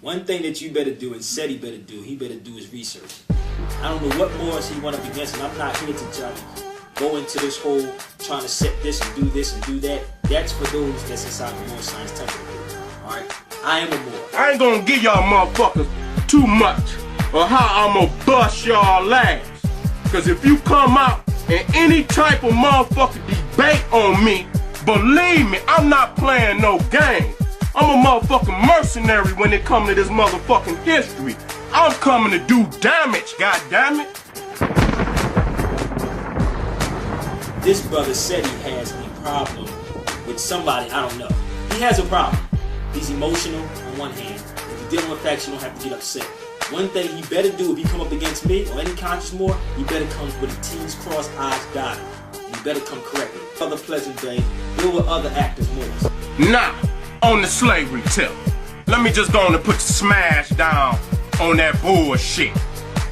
One thing that you better do, and Seti better do, he better do his research. I don't know what Moors he went up against, and I'm not here to try to go into this whole trying to set this and do that. That's for those that's inside the Moor Science Temple. Alright? I am a Moor. I ain't gonna give y'all motherfuckers too much or how I'm gonna bust y'all ass. Cause if you come out in any type of motherfucking debate on me, believe me, I'm not playing no game. I'm a motherfucking mercenary when it comes to this motherfucking history. I'm coming to do damage, goddammit. This brother Seti has a problem with somebody, I don't know. He has a problem. He's emotional on one hand. If you're dealing with facts, you don't have to get upset. One thing he better do if he come up against me or any conscious Moor, he better come with the T's crossed, I's dotted. And he better come correctly. Other pleasant day, deal with other active Moors. Now, on the slavery tip, let me just go on and put the smash down on that bullshit.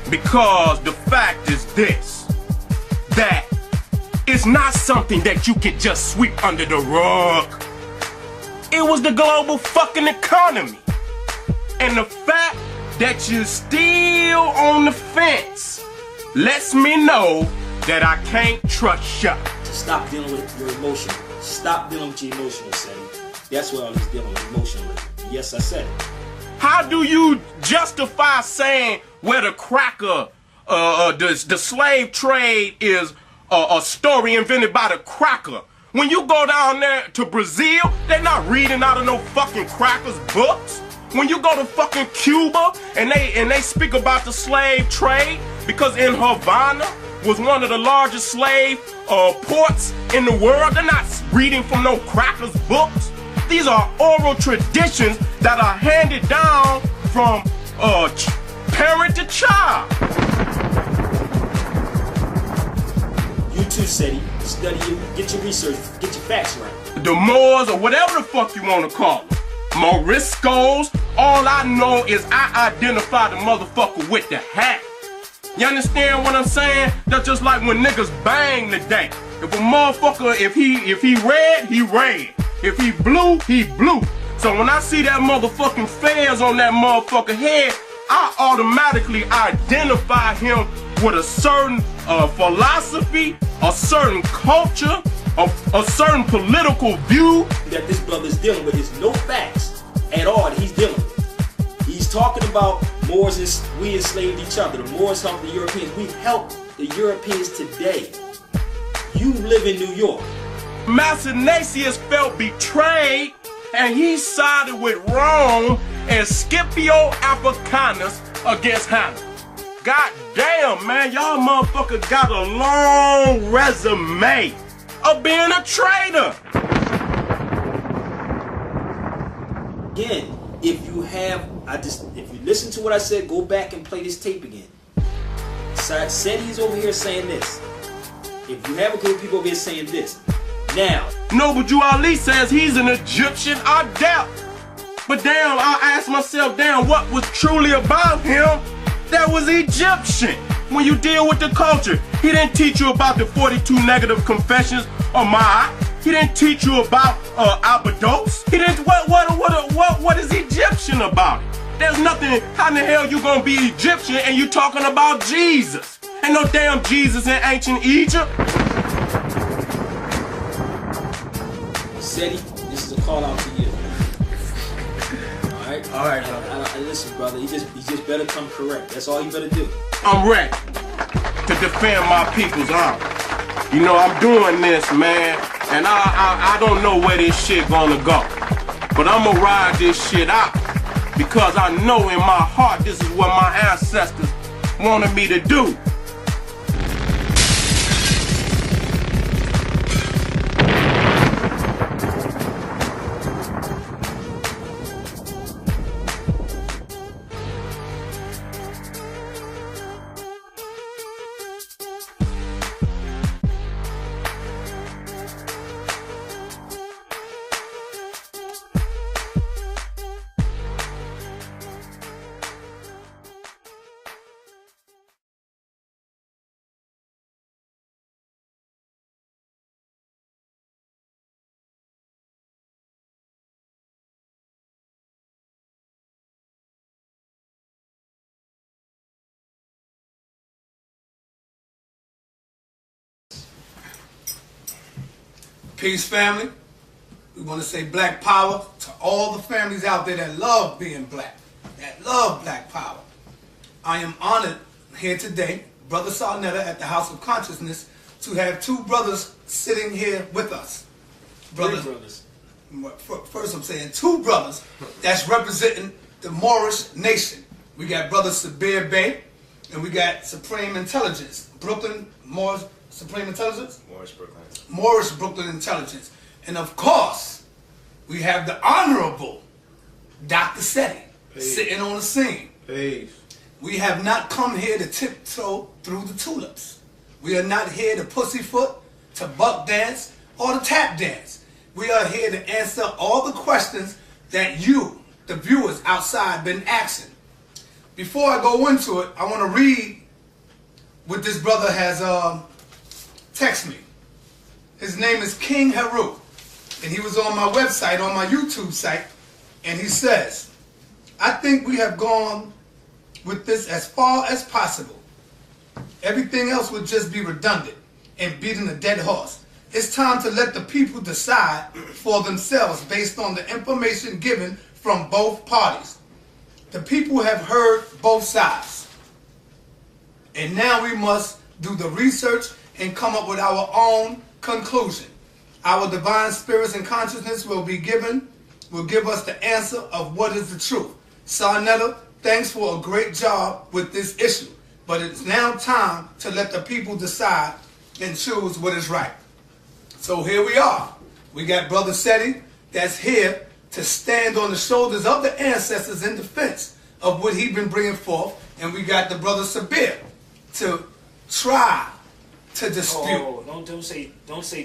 Because the fact is this, that it's not something that you can just sweep under the rug. It was the global fucking economy. And the fact that you're still on the fence lets me know that I can't trust ya. Stop dealing with your emotion. Stop dealing with your emotional setting. That's what I was dealing with emotionally. Yes, I said it. How do you justify saying where the cracker, the slave trade is a story invented by the cracker? When you go down there to Brazil, they're not reading out of no fucking crackers books. When you go to fucking Cuba and they speak about the slave trade, because in Havana was one of the largest slave ports in the world, they're not reading from no crackers books. These are oral traditions that are handed down from parent to child. You too, Seti. Study it, get your research, get your facts right. The Moors, or whatever the fuck you want to call them, Moriscos, all I know is I identify the motherfucker with the hat. You understand what I'm saying? That's just like when niggas bang today. If a motherfucker, if he red, he red. If he blue, he blue. So when I see that motherfucking fez on that motherfucker head, I automatically identify him with a certain philosophy, a certain culture, a certain political view. That this brother's dealing with is no facts at all that he's dealing with. He's talking about Moors, we enslaved each other. The Moors helped the Europeans. We helped the Europeans today. You live in New York. Masinasius felt betrayed and he sided with Rome and Scipio Africanus against Hannibal. God damn, man, y'all motherfuckers got a long resume of being a traitor. Again, if you listen to what I said, go back and play this tape again. Seti is over here saying this. If you have a group of people over here saying this. Now, Noble Jew Ali says he's an Egyptian, I doubt. But damn, I ask myself, damn, what was truly about him that was Egyptian? When you deal with the culture, he didn't teach you about the 42 negative confessions of Ma'at. He didn't teach you about Abydos. He didn't. What is Egyptian about it? There's nothing. How in the hell you gonna be Egyptian and you talking about Jesus? Ain't no damn Jesus in ancient Egypt. Seti, this is a call out to you. All right. Listen, brother. He just better come correct. That's all you better do. I'm ready to defend my people's honor. You know, I'm doing this, man, and I don't know where this shit gonna go. But I'm gonna ride this shit out because I know in my heart this is what my ancestors wanted me to do. Peace, family. We want to say black power to all the families out there that love being black, that love black power. I am honored here today, Brother Sa at the House of Consciousness, to have two brothers sitting here with us. Three brothers. First I'm saying two brothers that's representing the Moorish nation. We got Brother Sabir Bey, and we got Supreme Intelligence. Brooklyn, Moorish Supreme Intelligence? Moorish Brooklyn Intelligence. And of course, we have the Honorable Dr. Seti sitting on the scene. Peace. We have not come here to tiptoe through the tulips. We are not here to pussyfoot, to buck dance, or to tap dance. We are here to answer all the questions that you, the viewers outside, been asking. Before I go into it, I want to read what this brother has texted me. His name is King Heru, and he was on my website, on my YouTube site, and he says, I think we have gone with this as far as possible. Everything else would just be redundant and beating a dead horse. It's time to let the people decide for themselves based on the information given from both parties. The people have heard both sides. And now we must do the research and come up with our own conclusion. Our divine spirits and consciousness will give us the answer of what is the truth. Sa, thanks for a great job with this issue, but it's now time to let the people decide and choose what is right. So here we are. We got Brother Seti that's here to stand on the shoulders of the ancestors in defense of what he's been bringing forth, and we got the Brother Sabir to try to dispute. Oh, don't say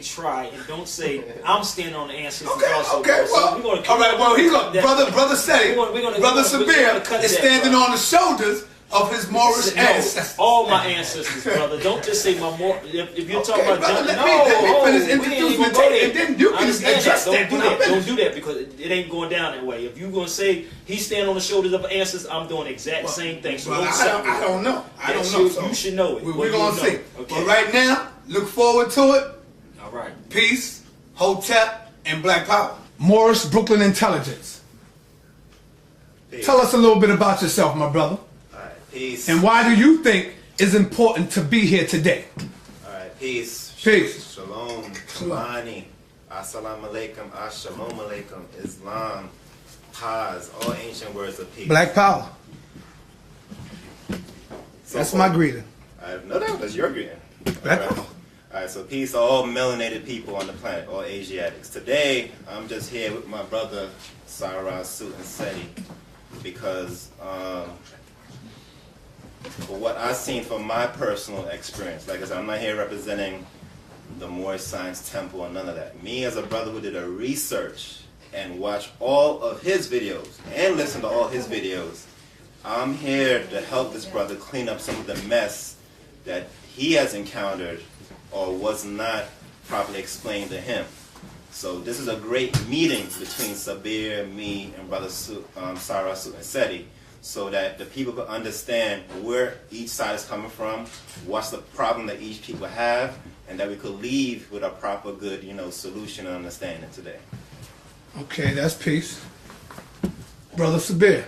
try, and don't say I'm standing on the ancestors also. Okay, well, all right, well, he's Brother Seti, Brother Sabir is standing on the shoulders of his Moorish ancestors. All my ancestors, brother. Don't just say my more. If you're talking about brother, let me finish introducing the tape, and then you can address that. Don't do that because it ain't going down that way. If you're gonna say he's standing on the shoulders of ancestors, I'm doing the exact same thing. So I don't know. I don't know. So you should know it. We're gonna see. Okay. But right now, look forward to it. All right. Peace, Hotep, and Black Power. Moorish Brooklyn Intelligence. Peace. Tell us a little bit about yourself, my brother. Peace. And why do you think it's important to be here today? Alright, peace. Peace. Shalom. Kalani. Assalamu alaikum. Assalamu alaikum. Islam. Paz. All ancient words of peace. Black Power. That's my greeting. I have no doubt that's your greeting. Black Power. Alright, so peace to all melanated people on the planet, all Asiatics. Today, I'm just here with my brother, RA Seti, because for what I've seen from my personal experience, like I said, I'm not here representing the Moorish Science Temple or none of that. Me as a brother who did a research and watched all of his videos and listened to all his videos, I'm here to help this brother clean up some of the mess that he has encountered or was not properly explained to him. So this is a great meeting between Sabir, me, and Brother RA Seti, so that the people can understand where each side is coming from, what's the problem that each people have, and that we could leave with a proper, good, solution and understanding today. Okay, that's peace. Brother Sabir.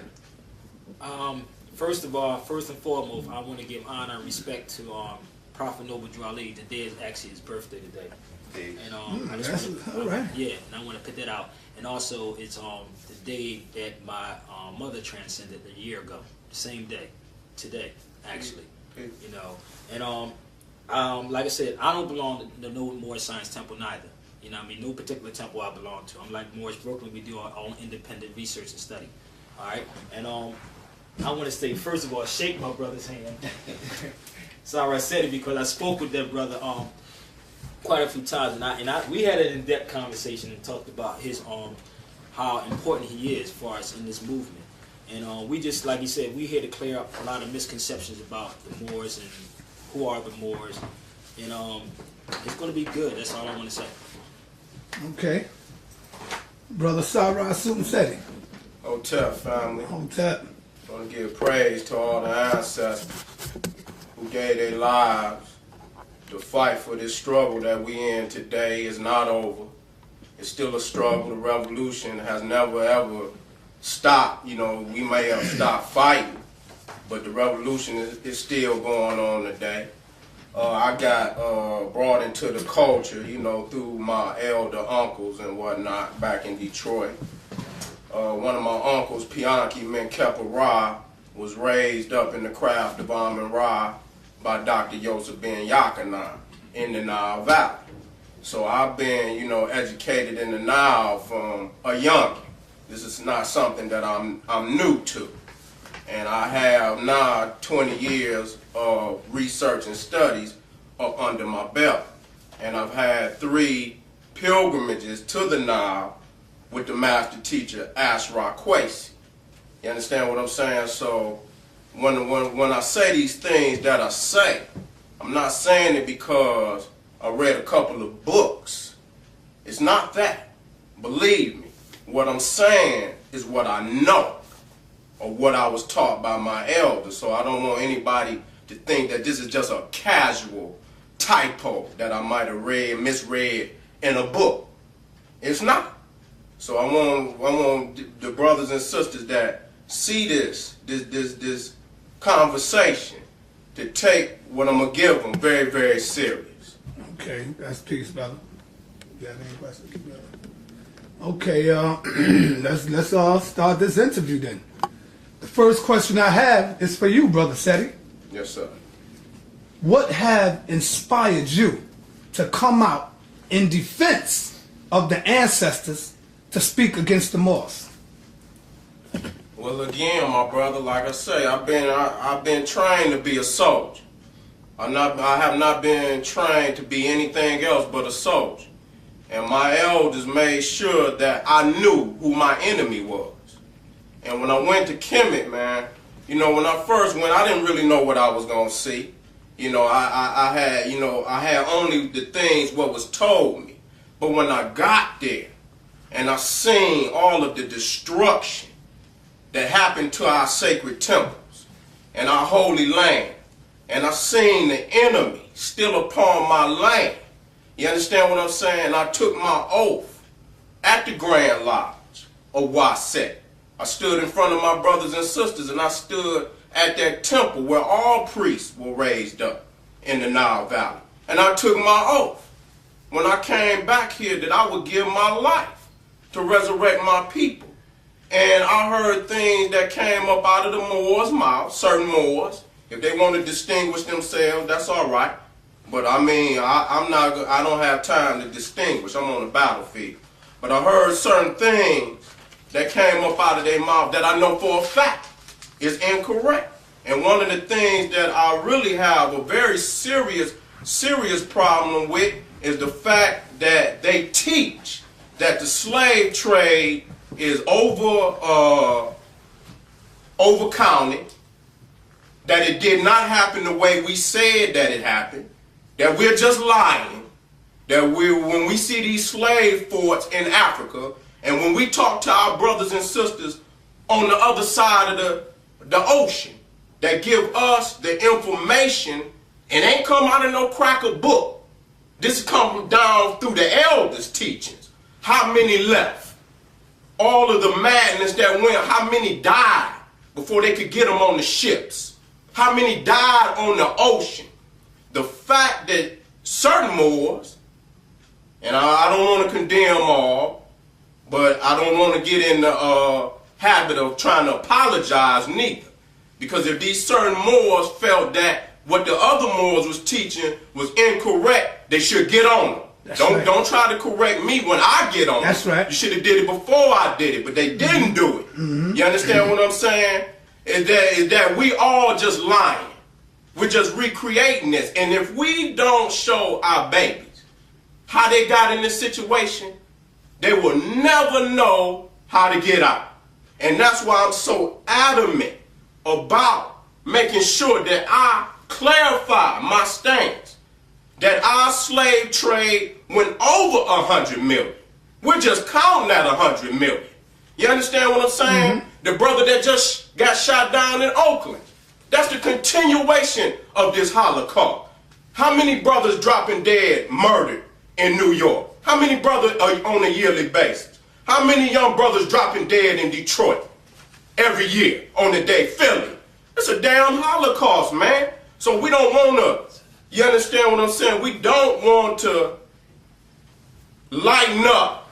First and foremost, I want to give honor and respect to Prophet Noble Drew Ali. Today is actually his birthday today. And I just and I want to put that out. And also, it's the day that my mother transcended a year ago. The same day, today, actually. And like I said, I don't belong to no Moorish Science Temple neither. You know what I mean? No particular temple I belong to. I'm like Moorish Brooklyn. We do our own independent research and study. All right? And I want to say, first of all, shake my brother's hand. Sorry I said it because I spoke with that brother quite a few times, and we had an in-depth conversation and talked about his how important he is for us in this movement. And we just, like he said, we here to clear up a lot of misconceptions about the Moors and who are the Moors. And it's going to be good. That's all I want to say. Okay. Brother RA Seti. Hotep family. Hotep. I want to give praise to all the ancestors who gave their lives to fight for this struggle that we in today. Is not over. It's still a struggle. The revolution has never ever stopped. You know, we may have stopped fighting, but the revolution is still going on today. I got brought into the culture, you know, through my elder uncles and whatnot back in Detroit. One of my uncles, Pianki Menkepa Ra, was raised up in the craft of Amun Ra by Dr. Yosef Ben Yakanan in the Nile Valley. So I've been, you know, educated in the Nile from a youngin'. This is not something that I'm new to. And I have now 20 years of research and studies up under my belt. And I've had 3 pilgrimages to the Nile with the master teacher, RA Ka Tru. You understand what I'm saying? So when I say these things that I say, I'm not saying it because I read a couple of books. It's not that. Believe me. What I'm saying is what I know, or what I was taught by my elders. So I don't want anybody to think that this is just a casual typo that I might have misread in a book. It's not. So I want the brothers and sisters that see this conversation to take what I'm gonna give them very, very serious. Okay, that's peace, brother. You have any questions? Okay, let's start this interview then. The first question I have is for you, Brother Seti. Yes, sir. What have inspired you to come out in defense of the ancestors to speak against the Moors? Well, again, my brother, like I say, I've been trained to be a soldier. I have not been trained to be anything else but a soldier. And my elders made sure that I knew who my enemy was. And when I went to Kemet, man, you know, when I first went, I didn't really know what I was gonna see. You know, I had only the things what was told me. But when I got there and I seen all of the destruction that happened to our sacred temples and our holy land, and I seen the enemy still upon my land. You understand what I'm saying? I took my oath at the Grand Lodge of Waset. I stood in front of my brothers and sisters, and I stood at that temple where all priests were raised up in the Nile Valley. And I took my oath when I came back here that I would give my life to resurrect my people. And I heard things that came up out of the Moors' mouth, certain Moors. If they want to distinguish themselves, that's all right. But I mean, I don't have time to distinguish. I'm on the battlefield. But I heard certain things that came up out of their mouth that I know for a fact is incorrect. And one of the things that I really have a very serious problem with is the fact that they teach that the slave trade is overcounted, that it did not happen the way we said that it happened, that we're just lying, that when we see these slave forts in Africa, and when we talk to our brothers and sisters on the other side of the ocean, that give us the information, it ain't come out of no cracker book. This comes down through the elders' teachings. How many left? All of the madness that went, how many died before they could get them on the ships? How many died on the ocean? The fact that certain Moors, and I don't want to condemn all, but I don't want to get in the habit of trying to apologize neither. Because if these certain Moors felt that what the other Moors was teaching was incorrect, they should get on them. Don't try to correct me when I get on That's them. right. You should have did it before I did it, but they didn't do it. You understand what I'm saying? Is that we all just lying. We're just recreating this. And if we don't show our babies how they got in this situation, they will never know how to get out. And that's why I'm so adamant about making sure that I clarify my stance, that our slave trade went over 100 million. We're just counting at 100 million. You understand what I'm saying? The brother that just got shot down in Oakland, that's the continuation of this Holocaust. How many brothers dropping dead, murdered in New York? How many brothers are on a yearly basis? How many young brothers dropping dead in Detroit every year on the day? Philly. It's a damn Holocaust, man. So we don't want to, you understand what I'm saying? We don't want to lighten up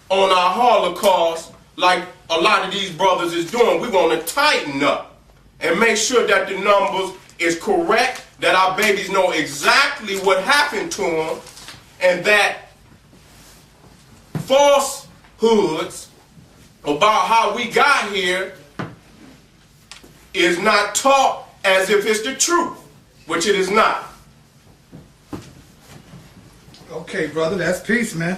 on our Holocaust like a lot of these brothers is doing. We want to tighten up and make sure that the numbers is correct, that our babies know exactly what happened to them, and that falsehoods about how we got here is not taught as if it's the truth, which it is not. Okay, brother, that's peace, man.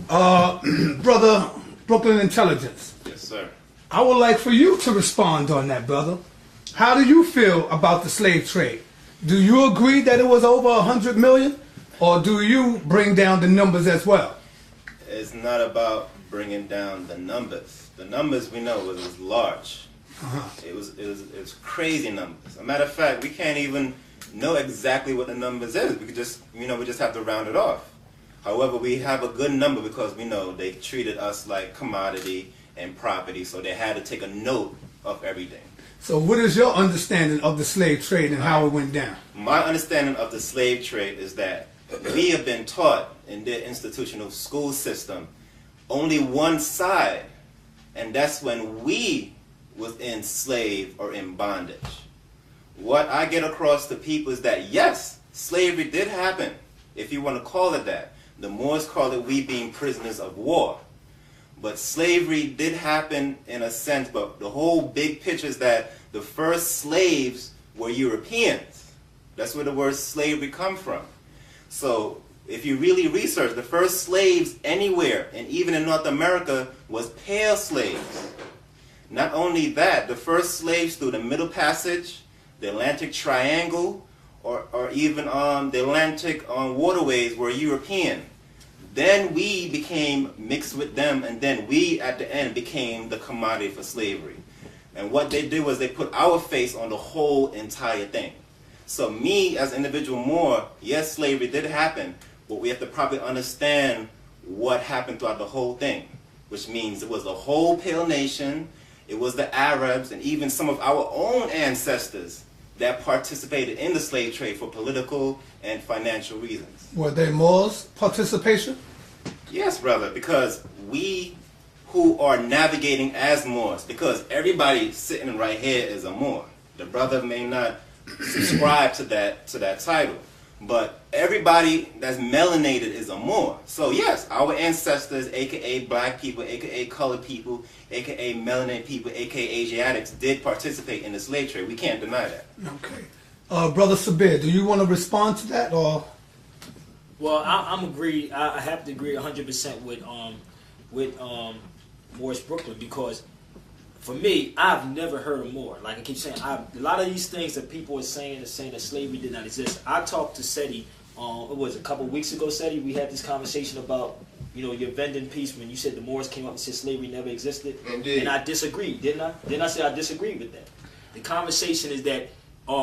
Brother, Brooklyn Intelligence. Yes, sir. I would like for you to respond on that, brother. How do you feel about the slave trade? Do you agree that it was over 100 million? Or do you bring down the numbers as well? It's not about bringing down the numbers. The numbers we know was large. It was crazy numbers. As a matter of fact, we can't even know exactly what the numbers is. We could just, we just have to round it off. However, we have a good number because we know they treated us like commodity and property, so they had to take a note of everything. So what is your understanding of the slave trade and how it went down? My understanding of the slave trade is that we have been taught in their institutional school system only one side, and that's when we was enslaved or in bondage. What I get across to people is that yes, slavery did happen, if you want to call it that. The Moors call it we being prisoners of war. But slavery did happen in a sense, but the whole big picture is that the first slaves were Europeans. That's where the word slavery come from. So if you really research, the first slaves anywhere, and even in North America, was pale slaves. Not only that, the first slaves through the Middle Passage, the Atlantic Triangle, or even the Atlantic waterways were European. Then we became mixed with them, and then we, at the end, became the commodity for slavery. And what they did was they put our face on the whole entire thing. So me, as an individual Moor, yes, slavery did happen, but we have to probably understand what happened throughout the whole thing, which means it was the whole Pale Nation, it was the Arabs, and even some of our own ancestors that participated in the slave trade for political and financial reasons. Were there Moors' participation? Yes, brother, because we who are navigating as Moors, because everybody sitting right here is a Moor. The brother may not subscribe to that title, but everybody that's melanated is a Moor. So yes, our ancestors, aka black people, aka colored people, aka melanated people, aka Asiatics, did participate in the slave trade. We can't deny that. Okay. Brother Sabir, do you want to respond to that, or? Well, I'm agree. I have to agree 100% with Morris Brooklyn, because for me, I've never heard of Moor. Like I keep saying, a lot of these things that people are saying that slavery did not exist. I talked to Seti, it was a couple of weeks ago, Seti, we had this conversation about, your vending piece when you said the Moors came up and said slavery never existed. Indeed. And I disagreed, didn't I? Didn't I say I disagreed with that? The conversation is that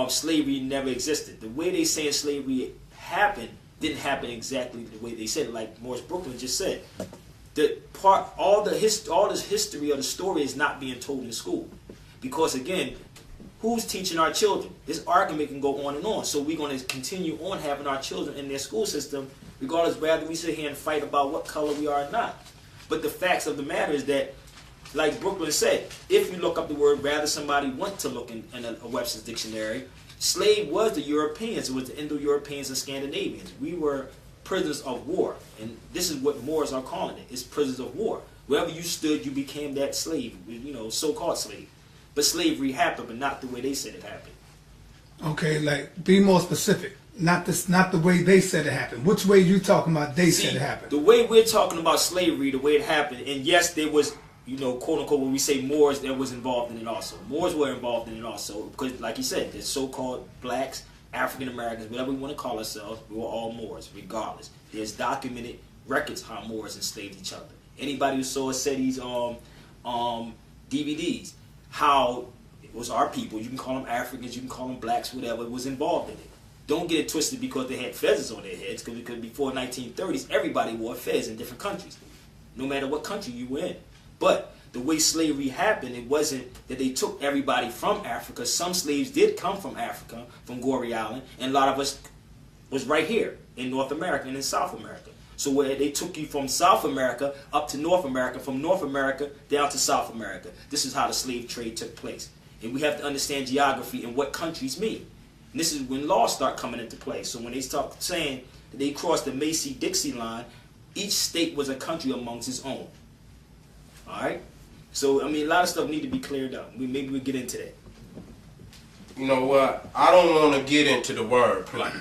slavery never existed. The way they say slavery happened didn't happen exactly the way they said it, like Morris Brooklyn just said. All this history of the story is not being told in school, because again, who's teaching our children? This argument can go on and on. So we're going to continue on having our children in their school system, regardless whether we sit here and fight about what color we are or not. But the facts of the matter is that, like Brooklyn said, if you look up the word, rather somebody went to look in a Webster's dictionary, slave was the Europeans. It was the Indo-Europeans and Scandinavians. We were prisoners of war, and this is what Moors are calling it. It's prisoners of war. Wherever you stood, you became that slave, so-called slave. But slavery happened, but not the way they said it happened. Okay, like be more specific. Not the way they said it happened. Which way you talking about they said it happened? The way we're talking about slavery, the way it happened, and yes, there was, quote unquote, when we say Moors, that was involved in it also. Moors were involved in it also, because like you said, there's so-called blacks, African Americans, whatever we want to call ourselves, we were all Moors, regardless. There's documented records how Moors enslaved each other. Anybody who saw Seti's DVDs, how it was our people, you can call them Africans, you can call them blacks, whatever, was involved in it. Don't get it twisted because they had feathers on their heads, because before 1930s, everybody wore fez in different countries, no matter what country you were in. But the way slavery happened, it wasn't that they took everybody from Africa. Some slaves did come from Africa, from Goree Island, and a lot of us was right here in North America and in South America. So where they took you from South America up to North America, from North America down to South America. This is how the slave trade took place. And we have to understand geography and what countries mean. And this is when laws start coming into play. So when they start saying that they crossed the Macy-Dixie line, each state was a country amongst its own. All right? So, I mean, a lot of stuff need to be cleared up. Maybe we'll get into that. You know what? I don't want to get into the wordplay.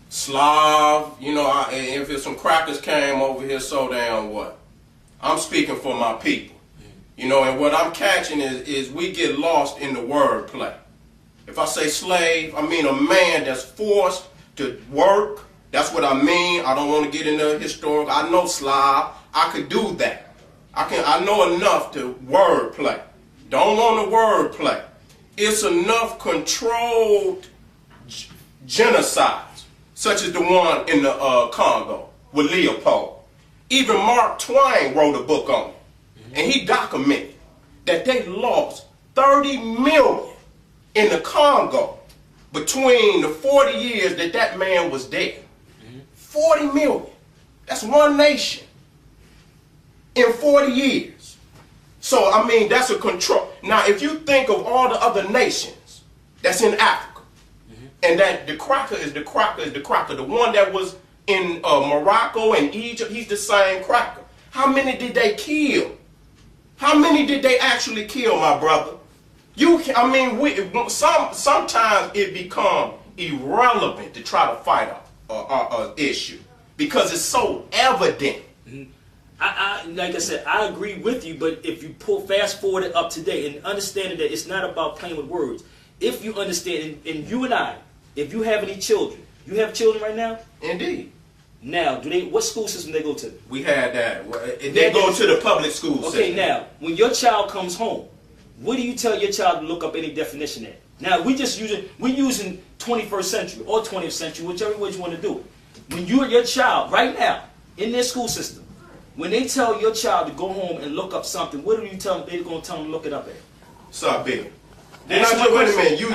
Slav, you know, if it's some crackers came over here, so damn what? I'm speaking for my people. You know, and what I'm catching is we get lost in the wordplay. If I say slave, I mean a man that's forced to work. That's what I mean. I don't want to get into historical. I know Slav. I could do that. I know enough to wordplay. Don't want the wordplay. It's enough controlled genocides, such as the one in the Congo with Leopold. Even Mark Twain wrote a book on it, and he documented that they lost 30 million in the Congo between the 40 years that man was dead. 40 million. That's one nation in 40 years. So, I mean, that's a control. Now, if you think of all the other nations that's in Africa, and that the cracker is the one that was in Morocco and Egypt, he's the same cracker. How many did they kill? How many did they actually kill, my brother? Sometimes it becomes irrelevant to try to fight an issue because it's so evident. Like I said, I agree with you, but if you fast forward it up today and understanding that it's not about playing with words, if you understand, and you and I, if you have any children, you have children right now? Indeed. Now, what school system they go to? We had that. They go to the public school system. Okay, now, when your child comes home, what do you tell your child to look up any definition at? Now, we're using 21st century or 20th century, whichever way you want to do it. When you and your child, right now, in their school system, when they tell your child to go home and look up something, what do you tell them they're going to tell them to look it up at? Stop being. Wait a minute. You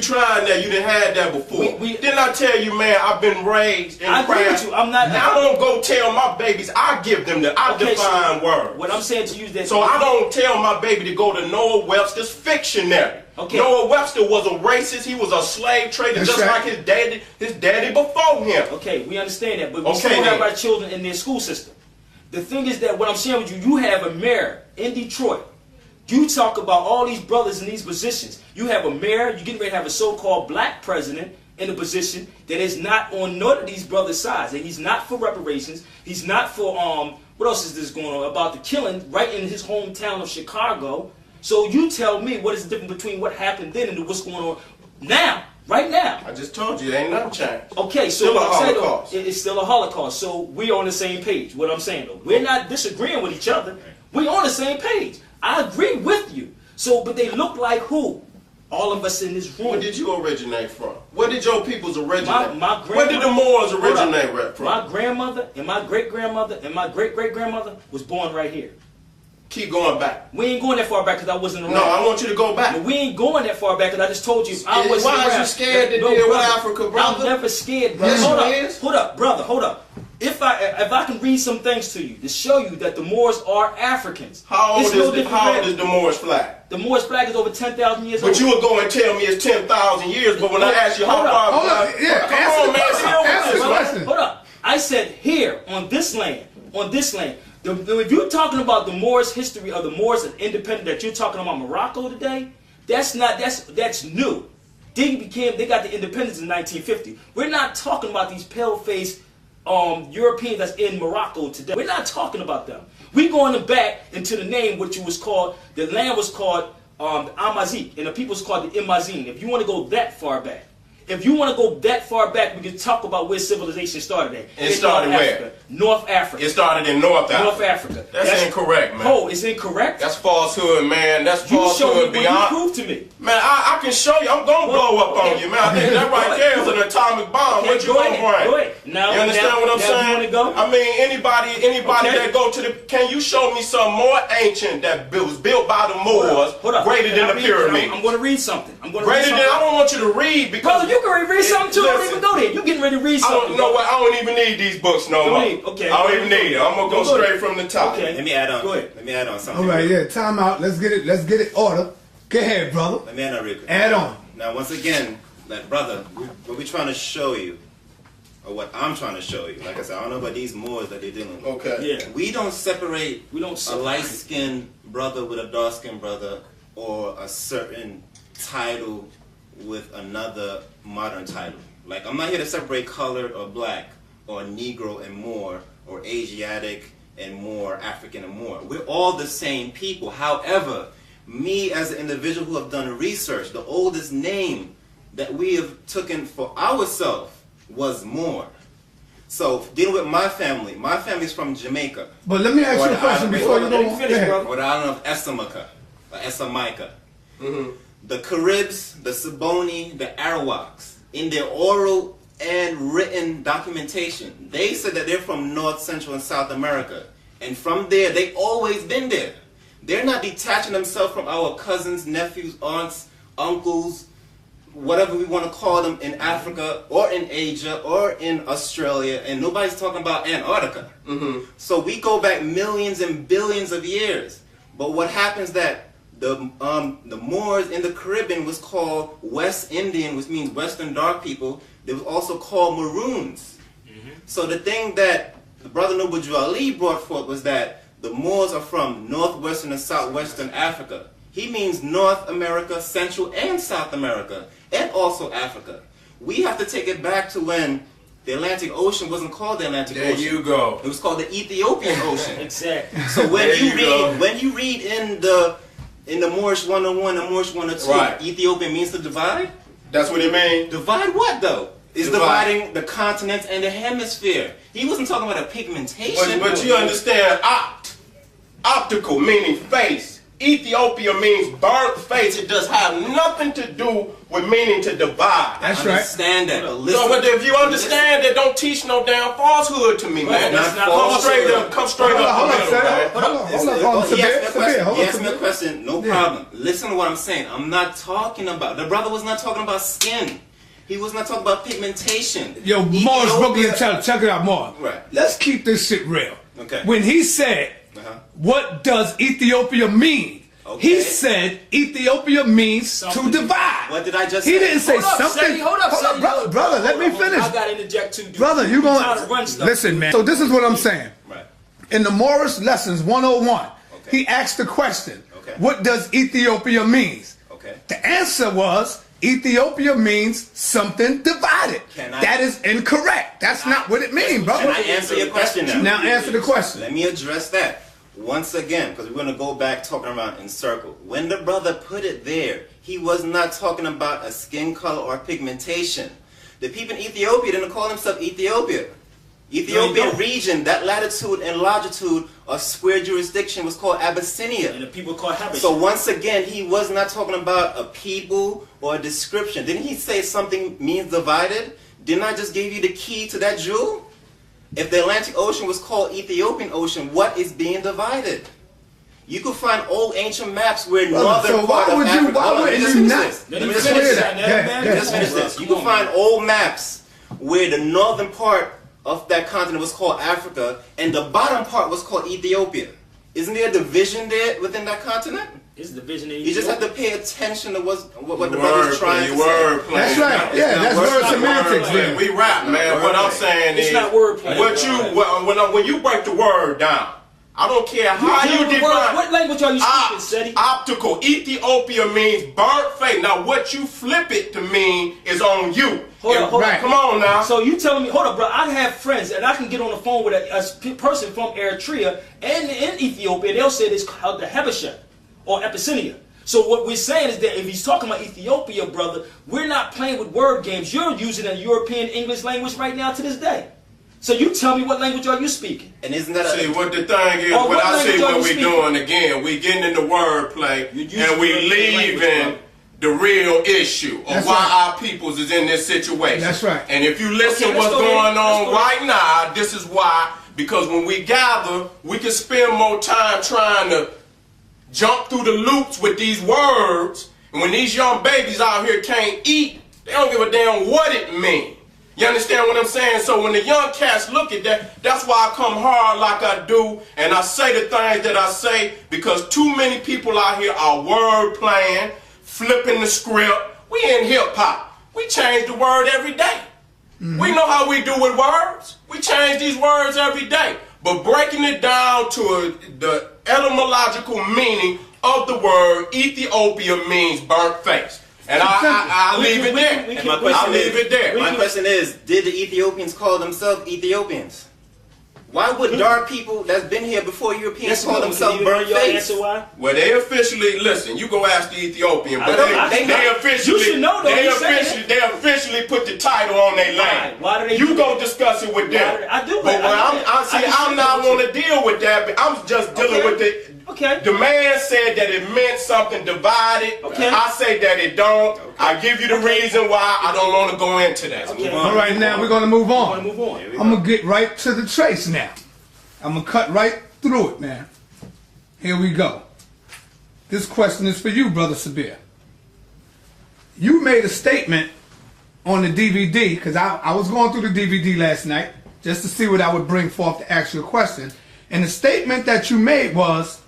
tried that. You didn't have that before. Didn't I tell you, man? I've been raised in craft. I don't go tell my babies. I give them define words. What I'm saying to you is that. So I don't tell my baby to go to Noah Webster's Fictionary. Okay. Noah Webster was a racist. He was a slave trader, just like his daddy before him. Okay, we understand that, but we still have our children in their school system. The thing is that what I'm sharing with you, you have a mayor in Detroit. You talk about all these brothers in these positions. You have a mayor, you're getting ready to have a so-called black president in a position that is not on none of these brothers' sides. And he's not for reparations. He's not for, what else is this going on? About the killing right in his hometown of Chicago. So you tell me what is the difference between what happened then and what's going on now, right now. I just told you, there ain't nothing changed. Okay, so still a Holocaust. It's still a Holocaust. So we're on the same page, what I'm saying though. We're not disagreeing with each other. We're on the same page. I agree with you. So, but they look like who? All of us in this room. Where did you originate from? Where did your peoples originate? Where did the Moors originate from? My grandmother and my great-grandmother and my great-great-grandmother was born right here. Keep going back. We ain't going that far back because I wasn't around. No, I want you to go back. But we ain't going that far back because I just told you I wasn't around. Why are you scared to deal with Africa, brother? I'm never scared, brother. Hold up, brother, hold up. If I can read some things to you to show you that the Moors are Africans. How old is the Moors flag? The Moors flag is over 10,000 years old. But you would go and tell me it's 10,000 years, but when I ask you how far... Hold up. I said here, on this land. If you're talking about the Moors history of the Moors and independent that you're talking about Morocco today, that's new. They got the independence in 1950. We're not talking about these pale-faced Europeans that's in Morocco today. We're not talking about them. We're going back into the name which was called, the land was called the Amazigh, and the people was called the Imazigh. If you want to go that far back, If you want to go that far back, we can talk about where civilization started at. It started where? North Africa. It started in North Africa. North Africa. That's incorrect, man. Oh, it's incorrect? That's falsehood, man. That's You show falsehood me, beyond. you prove to me. Man, I can show you. I'm gonna blow up on you, man. I think that right there is an atomic bomb. Okay, What you go gonna ahead, bring? go ahead. Now, you understand what I'm now saying? you wanna go? I mean, anybody Okay. that go to the. Can you show me some more ancient that was built by the Moors, greater than the pyramids? I'm going to read something. I'm going to Greater read than. something. I don't want you to read because. Brother, you can read something too. Don't Listen, even go there. You getting ready to read I something. don't know what. I don't even need these books no more. Okay. I don't even need it. I'm gonna go straight from the top. Okay. Let me add on. Go ahead. Let me add on something. All right, yeah, time out. Let's get it order. Go ahead, brother. Let me add on real quick. Add on. Now, once again, like, brother, what we're trying to show you, or what I'm trying to show you, like I said, I don't know about these Moors that they're dealing with. Okay. Yeah. We don't separate a separate. light-skinned brother with a dark-skinned brother, or a certain title with another modern title. Like, I'm not here to separate colored or black, or Negro and Moor, or Asiatic and Moor, African and Moor. We're all the same people. However, me as an individual who have done research, the oldest name that we have taken for ourselves was Moor. So, dealing with my family's from Jamaica. But let me ask you a question before you go on. finish, brother. Or the island of Essamaka, or Essamaica. Mm-hmm. The Caribs, the Siboney, the Arawaks, in their oral and written documentation, they said that they're from North, Central, and South America. And from there, they've always been there. They're not detaching themselves from our cousins, nephews, aunts, uncles, whatever we want to call them in Africa or in Asia or in Australia, and nobody's talking about Antarctica. Mm-hmm. So we go back millions and billions of years. But what happens that the Moors in the Caribbean was called West Indian, which means Western dark people. They was also called Maroons. Mm-hmm. So the thing that the brother Noble Ali brought forth was that the Moors are from northwestern and southwestern Africa. He means North America, Central and South America, and also Africa. We have to take it back to when the Atlantic Ocean wasn't called the Atlantic Ocean. There you go. It was called the Ethiopian Ocean. Exactly. So when There you read in the Moorish 101 and Moorish 102, Right. Ethiopia means to divide. That's what it means. Divide what though? It's Divide. dividing the continents and the hemisphere. He wasn't talking about a pigmentation. But you understand, optical meaning face. Ethiopia means burnt face. It does have nothing to do with meaning to divide. That's I right. understand that. But listen, So, but if you understand that, don't teach no damn falsehood to me, man. that's not Come straight falsehood. up, come straight up Hold the on, middle, sir. man. Hold on, He asked me a question. Hold He on, asked me a question. No Yeah. problem. Listen to what I'm saying. I'm not talking about. The brother was not talking about skin. He was not talking about pigmentation. Yo, Morris Brooklyn, check it out, Morris. Right. Let's keep this shit real. Okay. When he said, what does Ethiopia mean? Okay. He said Ethiopia means Something. to divide. What did I just He say? didn't say Hold up, something. Seti, hold up, Seti, brother, let me finish. I got to interject too. dude. Brother, you trying to gonna run stuff. listen, man. So this is what I'm saying. Right. In the Morris Lessons 101, Okay. he asked the question, Okay. what does Ethiopia means? Okay. The answer was Ethiopia means something divided. Can I- That is incorrect. That's not what it means, brother. Can I answer your question now? Now answer the question. Let me address that once again, because we're going to go back talking around in circle. When the brother put it there, he was not talking about a skin color or pigmentation. The people in Ethiopia didn't call themselves Ethiopia. Ethiopian region, that latitude and longitude of square jurisdiction was called Abyssinia. And the people call habits. So once again, he was not talking about a people or a description. Didn't he say something means divided? Didn't I just give you the key to that jewel? If the Atlantic Ocean was called Ethiopian Ocean, what is being divided? You could find old ancient maps where northern so part why of would you- Africa. why Hold on, would let me you just finish not- this. Let Let me me just finish finish that. this. Yeah, man. yeah. Just finish this. You Come can on, find old maps where the northern part of that continent was called Africa and the bottom part was called Ethiopia. Isn't there a division there within that continent? It's the vision of You just have to pay attention to what the Wordplay, brother's trying to say. wordplay. That's right. It's Yeah, not that's word- word it's not semantics wordplay. there. We rap, man. What I'm saying It's is, not wordplay. what you when you break the word down, I don't care how you define. What language are you speaking, Seti? Optical. Ethiopia means burnt face. Now, what you flip it to mean is on you. Hold on, hold on. Right. Come on now. So you telling me, hold up, bro, I have friends and I can get on the phone with a person from Eritrea and in Ethiopia, they'll say it's called the Habesha or Abyssinia. So what we're saying is that if he's talking about Ethiopia, brother, we're not playing with word games. You're using a European English language right now to this day. So you tell me, what language are you speaking? And isn't that see, what the thing is, what I see what we doing again, we getting into wordplay and we leaving the real issue of why our peoples is in this situation. That's right. And if you listen what's going on right now, this is why. Because when we gather, we can spend more time trying to jump through the loops with these words. And when these young babies out here can't eat, they don't give a damn what it means. You understand what I'm saying? So when the young cats look at that, that's why I come hard like I do, and I say the things that I say, because too many people out here are word playing, flipping the script. We in hip hop. We change the word every day. We know how we do with words. We change these words every day. But breaking it down to the etymological meaning of the word Ethiopia means burnt face. And I'll leave it there. My question is, did the Ethiopians call themselves Ethiopians? Why would dark people that's been here before Europeans call themselves burnt face? Well, they officially, listen, you go ask the Ethiopian, but they officially, you should know they officially put the title on their land. Why do they you go discuss it with them. I do. But I'm not want to deal with that, but I'm just dealing with it. Okay. The man said that it meant something divided. Okay. I say that it don't. Okay. I give you the reason why. I don't want to go into that. Okay. All right, now we're going to move on. I'm going to get right to the trace now. I'm going to cut right through it, man. Here we go. This question is for you, Brother Sabir. You made a statement on the DVD, because I was going through the DVD last night just to see what I would bring forth to ask you a question. And the statement that you made was,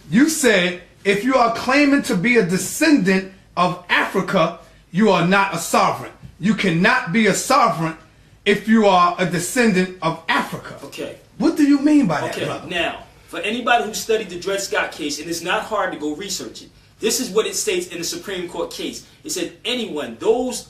you said, if you are claiming to be a descendant of Africa, you are not a sovereign. You cannot be a sovereign if you are a descendant of Africa. Okay. What do you mean by that, brother? Now, for anybody who studied the Dred Scott case, and it's not hard to go research it, this is what it states in the Supreme Court case. It said anyone, those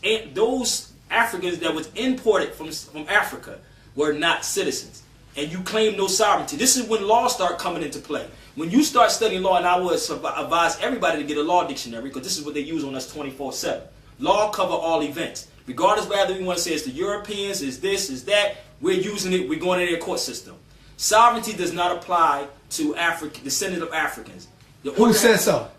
Africans that was imported from Africa were not citizens. And you claim no sovereignty. This is when laws start coming into play. When you start studying law, and I would advise everybody to get a law dictionary, because this is what they use on us 24/7. Law cover all events. Regardless whether we want to say it's the Europeans, is this, is that, we're using it, we're going to their court system. Sovereignty does not apply to descendants of Africans. Who says so?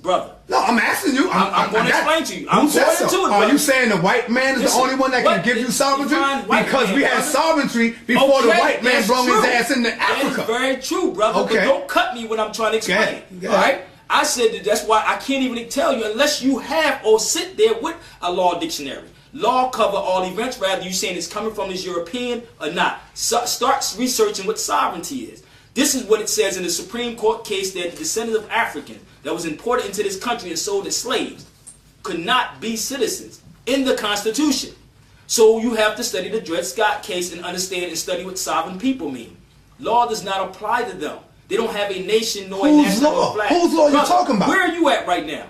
Brother. No, I'm asking you. I'm going to explain to you. I'm going into it. Are you saying the white man is the only one that can give you sovereignty? Because we had sovereignty before the white man brought his ass into Africa. That's very true, brother. Okay. But don't cut me when I'm trying to explain. All right? I said that's why I can't even tell you unless you have or sit there with a law dictionary. Law cover all events, rather you saying it's coming from this European or not. So start researching what sovereignty is. This is what it says in the Supreme Court case, that the descendants of Africans that was imported into this country and sold as slaves could not be citizens in the Constitution. So you have to study the Dred Scott case and understand and study what sovereign people mean. Law does not apply to them. They don't have a nation nor a national flag. Whose law are you talking about? Where are you at right now?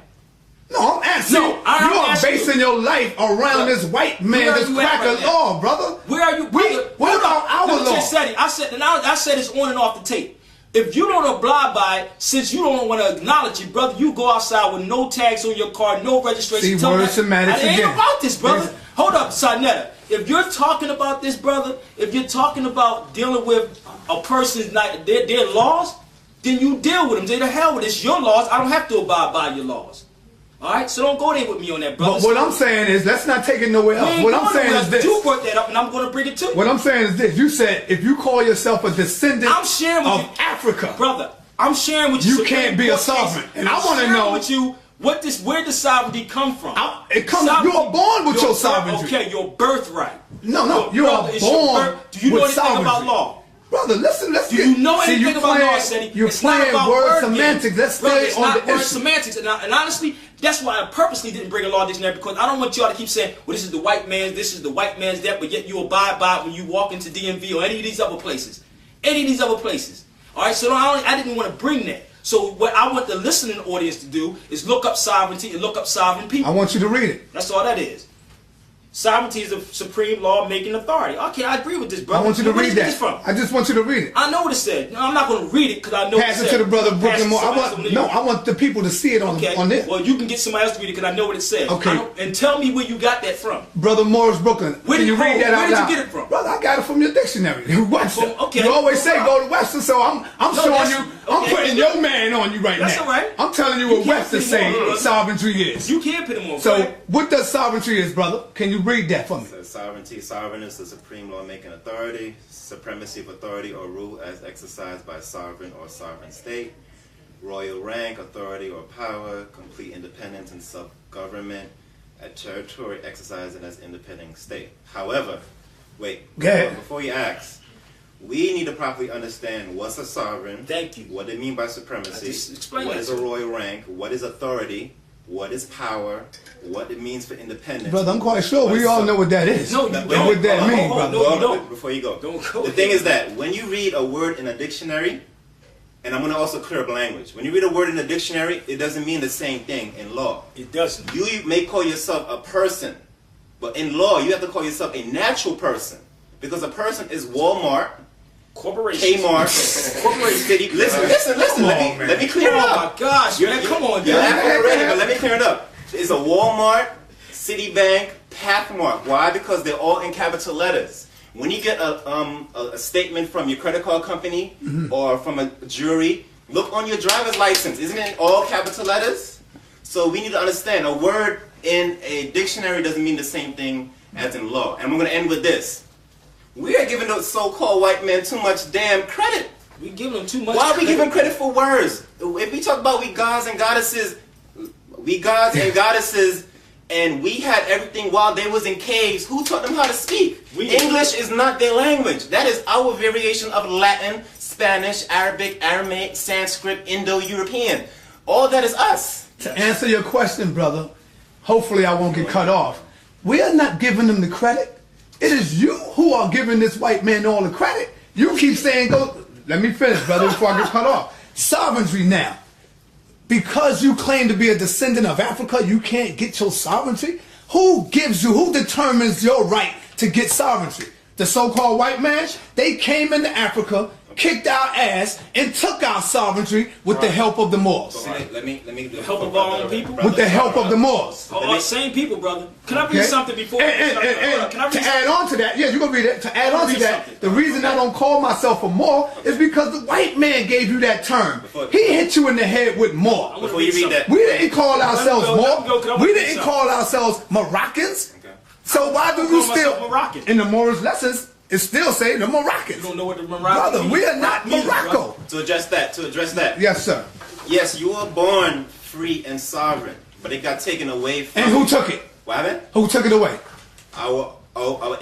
No, I'm asking you. You are basing your life around this white man, this cracker law, brother. Where are you? What about our law? I said it's on and off the tape. If you don't abide by it, since you don't want to acknowledge it, brother, you go outside with no tags on your car, no registration. See, word semantics again. It ain't about this, brother. Hold up, Sarnetta. If you're talking about this, brother, if you're talking about dealing with a person's their laws, then you deal with them. Say the hell with it. It's your laws. I don't have to abide by your laws. All right, so don't go there with me on that, brother. But what I'm saying is, let's not take it nowhere else. What I'm saying is this. You brought that up, and I'm going to bring it to you. What I'm saying is this. You said if you call yourself a descendant of Africa, brother, I'm sharing with you. You can't be a sovereign, and I want to know with you where does sovereignty come from? It comes. You are born with your sovereignty. Okay, your birthright. No, you are born. Do you know anything about law? Brother, listen. Do you know anything about law, Seti? You're playing word semantics. Let's stay on the issue. Word semantics, and honestly, that's why I purposely didn't bring a law dictionary, because I don't want y'all to keep saying, well, this is the white man's, this is the white man's that, but yet you abide by it when you walk into DMV or any of these other places. All right, so I didn't want to bring that. So what I want the listening audience to do is look up sovereignty and look up sovereign people. I want you to read it. That's all that is. Sovereignty is a supreme law-making authority. Okay, I agree with this, brother. I want you to Where read did you get that. this from? I just want you to read it. I know what it said. No, I'm not going to read it because I know what it Pass said. it to the brother Brooklyn Pass it Moore. to somebody else. I want the people to see it on this. Well, you can get somebody else to read it because I know what it says. Okay. And tell me where you got that from. Brother Morris Brooklyn. Can you read that out loud? Where did you get it from? Brother, I got it from your dictionary. Webster. Okay. You always say go to Webster, so I'm showing you. I'm okay. putting your man on you right now. That's all right. I'm telling you what Webster put him on, say sovereignty is. You can't put him on. So right? what does sovereignty is, brother? Can you read that for me? So sovereign is the supreme law-making authority, supremacy of authority or rule as exercised by sovereign or sovereign state, royal rank, authority or power, complete independence and self-government, a territory exercising as independent state. However, before you ask, we need to properly understand what's a sovereign. Thank you. What they mean by supremacy. Explain what that is a royal rank? What is authority? What is power? What it means for independence. Brother, I'm quite sure we all know what that is. No, you don't. What that mean, brother? No, you don't. Before you go. Don't go. The thing is that when you read a word in a dictionary, and I'm going to also clear up language. When you read a word in a dictionary, it doesn't mean the same thing in law. It doesn't. You may call yourself a person, but in law, you have to call yourself a natural person. Because a person is Walmart, Corporation. Kmart, Corporation. City. Listen. Let me clear it up. Oh my gosh, man, come on, You're dude. laughing already, but let me clear it up. It's a Walmart, Citibank, Pathmark. Why? Because they're all in capital letters. When you get a statement from your credit card company or from a jury, look on your driver's license. Isn't it in all capital letters? So we need to understand a word in a dictionary doesn't mean the same thing as in law. And we're going to end with this. We are giving those so-called white men too much damn credit. We giving them too much. Why are we giving credit for words? If we talk about we gods and goddesses, and we had everything while they was in caves, who taught them how to speak? English is not their language. That is our variation of Latin, Spanish, Arabic, Aramaic, Sanskrit, Indo-European. All that is us. To answer your question, brother, hopefully I won't get cut off. We are not giving them the credit. It is you who are giving this white man all the credit. You keep saying, go, let me finish, brother, before I get cut off. Sovereignty now. Because you claim to be a descendant of Africa, you can't get your sovereignty? Who determines your right to get sovereignty? The so-called white man? They came into Africa, kicked our ass, and took our sovereignty with the help of the Moors. So, let me The help of our own people? With the help of the Moors. Same people, brother. Can I read something before? And to add on to that, you're going to read it. To add on to that, the reason I don't call myself a Moor is because the white man gave you that term. He hit you in the head with Moor. Before you read that. We didn't call ourselves Moor. We didn't call ourselves Moroccans. So why do you still, in the Moorish lessons, it still say the Moroccans? You don't know what the Moroccan Brother, means. we are not Morocco. To address that. Yes, sir. Yes, you were born free and sovereign, but it got taken away from. And who took it? What happened? Who took it away? Our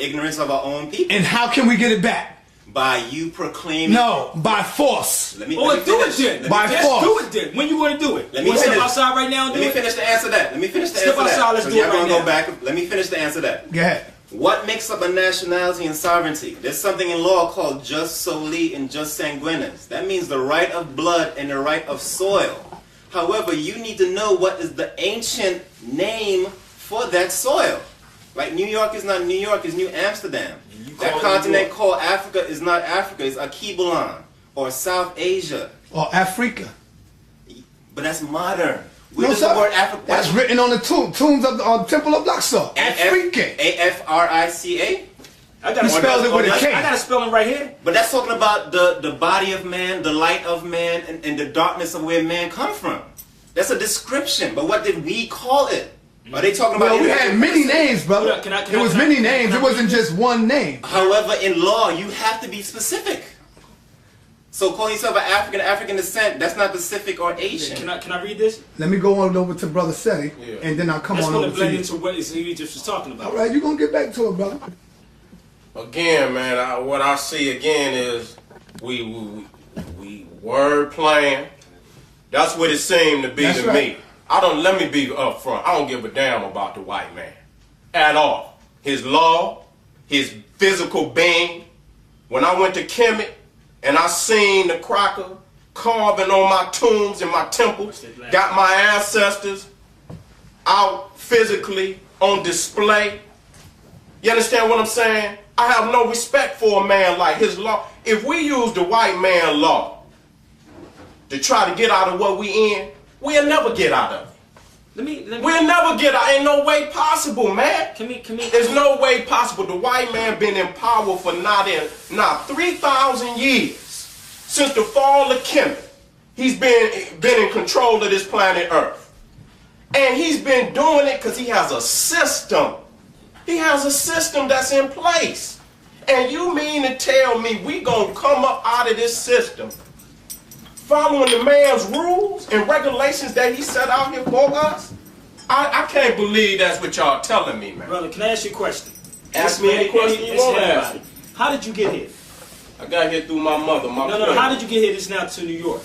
ignorance of our own people. And how can we get it back? By you proclaiming. No, by force. Let me do it then. By force. Do it then. When you want to do it? Let me step outside right now and do it? Let me finish the answer that. Step outside, let's do it right now. Go back. Let me finish the answer that. Go ahead. What makes up a nationality and sovereignty? There's something in law called jus soli and jus sanguinis. That means the right of blood and the right of soil. However, you need to know what is the ancient name for that soil. Like New York is not New York, it's New Amsterdam. That continent called Africa is not Africa, it's Akibulan or South Asia. Or Africa. But that's modern. No, sir. That's written on the tombs of the Temple of Luxor. Africa. A-F-R-I-C-A? You spelled it with a K. I got a spelling right here. But that's talking about the body of man, the light of man, and the darkness of where man come from. That's a description. But what did we call it? Are they talking about? Well, we had many names, brother. It was many names. It wasn't just one name. However, in law, you have to be specific. So calling yourself an African descent, that's not Pacific or Asian. Can I read this? Let me go on over to Brother Seti, and then I'll come on over to you. That's going to blend into what he just was talking about. All right, you're going to get back to it, brother. Again, man, what I see again is we word playing. That's what it seemed to be to me. Let me be upfront. I don't give a damn about the white man at all. His law, his physical being. When I went to Kemet and I seen the cracker carving on my tombs and my temples, got my ancestors out physically on display, You understand what I'm saying? I have no respect for a man like his law. If we use the white man law to try to get out of what we in, we'll never get out of it. We'll never get out. Ain't no way possible, man. There's no way possible. The white man been in power for not 3,000 years. Since the fall of Kemet, he's been in control of this planet Earth. And he's been doing it because he has a system. He has a system that's in place. And you mean to tell me we gonna come up out of this system following the man's rules and regulations that he set out here for us? I can't believe that's what y'all telling me, man. Brother, can I ask you a question? Ask me any question you want to ask. How did you get here? I got here through my mother, my queen. No, how did you get here just now to New York?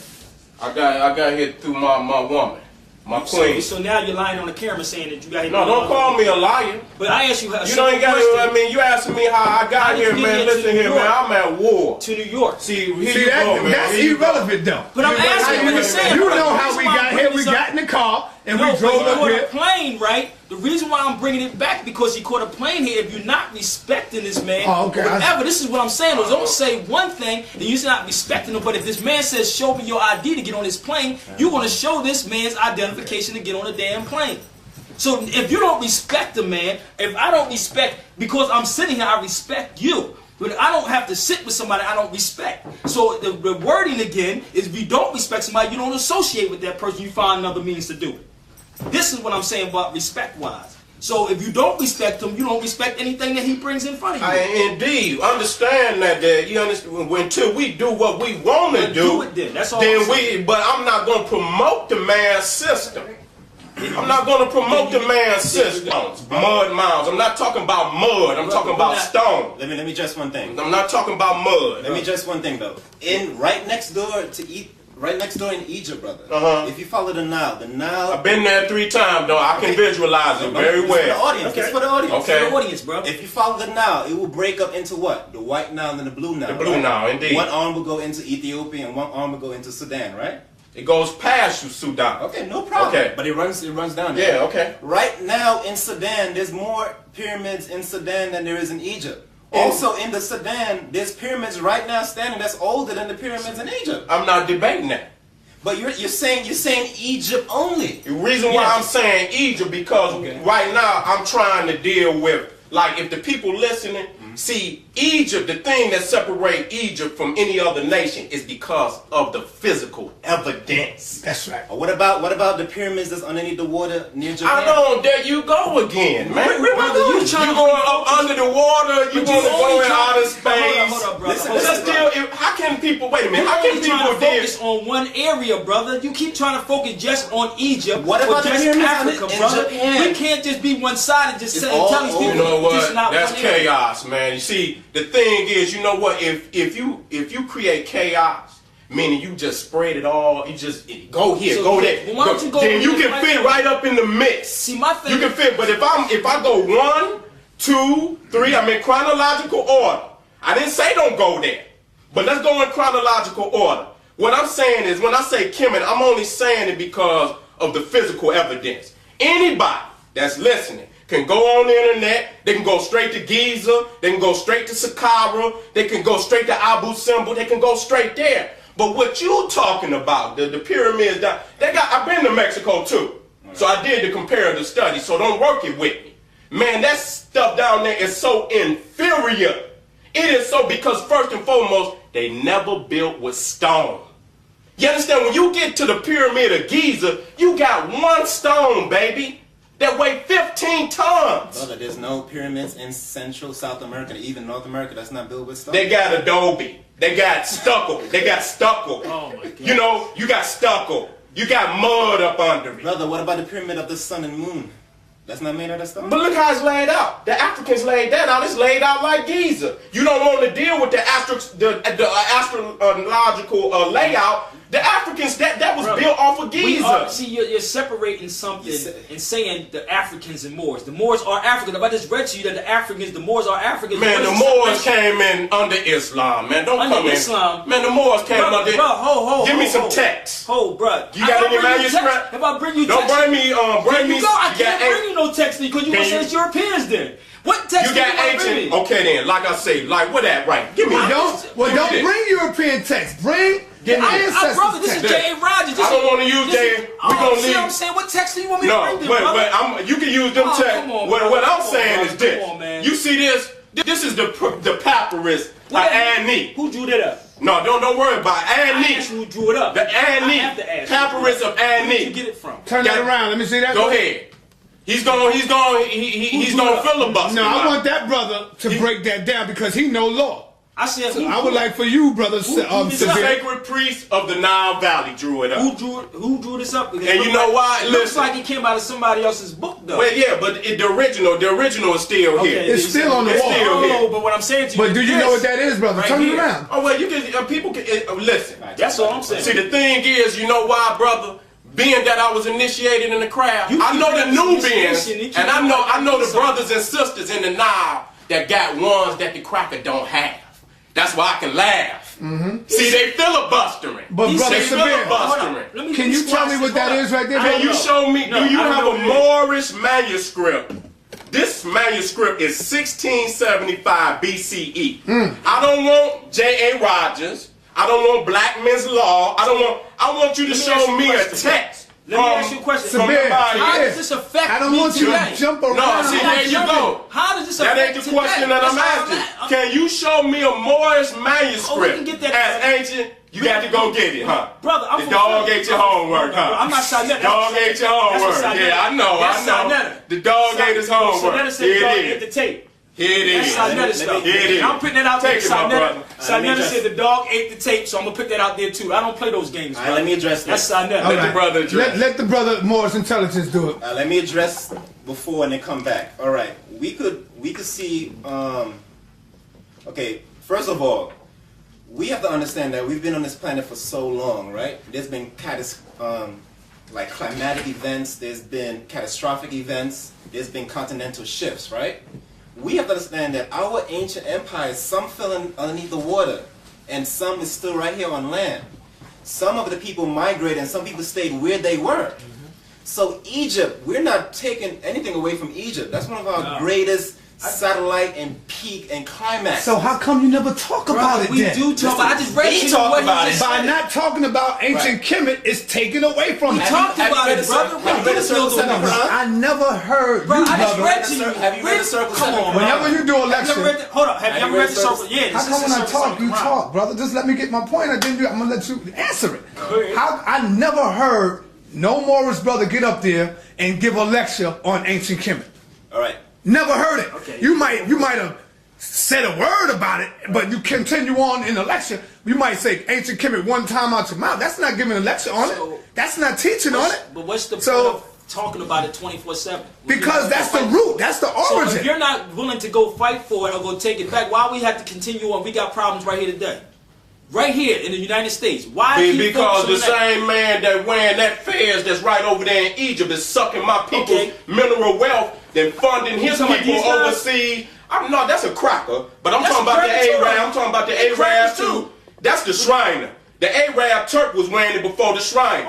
I got here through my woman, my queen. So now you're lying on the camera saying that you got here. No, don't call me a liar. But I asked you how. You don't got to. I mean, you asking me how I got here, man. Listen here, man. I'm at war. To New York. See, here you go, man. That's irrelevant, though. But I'm asking you what saying. You know how we got here. We got in the car and we drove up here. A plane, right? The reason why I'm bringing it back because he caught a plane here. If you're not respecting this man, whatever. This is what I'm saying. Don't say one thing and you're not respecting him. But if this man says, "Show me your ID to get on this plane," you're going to show this man's identification to get on a damn plane. So if you don't respect the man, if I don't respect, because I'm sitting here, I respect you. But I don't have to sit with somebody I don't respect. So the wording again is if you don't respect somebody, you don't associate with that person, you find another means to do it. This is what I'm saying about respect-wise. So if you don't respect him, you don't respect anything that he brings in front of you. Indeed. Understand that, you understand, until we do what we want to do it then. That's all but I'm not going to promote the man's system. I'm not going to promote the man's systems, mud mounds. I'm not talking about mud. I'm talking about stone. Let me just one thing. I'm not talking about mud. Let me just one thing though. Right next door in Egypt, brother. If you follow the Nile, I've been there 3 times though. I can visualize it very well. For the audience. Okay. It's for the audience. Okay. For the audience, bro. If you follow the Nile, it will break up into what? The White Nile and the Blue Nile. The Blue Nile, indeed. One arm will go into Ethiopia and one arm will go into Sudan, right? It goes past you, Sudan. Okay, no problem. Okay. But it runs down there. Yeah, okay. Right now in Sudan, there's more pyramids in Sudan than there is in Egypt. Also in the Sudan, there's pyramids right now standing that's older than the pyramids in Egypt. I'm not debating that. But you're saying Egypt only. The reason why I'm saying Egypt because right now I'm trying to deal with, like, if the people listening see Egypt, the thing that separates Egypt from any other nation is because of the physical evidence. That's right. What about the pyramids that's underneath the water near Japan? I don't. There you go again, man. You going up under the water? You want to go in outer space? Hold up, brother. How can people? Wait a minute. How can people focus on one area, brother? You keep trying to focus just on Egypt. What about just Africa, in brother? Japan? We can't just be one-sided. Just tell these people. You know what? That's one chaos, man. You see, the thing is, you know what? If you create chaos, meaning you just spread it all, you just go here, go there. Why don't you go then you can fit right up in the mix. See, my thing. You can fit, but if I go 1, 2, 3, I'm in chronological order. I didn't say don't go there, but let's go in chronological order. What I'm saying is, when I say Kemet, I'm only saying it because of the physical evidence. Anybody that's listening can go on the internet, they can go straight to Giza, they can go straight to Saqqara, they can go straight to Abu Simbel, they can go straight there. But what you talking about, the pyramids, I've been to Mexico too. So I did the comparative study, so don't work it with me. Man, that stuff down there is so inferior. It is so because first and foremost, they never built with stone. You understand, when you get to the Pyramid of Giza, you got one stone, baby, that weigh 15 tons. Brother, there's no pyramids in Central South America, even North America, that's not built with stone. They got adobe. They got stucco. Oh my God. You know, you got stucco. You got mud up under it. Brother, what about the Pyramid of the Sun and Moon? That's not made out of stone? But look how it's laid out. The Africans laid that out. It's laid out like Giza. You don't want to deal with the astrological layout. The Africans, that was built off of Giza. See, you're separating something and saying the Africans and Moors. The Moors are African. If I just read to you that the Moors are Africans. Man, the Moors came in under Islam, man. Don't come in. Islam. Man, the Moors came under. Give me some text. Bro. You got any manuscript? If I bring you don't text. Bring me. I can't bring you no text because you want to say it's Europeans then. What text You got ancient. Okay then, like I say, like what that right? Give me. Don't bring European text. Bring the ancestors. Brother, this is J.A. Rogers. I don't want to use J.A. We gonna leave. I'm saying, what text do you want me to bring them, brother? You can use them text. What I'm saying is this. Come on, man. You see this? This is the papyrus of Ani. Who drew that up? No, don't worry about it. Ani. I asked who drew it up. The Ani. Papyrus of Ani. Where did you get it from? Turn that around. Let me see that. Go ahead. He's gonna filibuster. No, I want that brother to break that down because he know law. I said, I would like for you, brother, the sacred priest of the Nile Valley drew it up. Who drew this up? And you know why? It looks like it came out of somebody else's book, though. Well, yeah, but the original is still here. It's still on the wall. Still here. But what I'm saying to you, but do you know what that is, brother? Turn it around. Oh well, you can. People can listen. That's all I'm saying. See, the thing is, you know why, brother? Being that I was initiated in the craft, I know the Nubians, and I know the brothers and sisters in the Nile that got ones that the cracker don't have. That's why I can laugh. See, they filibustering. But brother filibustering. Can you tell me what that is right there? Can you show me? Do you have a Moorish manuscript? This manuscript is 1675 BCE. I don't want J.A. Rogers. I don't want Blackman's Law. I want you to show me a text. Let me ask you a question. How does this affect I don't want you to jump around. No, see, there you go. How does this affect That ain't the question that I'm asking. Can you show me a Moorish manuscript as ancient? You got to go get it, huh? Brother, I'm the dog ate your homework, huh? I'm not Sinetta. Dog ate your homework. Yeah, I know. The dog ate his homework. Here it is. The tape. Here it is. That's Sinetta stuff. Here it is. I'm putting that out there. Sinetta address said the dog ate the tape, so I'm gonna put that out there too. I don't play those games. Let me address this. That's Sinetta. Let the brother address. Let the brother Morris Intelligence do it. Let me address before and then come back. All right. We could see. Okay. First of all, we have to understand that we've been on this planet for so long, right? There's been like climatic events. There's been catastrophic events. There's been continental shifts, right? We have to understand that our ancient empires, some fell underneath the water, and some is still right here on land. Some of the people migrated, and some people stayed where they were. So Egypt, we're not taking anything away from Egypt. That's one of our greatest satellite and peak and climax. So how come you never talk about it we then? do talk about it. I just read you talk about it. By not talking about ancient Kemet, it's taken away from it. We talked about it, brother. Have you read the Circle Seven Quran? I never heard Bro, you, I just brother. read to you. Have you read the Circle Come Seven? on, Whenever you do a lecture, hold on. Have you ever read the Circle? Yeah. how come when I talk, you talk, brother? Just let me get my point. I'm gonna let you answer it. I never heard no Morris brother get up there and give a lecture on ancient Kemet. All right. Never heard it. Okay. You might have said a word about it, but you continue on in the lecture. You might say ancient Kemet one time out your mouth. That's not giving a lecture on it. That's not teaching on it. But what's the point of talking about it 24/7? Because that's the root. That's the origin. So if you're not willing to go fight for it or go take it back, why we have to continue on? We got problems right here today. Right here in the United States. Why? Because the same man that wearing that fez that's right over there in Egypt is sucking my people's mineral wealth and funding his people overseas. No, that's a cracker. But I'm talking about the Arab. I'm talking about the Arab too. That's the Shriner. The Arab Turk was wearing it before the Shrine.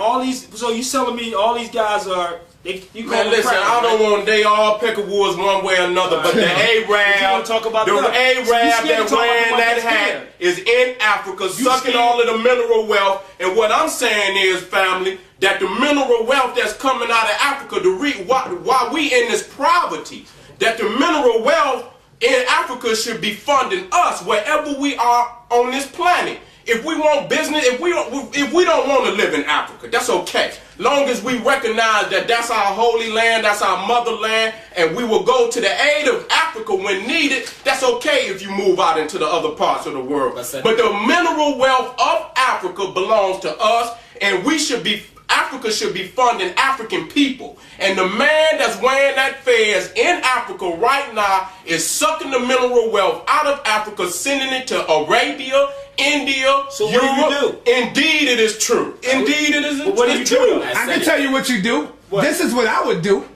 So you telling me all these guys are? Man, listen, I don't want they all peckerwoods one way or another, but the Arab, that wearing that hat is in Africa, sucking all of the mineral wealth. And what I'm saying is, family, that the mineral wealth that's coming out of Africa, why we in this poverty, that the mineral wealth in Africa should be funding us wherever we are on this planet. If we want business, if we don't want to live in Africa, that's okay. Long as we recognize that that's our holy land, that's our motherland, and we will go to the aid of Africa when needed, that's okay if you move out into the other parts of the world. But the mineral wealth of Africa belongs to us, and Africa should be funding African people. And the man that's wearing that fez in Africa right now is sucking the mineral wealth out of Africa, sending it to Arabia, India, so Europe. What do you do? Indeed it is true. Indeed it is what do you do? I can tell you what you do. This is what I would do.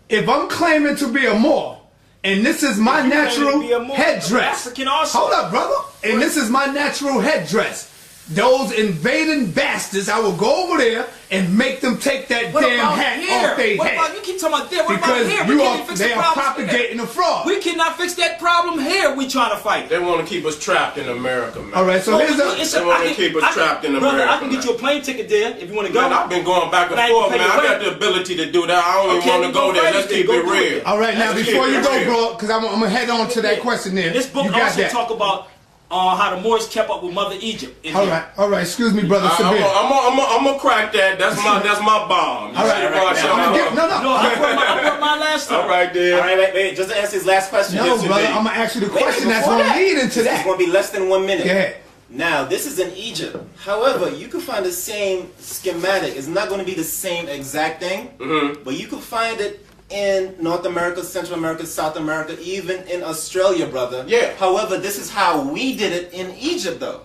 If I'm claiming to be a Moor, and this is my natural headdress. African also. Hold up, brother. And this is my natural headdress. those invading bastards, I will go over there and make them take that damn hat off their What head. about, you keep talking about there, what Because about here? they are propagating a fraud. We cannot fix that problem here. We trying to fight. They want to keep us trapped in America, man. All right, so here's They want to keep us trapped in America. Brother, I can get you a plane ticket there if you want to go. Man, I've been going back and forth, man. I got the ability to do that. I don't even want to go there. Let's keep it real. All right, now before you go, bro, because I'm gonna head on to that question there. This book you got also that. talk about how the Moors kept up with Mother Egypt. All right. Excuse me, brother. I'm gonna crack that. That's my bomb. All right. No, I brought my last time. All right, then. All right, wait. Just to answer his last question. No, brother. I'm gonna ask you the question that's before gonna that, lead into that. It's gonna be less than 1 minute. Go ahead. Now, this is in Egypt. However, you can find the same schematic. It's not going to be the same exact thing, but you can find it in North America, Central America, South America, even in Australia, brother. Yeah. However, this is how we did it in Egypt, though.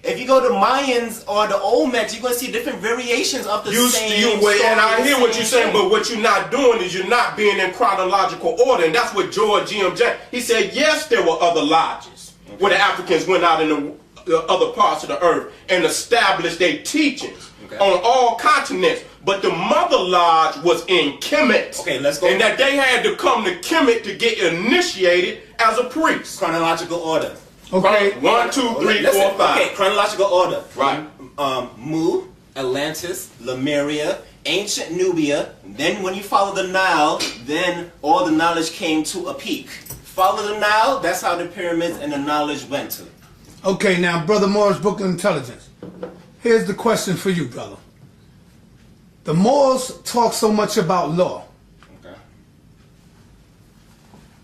If you go to Mayans or the Olmecs, you're going to see different variations of the same story. And I hear what you're saying, but what you're not doing is you're not being in chronological order, and that's what George G.M. Jackson, he said, yes, there were other lodges where the Africans went out in the other parts of the earth and established their teachings on all continents. But the mother lodge was in Kemet. Okay, let's go. And that they had to come to Kemet to get initiated as a priest. Chronological order. Okay. 1, 2, 3, 4, 5. Okay, chronological order. Right. Mu, Atlantis, Lemuria, ancient Nubia. Then when you follow the Nile, then all the knowledge came to a peak. Follow the Nile, that's how the pyramids and the knowledge went to. Okay, now, Brother Moores, Book of Intelligence. Here's the question for you, brother. The Moors talk so much about law. Okay.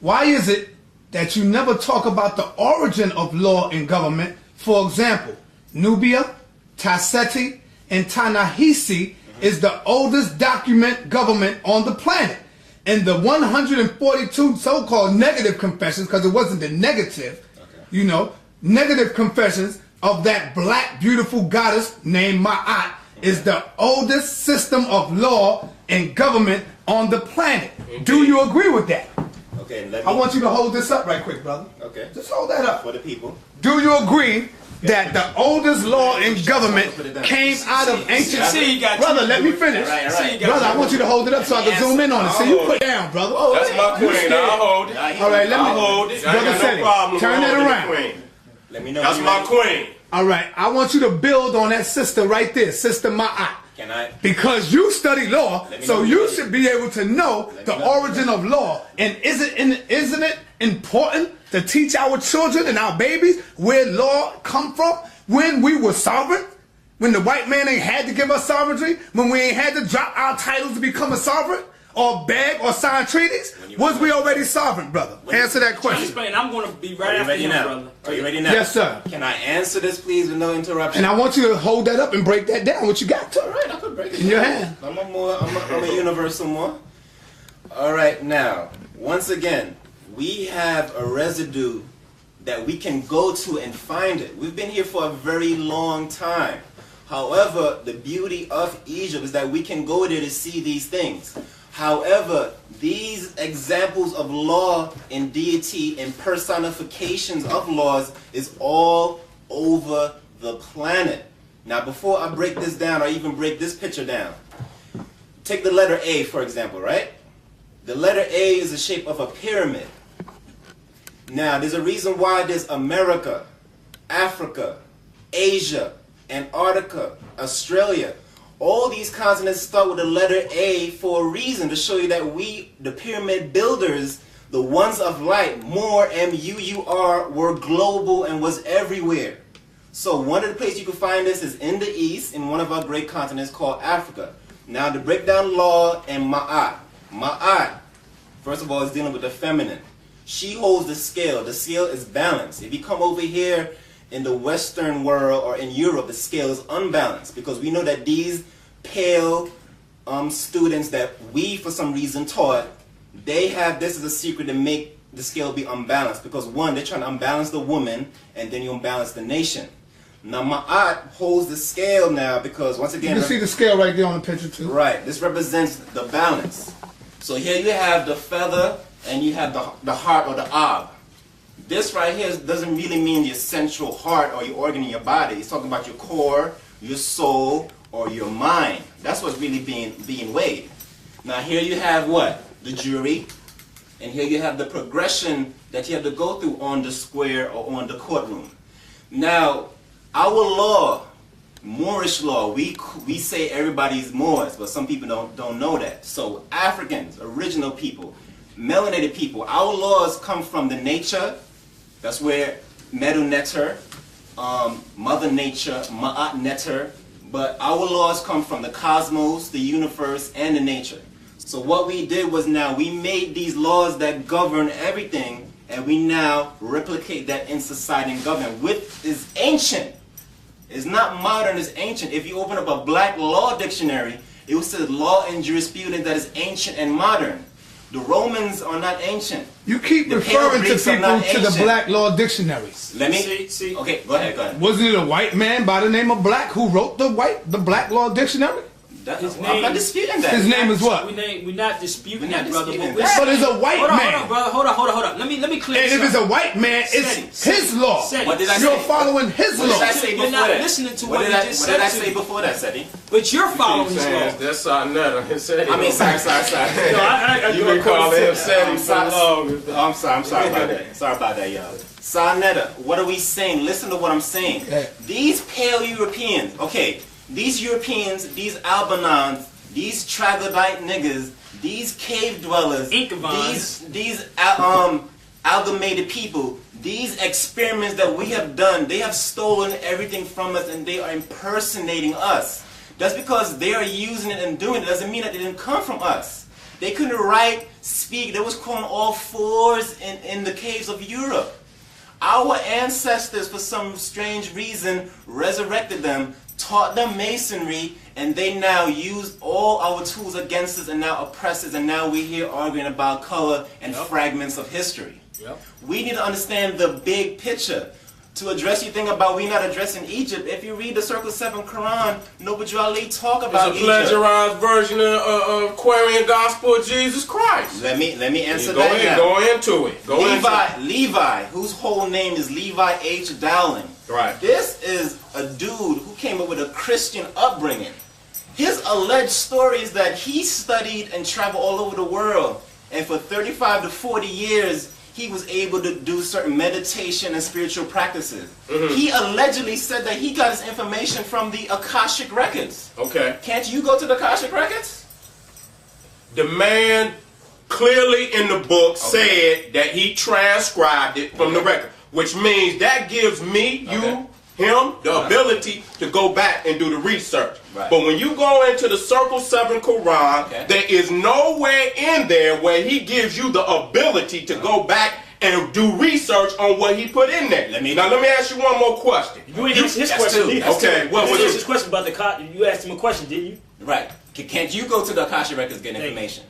Why is it that you never talk about the origin of law in government? For example, Nubia, Ta-Seti, and Ta-Nehisi is the oldest document government on the planet. And the 142 so-called negative confessions, because it wasn't the negative, you know, negative confessions of that black beautiful goddess named Ma'at is the oldest system of law and government on the planet. Do you agree with that? Okay, I want you to hold this up right quick, brother. Okay. Just hold that up. For the people. Do you agree that the oldest law in government came out of ancient... Brother, let me finish. All right. Brother, I want you to hold it up so I can zoom in on it. So you put it down, brother. That's my queen. I'll hold it. All right, let me... I'll hold it. Brother Seti, turn it around. Let me know. That's my queen. All right, I want you to build on that sister right there, Sister Ma'at. Can I? Because you study law, so you should be able to know the origin of law. And isn't it important to teach our children and our babies where law come from? When we were sovereign? When the white man ain't had to give us sovereignty? When we ain't had to drop our titles to become a sovereign? Or beg or sign treaties? Was we already sovereign, brother? Answer that question. I'm going to be right after him, brother. Are you ready now? Yes, sir. Can I answer this, please, with no interruption? And I want you to hold that up and break that down. What you got? All right, I could break it in your hand. I'm a universal more. All right, now, once again, we have a residue that we can go to and find it. We've been here for a very long time. However, the beauty of Egypt is that we can go there to see these things. However, these examples of law and deity and personifications of laws is all over the planet. Now, before I break this down or even break this picture down, take the letter A, for example, right? The letter A is the shape of a pyramid. Now, there's a reason why there's America, Africa, Asia, Antarctica, Australia. All these continents start with the letter A for a reason, to show you that we, the pyramid builders, the ones of light, Moor, M-U-U-R, were global and was everywhere. So one of the places you can find this is in the east, in one of our great continents called Africa. Now to break down law and Ma'at. Ma'at, first of all, is dealing with the feminine. She holds the scale. The scale is balanced. If you come over here in the Western world or in Europe, the scale is unbalanced, because we know that these pale students that we for some reason taught, they have this as a secret to make the scale be unbalanced, because one, they're trying to unbalance the woman and then you unbalance the nation. Now Ma'at holds the scale now because once again, you can see the scale right there on the picture too. Right, this represents the balance. So here you have the feather and you have the heart or the ab. this right here doesn't really mean your central heart or your organ in your body. It's talking about your core, your soul, or your mind. That's what's really being weighed. Now here you have what? The jury. And here you have the progression that you have to go through on the square or on the courtroom. Now, our law, Moorish law, we say everybody's Moors, but some people don't know that. So Africans, original people, melanated people, our laws come from the nature. That's where Medu Neter, Mother Nature, Ma'at Neter. But our laws come from the cosmos, the universe, and the nature. So what we did was now we made these laws that govern everything, and we now replicate that in society and government, which is ancient. It's not modern, it's ancient. If you open up a black law dictionary, it will say law and jurisprudence that is ancient and modern. The Romans are not ancient. You keep referring to people to the black law dictionaries. Let me see. Okay, go ahead. Wasn't it a white man by the name of Black who wrote the black law dictionary? I'm not disputing that. His name is what? We're not disputing that, brother. But it's a white man. Hold on. Let me clear this up. And if it's a white man, it's his law. What did I say? You're following his law. What did I say before You're not that? listening to what he just said. What did I say before that, Seti? But you're following his law. That's Seti. I mean, sorry. You've been calling him Seti so long. I'm sorry about that. Sorry about that, y'all. Sanetta, what are we saying? Listen to what I'm saying. These pale Europeans, okay, these Europeans, these Albanons, these troglodyte niggas, these cave dwellers, these amalgamated people, these experiments that we have done, they have stolen everything from us and they are impersonating us. Just because they are using it and doing it doesn't mean that it didn't come from us. They couldn't write, speak, they was crawling all fours in the caves of Europe. Our ancestors, for some strange reason, resurrected them, taught them masonry, and they now use all our tools against us and now oppress us, and now we're here arguing about color and fragments of history. We need to understand the big picture. To address your thing about we not addressing Egypt, if you read the Circle 7 Quran, Noble Ali talk about Egypt. It's a plagiarized version of Aquarian Gospel of Jesus Christ. Let me answer that now. Go into it. Levi, whose whole name is Levi H. Dowling. Right. This is a dude who came up with a Christian upbringing. His alleged story is that he studied and traveled all over the world, and for 35 to 40 years, he was able to do certain meditation and spiritual practices. He allegedly said that he got his information from the Akashic Records. Okay. Can't you go to the Akashic Records? The man clearly in the book said that he transcribed it from the record, which means that gives me, you, him, the ability to go back and do the research. But when you go into the Circle 7 Quran, there is nowhere in there where he gives you the ability to go back and do research on what he put in there. Now let me ask you one more question. You ain't asked his question. Okay, what was his question about the you asked him a question, didn't you? Right. Can't you go to the Akashic Records and get information?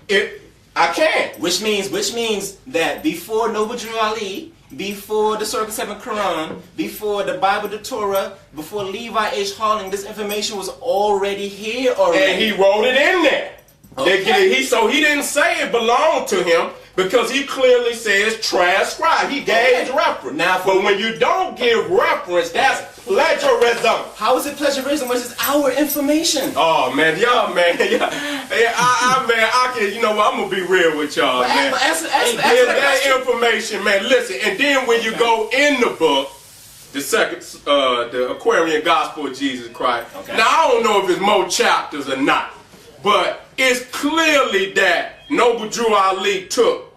I can. Which means that before Noble Ali, before the Circle 7 Quran, before the Bible, the Torah, before Levi H. Hawling, this information was already here already. And he wrote it in there. So he didn't say it belonged to him because he clearly says transcribe. He gave reference. But when you don't give reference, that's plagiarism. How is it plagiarism? Which is our information. Oh man, y'all, man, I can. You know what? I'm gonna be real with y'all, man. That information, man. Listen, and then when you go in the book, the Aquarian Gospel of Jesus Christ. Now I don't know if it's more chapters or not, but it's clearly that Noble Drew Ali took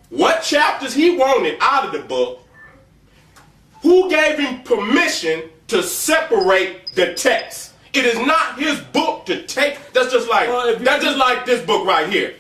what chapters he wanted out of the book. Who gave him permission to separate the text? It is not his book to take. That's just like this book right here.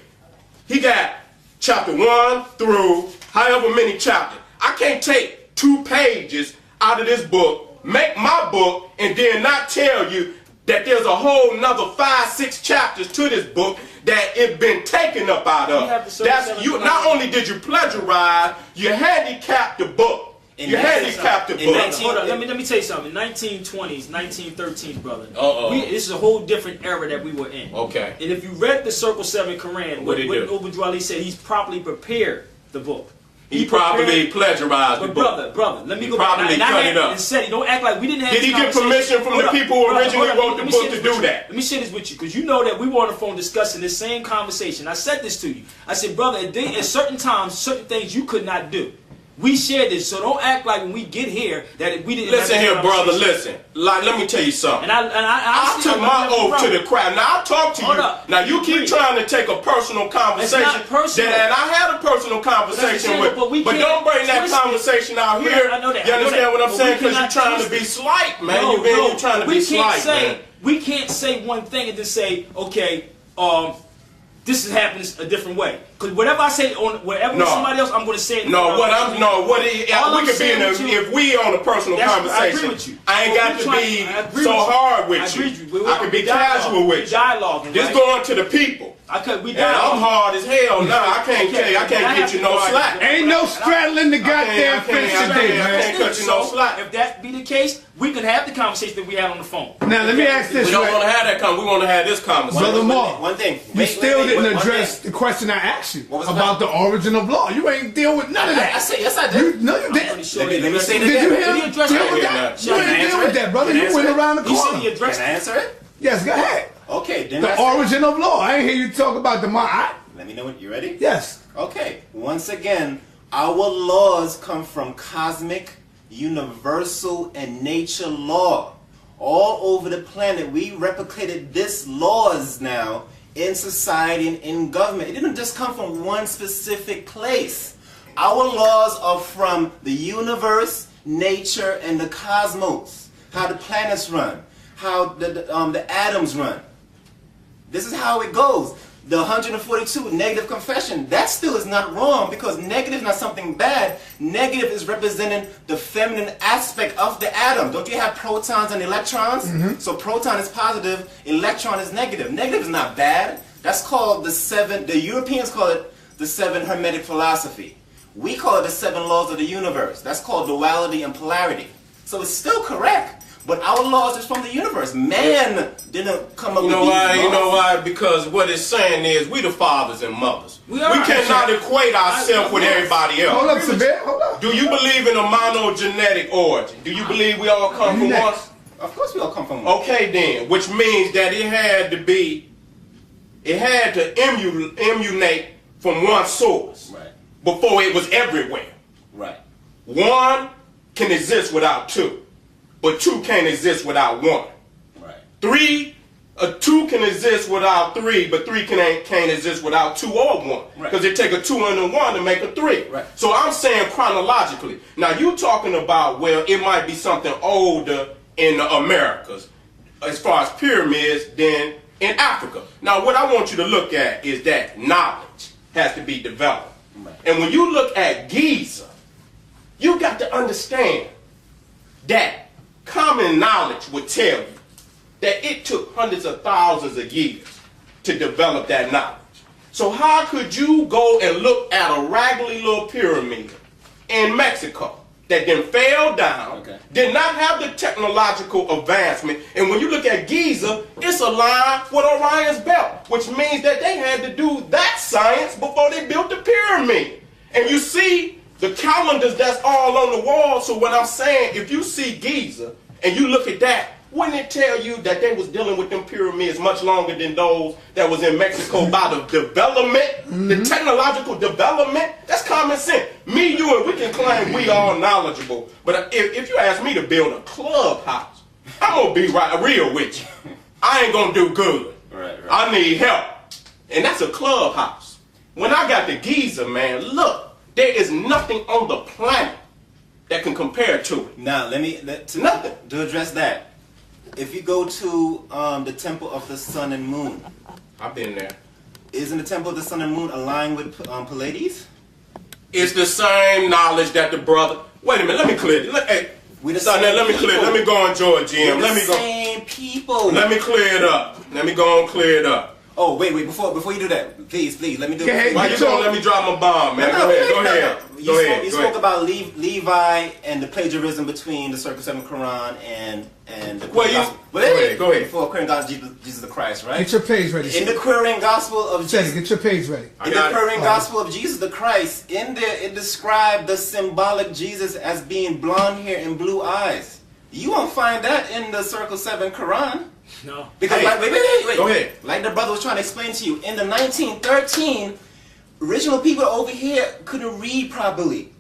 He got chapter 1 through however many chapters. I can't take 2 pages out of this book, make my book, and then not tell you that there's a whole nother 5, 6 chapters to this book that it been taken up out of. That's you. Not only did you plagiarize, you handicapped the book. You handicapped the book. Hold on, let me tell you something. 1920s, 1913s, brother. This is a whole different era that we were in. Okay. And if you read the Circle 7 Quran, what Noble Ali said, he's properly prepared the book. He probably plagiarized the book. Brother, let me go probably back. cut it up. And Seti, don't act like we didn't have Did this he get conversation. permission from the people who originally wrote the book to do that? Let me share this with you, because you know that we were on the phone discussing this same conversation. I said this to you. I said, brother, at certain times, certain things you could not do. We shared this, so don't act like when we get here that we didn't. Listen here, brother. Listen. Like, let me tell you something. I took my oath to the crowd. Now I talk to you. Now you keep trying to take a personal conversation. It's not personal. And I had a personal conversation with. But don't bring that conversation out here. I know that. You understand what I'm saying? Because you're trying to be slight, man. You're trying to be slight, man. We can't say one thing and then say, okay, this happens a different way. Because whatever I say on whatever somebody else, I'm going to say it. We could be in if we on a personal conversation. I agree with you. I ain't got to be so hard with you. I can be casual with you. Dialoguing. This going to the people. And I'm hard as hell. No, I can't tell you. I can't get you no slack. Ain't no straddling the goddamn fence today, man. I can't cut you no slack. If that be the case, we can have the conversation that we had on the phone. Now let me ask this. We don't want to have that conversation. We want to have this conversation. Brother Mark, one thing. You still didn't address the question I asked you about the origin of law. You ain't deal with none of that. I said yes, I did. No, you didn't. Let me say that. Did you deal with that? You ain't deal with that, brother. You went around the corner. Can I answer it? Yes, go ahead. Okay, then the origin of law. I ain't hear you talk about the Ma'at. Let me know when you ready. Yes. Okay. Once again, our laws come from cosmic, universal, and nature law. All over the planet, we replicated this laws now in society and in government. It didn't just come from one specific place. Our laws are from the universe, nature, and the cosmos. How the planets run, how the atoms run. This is how it goes. The 142 negative confession, that still is not wrong, because negative is not something bad. Negative is representing the feminine aspect of the atom. Don't you have protons and electrons? Mm-hmm. So proton is positive, electron is negative. Negative is not bad. That's called the Europeans call it the 7 Hermetic philosophy. We call it the 7 laws of the universe. That's called duality and polarity. So it's still correct. But our laws is from the universe. Man didn't come up with these laws. You know why? Because what it's saying is we the fathers and mothers. We cannot equate ourselves with everybody else. Hold up, Sabir. Hold up. Do you believe in a monogenetic origin? Do you believe we all come from one? Of course we all come from one. Okay then, which means that it had to emulate from one source. Right. Before it was everywhere. Right. One can exist without two. But 2 can't exist without 1. Right. 2 can exist without 3, but 3 can't exist without 2 or 1. Because it take a 2 and a 1 to make a 3. Right. So I'm saying chronologically. Now you talking about, well, it might be something older in the Americas as far as pyramids than in Africa. Now what I want you to look at is that knowledge has to be developed. Right. And when you look at Giza, you got to understand that common knowledge would tell you that it took hundreds of thousands of years to develop that knowledge. So how could you go and look at a raggedy little pyramid in Mexico that then fell down, did not have the technological advancement, and when you look at Giza, it's aligned with Orion's belt, which means that they had to do that science before they built the pyramid. And you see the calendars that's all on the wall. So what I'm saying, if you see Giza and you look at that, wouldn't it tell you that they was dealing with them pyramids much longer than those that was in Mexico by the development, the technological development? That's common sense. Me, you, and we can claim we all knowledgeable. But if you ask me to build a clubhouse, I'm going to be real with you. I ain't going to do good. Right. I need help. And that's a clubhouse. When I got to Giza, man, look. There is nothing on the planet that can compare to it. Now, nothing. To address that, if you go to the Temple of the Sun and Moon. I've been there. Isn't the Temple of the Sun and Moon aligned with Pallades? It's the same knowledge that the brother... Wait a minute, let me clear it. Let me go on George Jim. Same people. Let me clear it up. Let me go and clear it up. Oh, wait, before you do that, please, let me do it. Why you gonna let me drop my bomb, man? Go ahead. You spoke about Levi and the plagiarism between the Circle 7 Quran and the go ahead. Before queering Gospel of Jesus the Christ, right? Get your page ready. In the queering Gospel of Jesus. Get your page ready. In the queering Gospel of Jesus the Christ, in there it described the symbolic Jesus as being blonde hair and blue eyes. You won't find that in the Circle 7 Quran. No. Because wait. Go ahead. Like the brother was trying to explain to you, in the 1913, original people over here couldn't read properly.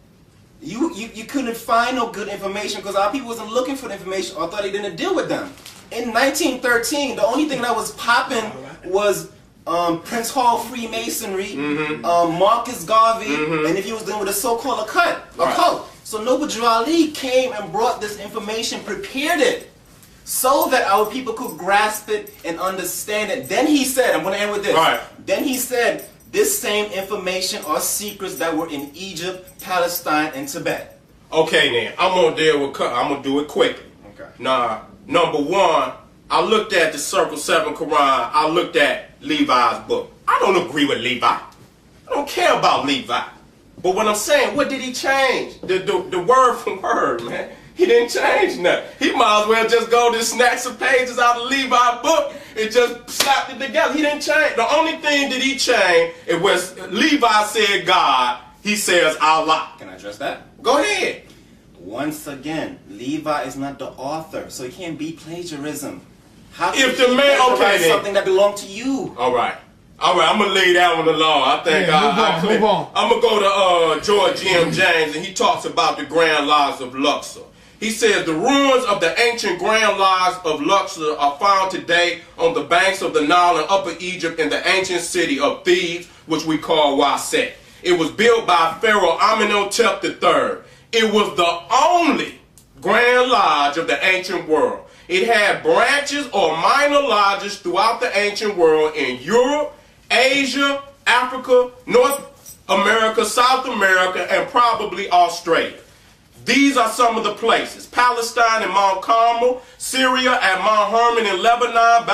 You couldn't find no good information because our people wasn't looking for the information or thought they didn't deal with them. In 1913, the only thing that was popping was Prince Hall Freemasonry, Marcus Garvey, and if he was dealing with a so-called occult. So Noble Drew Ali came and brought this information, prepared it, so that our people could grasp it and understand it. Then he said, I'm going to end with this. Right. Then he said, this same information are secrets that were in Egypt, Palestine, and Tibet. Okay, then. I'm going to do it quickly. Okay. Now, number one, I looked at the Circle 7 Quran. I looked at Levi's book. I don't agree with Levi. I don't care about Levi. But what I'm saying, what did he change? The word for word, man. He didn't change nothing. He might as well just go to snatch some pages out of Levi's book and just slapped it together. He didn't change. The only thing that he changed, it was Levi said God, he says Allah. Can I address that? Go ahead. Once again, Levi is not the author, so it can't be plagiarism. How If the man, okay then. Something that belonged to you. All right, I'm going to lay that one alone. I think move on. I'm going to go to George M. James, and he talks about the Grand Lodge of Luxor. He says the ruins of the ancient Grand Lodge of Luxor are found today on the banks of the Nile in Upper Egypt in the ancient city of Thebes, which we call Waset. It was built by Pharaoh Amenhotep III. It was the only Grand Lodge of the ancient world. It had branches or minor lodges throughout the ancient world in Europe, Asia, Africa, North America, South America, and probably Australia. These are some of the places: Palestine and Mount Carmel, Syria at Mount Hermon in Lebanon,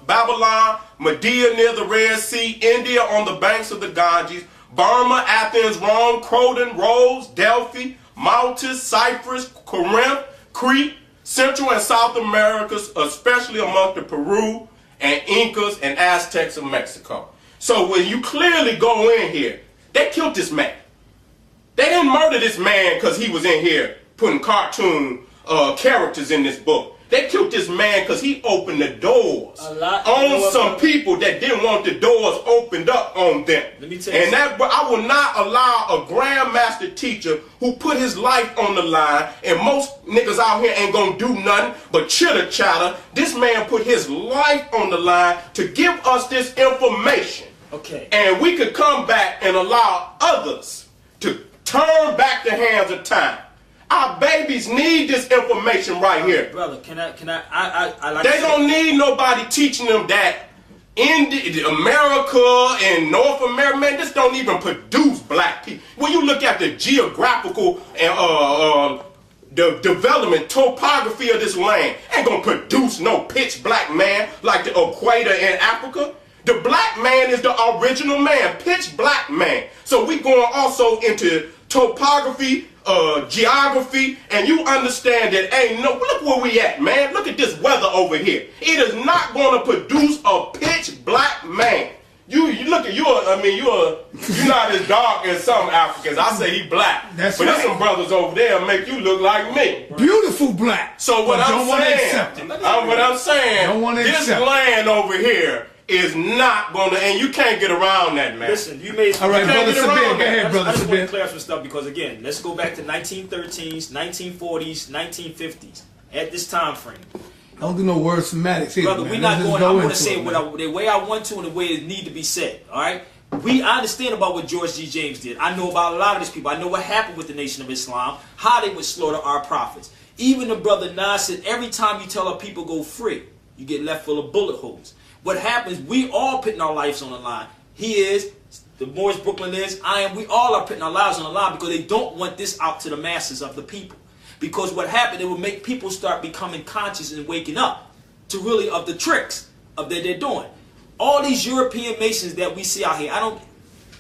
Babylon, Medea near the Red Sea, India on the banks of the Ganges, Burma, Athens, Rome, Croton, Rhodes, Delphi, Malta, Cyprus, Corinth, Crete, Central and South Americas, especially among the Peru and Incas and Aztecs of Mexico. So when you clearly go in here, they killed this man. They didn't murder this man because he was in here putting cartoon characters in this book. They killed this man because he opened the doors on some people that didn't want the doors opened up on them. Let me tell you and that I will not allow a grandmaster teacher who put his life on the line, and most niggas out here ain't gonna do nothing but chitter chatter. This man put his life on the line to give us this information. Okay. And we could come back and allow others to turn back the hands of time. Our babies need this information right here. Brother, I like They don't need nobody teaching them that in America and North America, man, this don't even produce black people. When you look at the geographical and the development, topography of this land, ain't gonna produce no pitch black man like the equator in Africa. The black man is the original man, pitch black man. So we going also into topography, geography, and you understand that ain't no, look where we at, man. Look at this weather over here. It is not going to produce a pitch black man. You look at you're not as dark as some Africans. I say he black. That's but right. There's some brothers over there make you look like me. Beautiful black. So what I'm saying, Don't want to this accept it. land over here is not going to, and you can't get around that, man. Listen, you made. All right, Brother Sabir, go ahead, Brother I just want to Sabir. clear up some stuff because again, let's go back to 1913s, 1940s, 1950s. At this time frame, Don't do no word semantics here, brother, man. we're not Let's just going. go I'm going to into say it, the way I want to and the way it need to be said. All right. I understand about what George G. James did. I know about a lot of these people. I know what happened with the Nation of Islam, how they would slaughter our prophets. Even the brother Nas said, every time you tell our people go free, you get left full of bullet holes. What happens, we all putting our lives on the line. He is, the Morris Brooklyn is, I am, we all are putting our lives on the line because they don't want this out to the masses of the people. Because what happened, it will make people start becoming conscious and waking up to really of the tricks of that they're doing. All these European Masons that we see out here,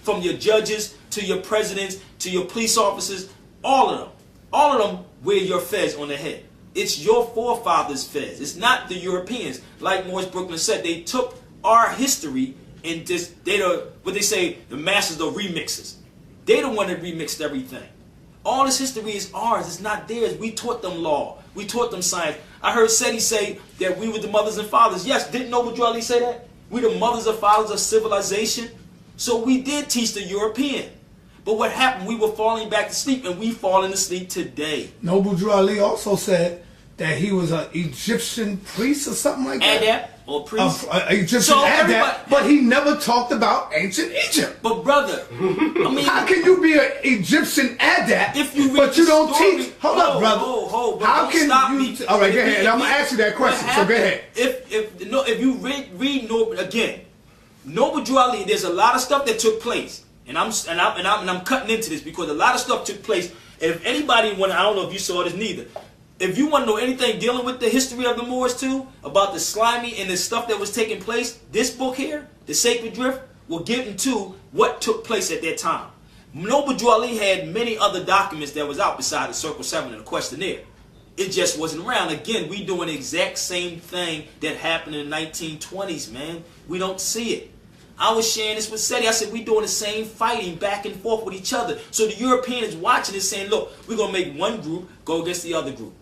from your judges to your presidents to your police officers, all of them wear your fez on their head. It's your forefathers' fez. It's not the Europeans. Like Morris Brooklyn said, they took our history and just, what they say, the masters, the remixers. They the one that remixed everything. All this history is ours. It's not theirs. We taught them law. We taught them science. I heard Seti say that we were the mothers and fathers. Yes, didn't Noble Drew Ali say that? We the mothers and fathers of civilization. So we did teach the European. But what happened? We were falling back to sleep, and we falling asleep today. Noble Drew Ali also said that he was an Egyptian priest or something like that. Adept or priest. Egyptian adept, but he never talked about ancient Egypt. But brother, I mean, how can you be an Egyptian adept if you read but you don't story, teach? Hold up, brother. How can you? All right, go ahead. I'm gonna ask you that question. So go ahead. If you read Noble again, Noble Drew Ali, there's a lot of stuff that took place, and I'm cutting into this because a lot of stuff took place. If anybody want, I don't know if you saw this neither. If you want to know anything dealing with the history of the Moors too, about the slimy and the stuff that was taking place, this book here, The Sacred Drift, will get into what took place at that time. Noble Drew Ali had many other documents that was out beside the Circle 7 and the questionnaire. It just wasn't around. Again, we doing the exact same thing that happened in the 1920s, man. We don't see it. I was sharing this with Seti. I said, we doing the same fighting back and forth with each other. So the European is watching this saying, look, we're going to make one group go against the other group.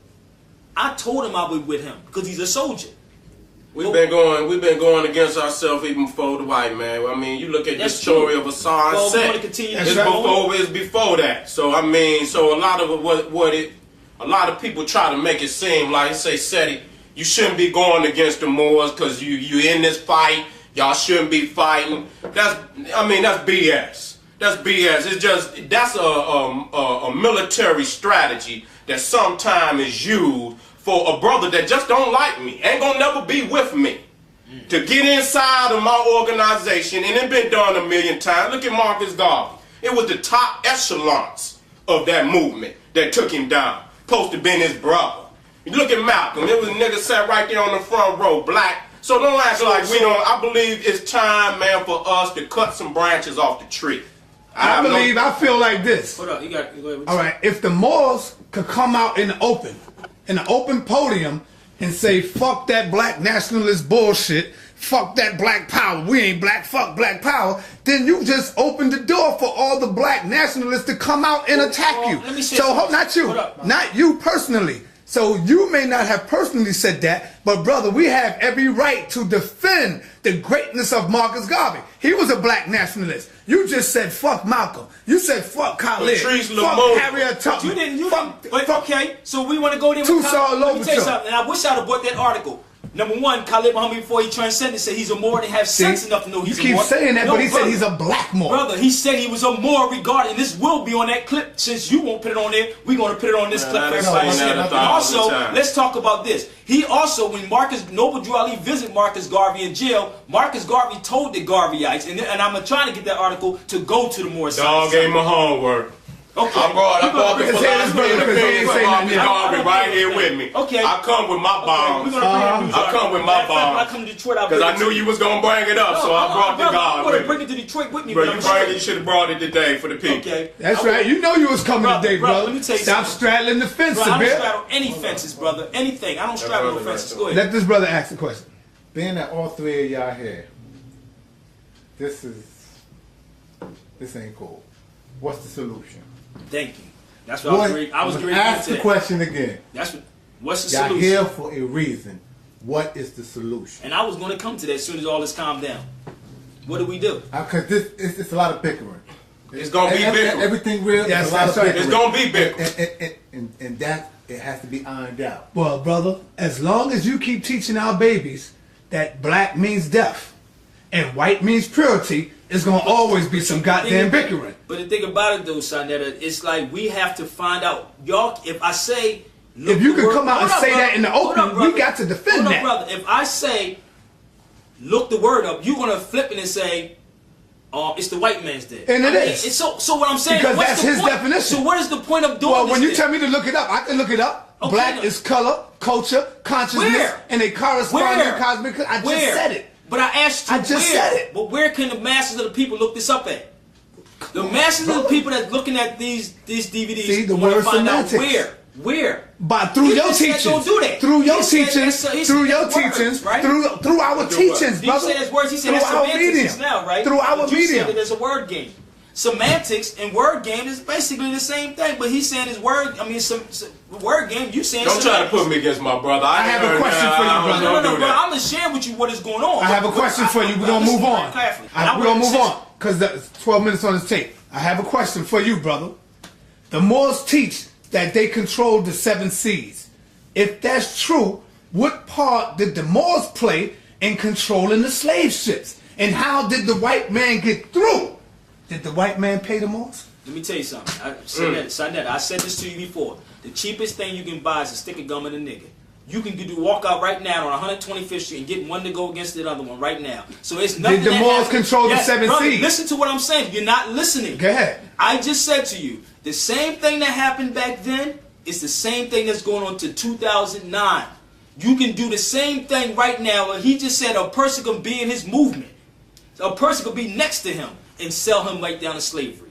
I told him I would with him because he's a soldier. We've been going against ourselves even before the white man. I mean, you look at the story of Hassan Seti. It's before that. So I mean, so a lot of a lot of people try to make it seem like, say, Seti, you shouldn't be going against the Moors because you in this fight. Y'all shouldn't be fighting. That's BS. That's BS. It's just that's a military strategy that sometimes is used for a brother that just don't like me, ain't gonna never be with me, to get inside of my organization, and it been done a million times. Look at Marcus Garvey. It was the top echelons of that movement that took him down. Supposed to been his brother. You look at Malcolm. It was a nigga sat right there on the front row, black. So don't act like we don't. I believe it's time, man, for us to cut some branches off the tree. I feel like this. Hold up, you go ahead. All right, if the Moors could come out in the open podium and say, fuck that black nationalist bullshit, fuck that black power, we ain't black, fuck black power, then you just opened the door for all the black nationalists to come out and attack you. Let me say so, not you personally. So you may not have personally said that, but brother, we have every right to defend the greatness of Marcus Garvey. He was a black nationalist. You just said fuck Malcolm. You said fuck Khalid. Fuck Harriet Tubman. Okay, so we want to go there with Khalid. Let me tell you something, and I wish I'd have brought that article. Number one, Khalid Muhammad, before he transcended, said he's a Moor and have sense enough to know he's a Moor. You keep saying that, but he said he's a black Moor. Brother, he said he was a Moor regarded, and this will be on that clip. Since you won't put it on there, we're going to put it on this clip for everybody to see. Also, let's talk about this. He also, when Noble Drew Ali visited Marcus Garvey in jail, Marcus Garvey told the Garveyites, and I'm trying to get that article to go to the Moor side. Dog gave my homework. Okay. I brought the philosophy and opinions of Marcus Garvey right here with me. Okay. I come with my bombs. I come with my bombs. I come to Detroit, because I knew you was going to bring it up, so I brought the God with me. Bring it to Detroit with me. Bro, you should have brought it today for the people. Okay. That's right. You know you was coming today, bro. Let me tell you Stop something. straddling the fence, I don't bit. straddle any fences, brother. Anything. I don't straddle no fences. Go ahead. Let this brother ask the question. Being that all three of y'all here, this ain't cool. What's the solution? Thank you. That's what I was agreeing. Ask the question again. What's the y'all solution? here for a reason. What is the solution? And I was going to come to that as soon as all this calmed down. What do we do? Because it's a lot of bickering. It's going to be bickering. Everything real. Yes, a lot of bickering. It's going to be bickering. And that it has to be ironed out. Well, brother, as long as you keep teaching our babies that black means death and white means purity, it's going to always be some goddamn bickering. But the thing about it, though, Sonetta, it's like we have to find out. Y'all, if I say... If you can come out and say that in the open, we got to defend that. Brother. If I say, look the word up, you're going to flip it and say, it's the white man's dead. And it is. So what I'm saying... Because that's his definition. So what is the point of doing this? Well, when you tell me to look it up, I can look it up. Okay, black is color, culture, consciousness, and they correspond in cosmic... I just said it. But I asked you I just said it. But where can the masses of the people look this up at? The masses of the people that's looking at these DVDs. See, the want to word find out semantics. where. But through your teachings, Don't do that. through your He said teachings, that's- he through said your that's words, teachings, right? through our teachings, He brother. said his words. He said Through that's our semantics medium. now, right? Through our But you medium. said that there's a word game. Semantics and word game is basically the same thing, but he's saying his word. I mean, some word game. You saying Don't try to put me against my brother. I have a question for you, brother. No, Don't do bro. that. I'm gonna share with you what is going on. I have a question for you. We're gonna move on. We're gonna move on because that's 12 minutes on this tape. I have a question for you, brother. The Moors teach that they control the 7 seas. If that's true, what part did the Moors play in controlling the slave ships? And how did the white man get through? Did the white man pay the Moors? Let me tell you something. I said this to you before. The cheapest thing you can buy is a stick of gum and a nigga. You can walk out right now on 125th Street and get one to go against the other one right now. So it's nothing. Did the that Moors happened. control the Yes, 7 brother, seas? Listen to what I'm saying. You're not listening. Go ahead. I just said to you, the same thing that happened back then is the same thing that's going on to 2009. You can do the same thing right now. And he just said a person can be in his movement. A person could be next to him and sell him right down to slavery.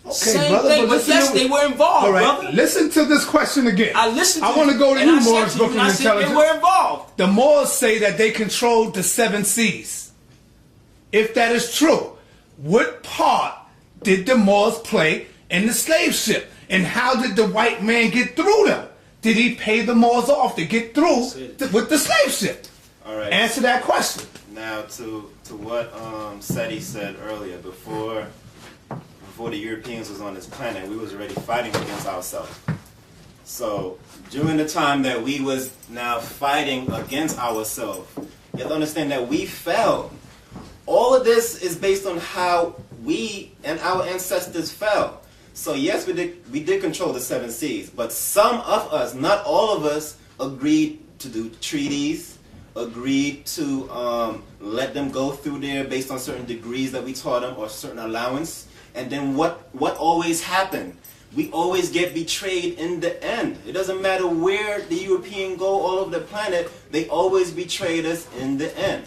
Okay, Same brother, thing, but but listen yes, to- they were involved, All right, brother. listen to this question again. I listened to I want to go to and you, I said Moors, to you, Book and of I said they Intelligence. were involved. The Moors say that they controlled the 7 seas. If that is true, what part did the Moors play in the slave ship? And how did the white man get through them? Did he pay the Moors off to get through with the slave ship? All right. Answer that question. Now to what Seti said earlier, before the Europeans was on this planet, we was already fighting against ourselves. So during the time that we was now fighting against ourselves, you have to understand that we fell. All of this is based on how we and our ancestors fell. So yes, we did control the 7 seas, but some of us, not all of us, agreed to do treaties, agreed to let them go through there based on certain degrees that we taught them or certain allowance. And then what always happened? We always get betrayed in the end. It doesn't matter where the European go all over the planet, they always betrayed us in the end.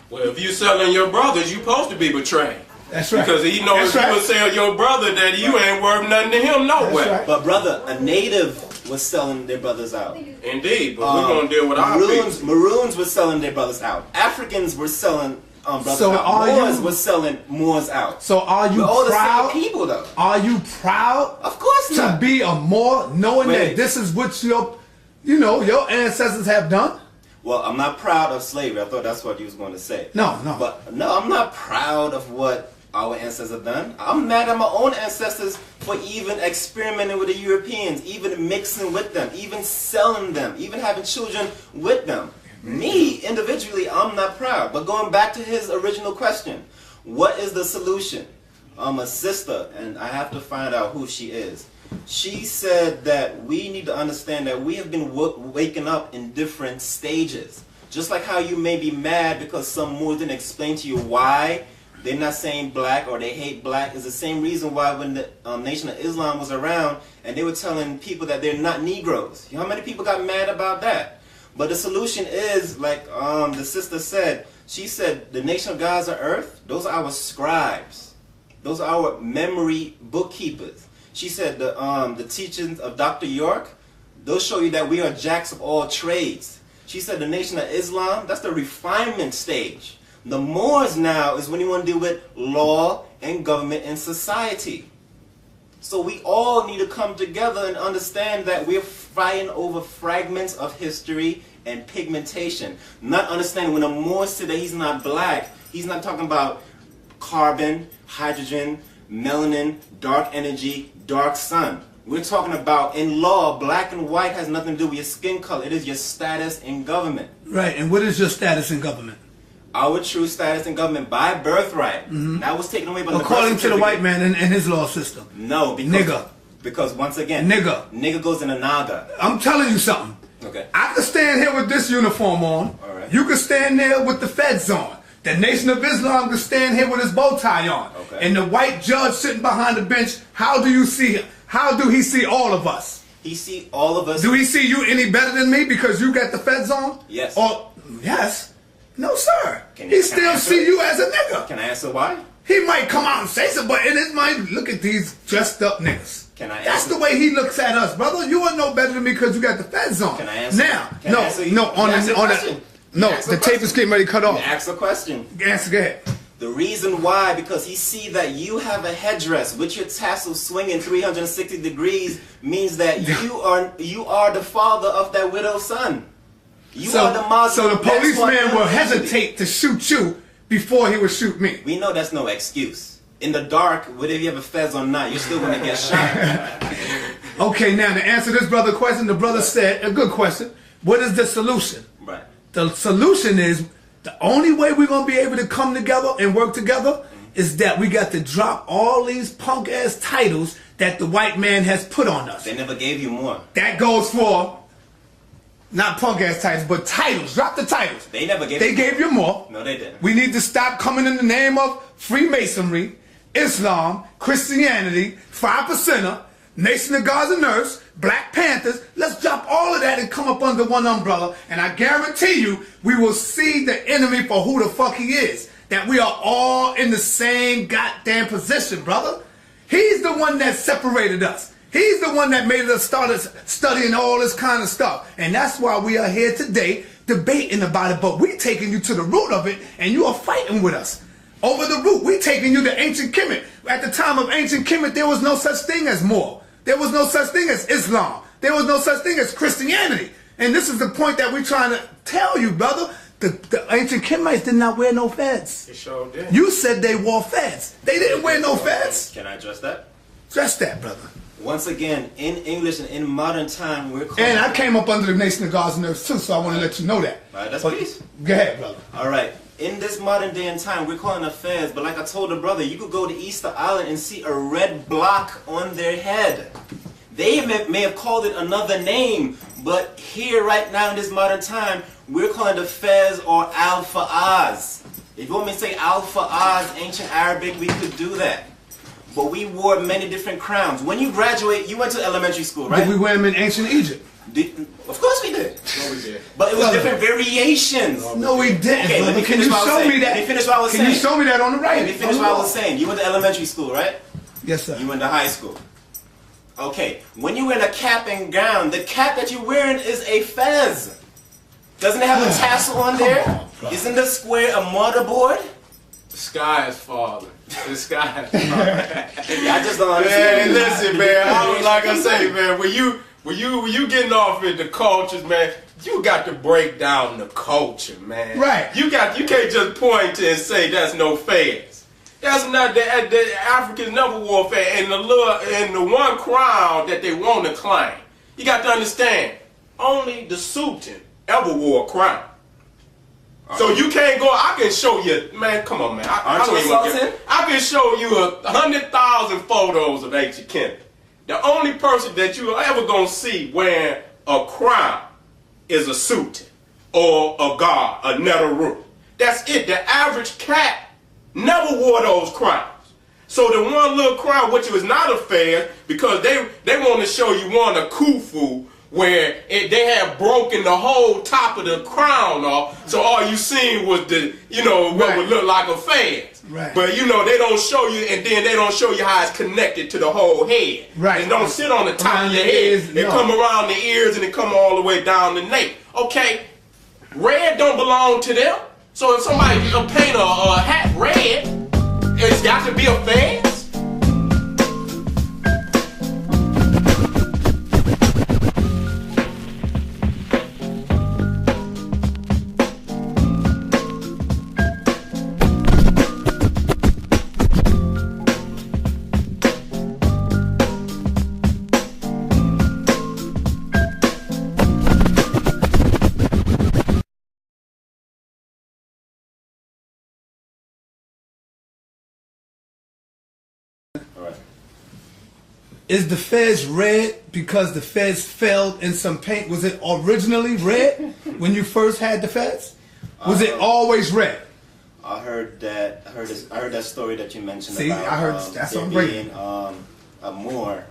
Well, if you selling your brothers, you supposed to be betrayed. That's right. Because he knows That's if you would sell your brother that you ain't worth nothing to him nowhere. That's right. But brother, a native was selling their brothers out. Indeed, but we're going to deal with our people. Maroons were selling their brothers out. Africans were selling brothers So out. are Moors you- were selling Moors out. So are you We're all proud? the same people, though. Are you proud Of course to not. be a Moor, knowing Wait. that this is what your ancestors have done? Well, I'm not proud of slavery. I thought that's what you was going to say. No. But no, I'm not proud of what our ancestors have done. I'm mad at my own ancestors for even experimenting with the Europeans, even mixing with them, even selling them, even having children with them. Me, individually, I'm not proud. But going back to his original question, what is the solution? A sister, and I have to find out who she is. She said that we need to understand that we have been waking up in different stages. Just like how you may be mad because some Moors didn't explain to you why they're not saying black or they hate black, is the same reason why when the Nation of Islam was around and they were telling people that they're not Negroes. You know how many people got mad about that? But the solution is, like the sister said, she said the nation of God's of earth, those are our scribes. Those are our memory bookkeepers. She said the teachings of Dr. York, those show you that we are jacks of all trades. She said the Nation of Islam, that's the refinement stage. The Moors now is when you want to deal with law and government and society. So we all need to come together and understand that we're fighting over fragments of history and pigmentation. Not understanding when a Moor said that he's not black, he's not talking about carbon, hydrogen, melanin, dark energy, dark sun. We're talking about, in law, black and white has nothing to do with your skin color. It is your status in government. Right, and what is your status in government? Our true status in government by birthright. That was taken away by the According birth to the white certificate. man and his law system. No, because, Nigga. Because once again, Nigga goes in a naga. I'm telling you something. Okay. I could stand here with this uniform on. All right. You could stand there with the feds on. The Nation of Islam could stand here with his bow tie on. Okay. And the white judge sitting behind the bench, how do you see him? How do he see all of us? He see all of us. Do he see you any better than me because you got the feds on? Yes. Or yes. No, sir. Can He I still answer? see you as a nigga. Can I answer why? He might come out and say something, but in his mind, look at these dressed up niggas. Can I That's answer? the way he looks at us, brother. You are no better than me because you got the feds on. Can I answer? Now, Can I answer you? no, on You asked the, a on question. the, no, You asked a the tape question. is getting ready to cut off. Ask a question. Answer, go ahead. The reason why, because he see that you have a headdress with your tassel swinging 360 degrees, means that you are the father of that widow's son. You are the Muslim. So the That's what policeman will usually- hesitate to shoot you before he would shoot me. We know that's no excuse. In the dark, whether you have a fez or not, you're still gonna get shot. Okay, now to answer this brother question, the brother said, a good question, what is the solution? Right. The solution is, the only way we're going to be able to come together and work together is that we got to drop all these punk ass titles that the white man has put on us. They never gave you more. That goes for, not punk ass titles, but titles. Drop the titles. They never gave They you gave you more. No, they didn't. We need to stop coming in the name of Freemasonry, Islam, Christianity, 5%er, Nation of Gods and Earths, Black Panthers. Let's drop all of that and come up under one umbrella. And I guarantee you, we will see the enemy for who the fuck he is. That we are all in the same goddamn position, brother. He's the one that separated us. He's the one that made us start studying all this kind of stuff. And that's why we are here today debating about it. But we taking you to the root of it, and you are fighting with us over the root. We taking you to ancient Kemet. At the time of ancient Kemet, there was no such thing as more. There was no such thing as Islam. There was no such thing as Christianity. And this is the point that we're trying to tell you, brother. The ancient Kemites did not wear no fez. They sure did. You said they wore fez. They didn't wear no fez. Can I address that? Just that, brother. Once again, in English and in modern time, we're calling... And I came up under the Nation of Gods and Earths too, so I want to let you know that. All right, that's But peace. Go ahead, brother. All right. In this modern day and time, we're calling it fez, but like I told the brother, you could go to Easter Island and see a red block on their head. They may have called it another name, but here right now in this modern time, we're calling it the fez or al-fa'az. If you want me to say al-fa'az, ancient Arabic, we could do that. But we wore many different crowns. When you graduate, you went to elementary school, right? Did we wear them in ancient Egypt? Of course we did. No, we did. But it was different variations. No, we didn't, Okay, let brother. me Can finish you what I was show saying. me that? Let me finish what I was Can you saying. show me that on the right? Let me finish what I was saying. You went to elementary school, right? Yes, sir. You went to high school. Okay, when you wear a cap and gown, the cap that you're wearing is a fez. Doesn't it have a tassel on there? Isn't the square a motherboard? The sky is falling. The sky is falling. I just don't Man, understand. listen, man. Like I say, man, when you getting off in the cultures, man, you got to break down the culture, man. Right. You can't just point to and say that's no fez. That's not the Africans never wore fez, and the one crown that they want to claim. You got to understand, only the Sultan ever wore a crown. So you can't go. I can show you, man. Come on, man. Aren't you a sultan? I can show you 100,000 photos of ancient Kemet. The only person that you are ever gonna see wearing a crown is a sultan or a god, a Netaru. That's it. The average cat never wore those crowns. So the one little crown, which was not a fez, because they want to show you one a Khufu, where they had broken the whole top of the crown off, so all you seen was what would look like a fez. Right. But they don't show you, and then they don't show you how it's connected to the whole head. Right. It don't sit on the top Around of your the head. ears, It no. come around the ears and it come all the way down the nape. Okay, red don't belong to them. So if somebody paint a hat red, it's got to be a fez. Is the fez red because the fez fell in some paint? Was it originally red when you first had the fez? Was it always red? I heard that. I heard that story that you mentioned. See, about, I heard that's there on being a Moor,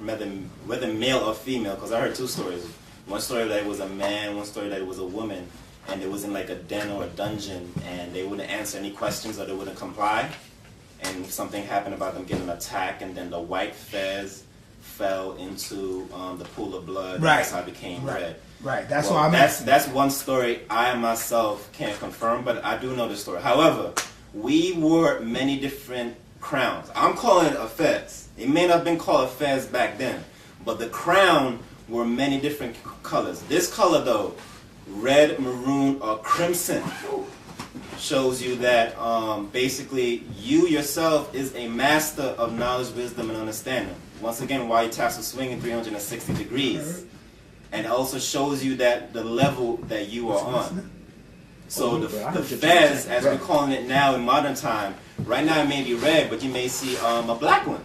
whether male or female. Because I heard two stories. One story that it was a man. One story that it was a woman. and it was in like a den or a dungeon, and they wouldn't answer any questions or they wouldn't comply, and something happened about them getting attacked, and then the white fez fell into the pool of blood. Right. That's how it became red. Right. That's Well, why I'm asking. That's one story I myself can't confirm, but I do know the story. However, we wore many different crowns. I'm calling it a fez. It may not have been called a fez back then, but the crown were many different colors. This color though, red, maroon, or crimson, shows you that basically you yourself is a master of knowledge, wisdom, and understanding. Once again, while your tassel swinging 360 degrees, and it also shows you that the level that you are on. So the fez, as we're calling it now in modern time, right now it may be red, but you may see a black one.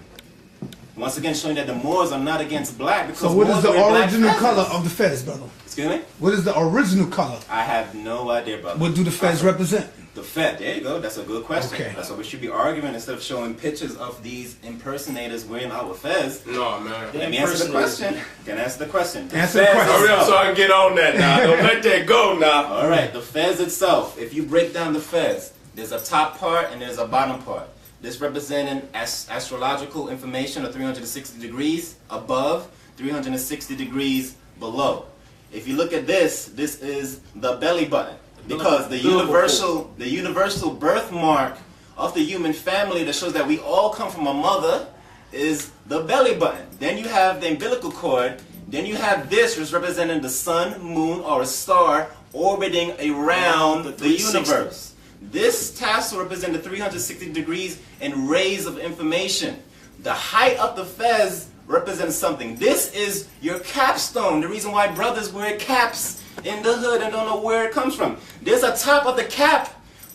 Once again, showing that the Moors are not against black. Because So what is Moors the wear black original feathers. color of the fez, brother? Excuse me? What is the original color? I have no idea, brother. What do the fez represent? The fez, there you go. That's a good question. Okay. That's what we should be arguing instead of showing pictures of these impersonators wearing our fez. No, man. Let me answer the question. Can I answer the question? Answer the fez question. Hurry up itself- so I can get on that now. Don't let that go now. All right, the fez itself, if you break down the fez, there's a top part and there's a bottom part. This representing astrological information of 360 degrees above, 360 degrees below. If you look at this, this is the belly button. Because the universal birthmark of the human family that shows that we all come from a mother is the belly button. Then you have the umbilical cord. Then you have this, which is representing the sun, moon, or a star orbiting around the 360. universe. This tassel represents the 360 degrees and rays of information. The height of the fez represents something. This is your capstone. The reason why brothers wear caps in the hood and don't know where it comes from. There's a top of the cap,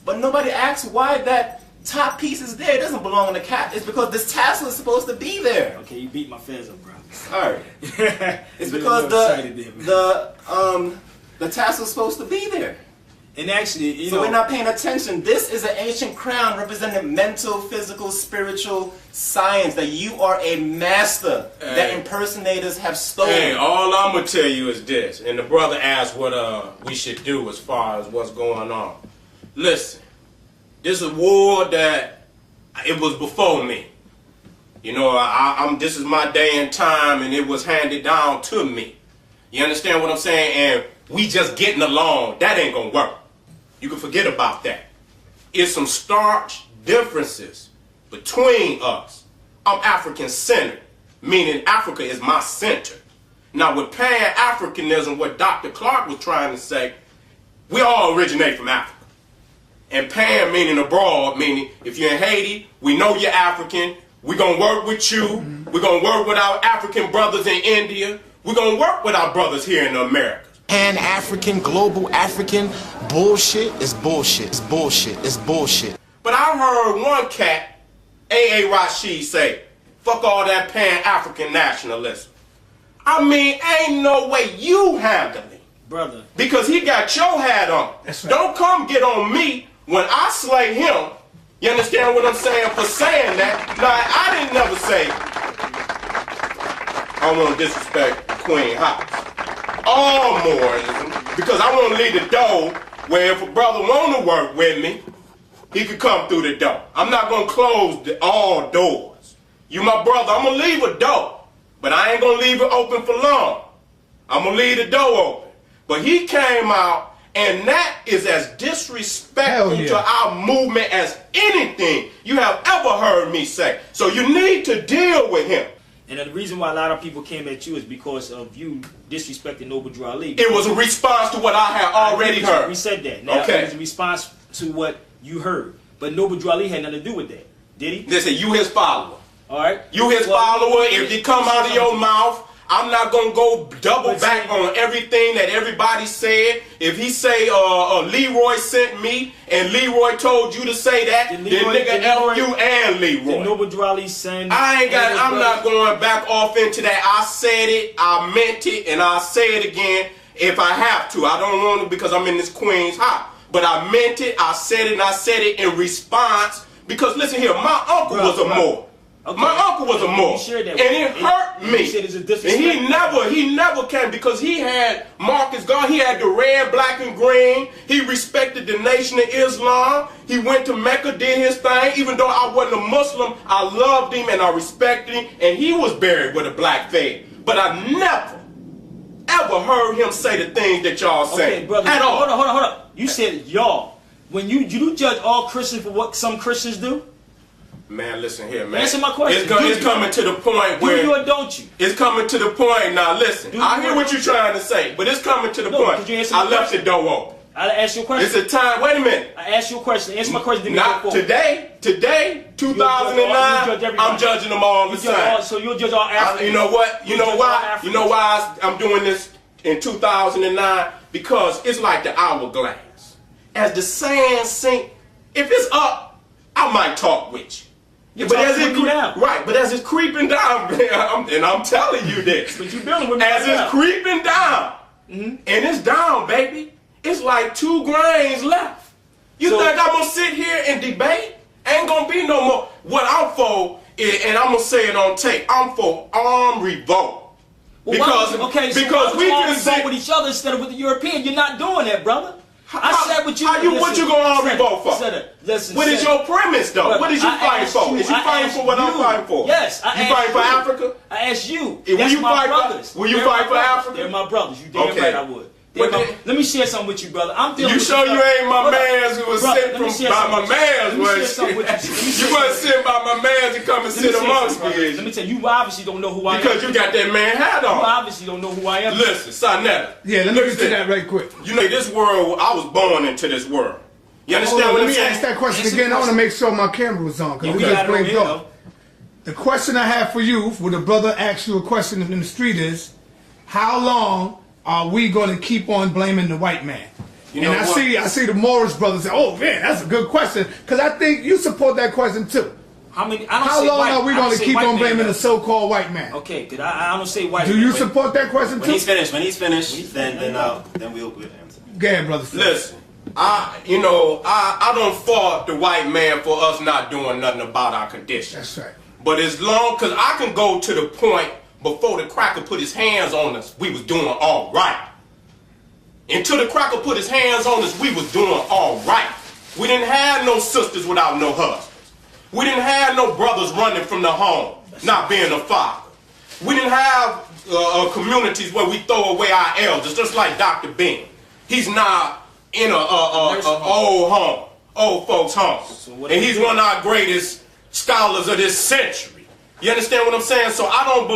but nobody asks why that top piece is there. It doesn't belong on the cap. It's because this tassel is supposed to be there. Okay, you beat my fez up, bro. Sorry. It's You because got excited there, man. the tassel's supposed to be there. And actually, you So know, we're not paying attention. This is an ancient crown representing mental, physical, spiritual science. That you are a master that impersonators have stolen. Hey, all I'm gonna tell you is this, and the brother asked what we should do as far as what's going on. Listen, this is a war that it was before me. You know, this is my day and time, and it was handed down to me. You understand what I'm saying? And we just getting along. That ain't gonna work. You can forget about that. It's some stark differences between us. I'm African-centered, meaning Africa is my center. Now, with Pan-Africanism, what Dr. Clark was trying to say, we all originate from Africa. And Pan meaning abroad, meaning if you're in Haiti, we know you're African. We're going to work with you. We're going to work with our African brothers in India. We're going to work with our brothers here in America. Pan-African, global African bullshit is bullshit. It's bullshit. It's bullshit. But I heard one cat, A.A. Rashid, say, fuck all that Pan-African nationalism. I mean, ain't no way you handle it. brother. Because he got your hat on. That's right. Don't come get on me when I slay him. You understand what I'm saying for saying that? Now, I didn't never say, I don't want to disrespect Queen House. All Morism, because I want to leave the door where if a brother want to work with me, he could come through the door. I'm not going to close all doors. You my brother, I'm going to leave a door, but I ain't going to leave it open for long. I'm going to leave the door open. But he came out, and that is as disrespectful Hell yeah. to our movement as anything you have ever heard me say. So you need to deal with him. And the reason why a lot of people came at you is because of you disrespecting Noble Drew Ali. It was a response to what I had already heard. We said that. Now, Okay. it was a response to what you heard. But Noble Drew Ali had nothing to do with that. Did he? Listen, you his follower. All right. You his follower. If it come out of your mouth, I'm not going to go double But back see- on everything that everybody said. If he say Leroy sent me and Leroy told you to say that, Did then Leroy- nigga did F Leroy- you and Did Leroy. Noble Drew Ali send? I'm not going back off into that. I said it, I meant it, and I'll say it again if I have to. I don't want to because I'm in this Queen's house. But I meant it, I said it, and I said it in response. Because listen here, my uncle was a Moor. Okay. My uncle was a Moor, shared that and it hurt me. You said it's a disrespect. And he never came because he had Marcus Garvey. He had the red, black, and green. He respected the Nation of Islam. He went to Mecca, did his thing. Even though I wasn't a Muslim, I loved him and I respected him. And he was buried with a black fade. But I never, ever heard him say the things that y'all say. Okay, brother. At all. Hold on. You said y'all. When you judge all Christians for what some Christians do? Man, listen here, man. Answer my question. It's coming to the point where... Do you or don't you? It's coming to the point... Now, listen. I hear what you're trying to say, but it's coming to the point. Could you answer I left the door open. I asked you a question. It's a time... Wait a minute. I asked you a question. Answer my question. Not today, 2009, I'm judging them all the time. So you'll judge all Africans? You know what? You know why? You know why I'm doing this in 2009? Because it's like the hourglass. As the sand sink, if it's up, I might talk with you. But as it's creeping down, and I'm telling you this, but you building with me as it's creeping down, and it's down, baby, it's like 2 grains left. You think I'm gonna sit here and debate? Ain't gonna be no more. What I'm for, and I'm gonna say it on tape, I'm for armed revolt. Well, because we can sit with each other instead of with the European. You're not doing that, brother. I said what you. What you gonna arm revolt for? What is your premise, though? Brother, what is you fighting for? Is you fighting for what I'm fighting for? Yes, you fighting for Africa? I asked you. Will you fight brothers? Will you fight for Africa? They're my brothers. You damn right I would. Let me share something with you, brother. I'm feeling. You sure you ain't my man's who was sent by my man's? You wasn't sent by my man's to come and sit amongst me. Let me tell you, you obviously don't know who I am. Because you got that man hat on. You obviously don't know who I am. Listen, Sonetta. Yeah, let me get to that right quick. You know, this world, I was born into this world. You understand what I'm saying? Let me ask that question again. I want to make sure my camera was on because we just blinked off. The question I have for you, when the brother asks you a question in the street is, how long are we going to keep on blaming the white man? And I see the Morris brothers say, oh man, that's a good question, because I think you support that question too. How long are we going to keep on blaming the so-called white man? Okay, because I don't say white man. Do you support that question too? When he's finished, then we'll answer. Go ahead, brother. Listen, I don't fault the white man for us not doing nothing about our condition. That's right. But as long, because I can go to the point before the cracker put his hands on us, we was doing all right. Until the cracker put his hands on us, we was doing all right. We didn't have no sisters without no husbands. We didn't have no brothers running from the home, not being a father. We didn't have communities where we throw away our elders, just like Dr. Ben. He's now in a old home, old folks' home. And he's one of our greatest scholars of this century. You understand what I'm saying? So I don't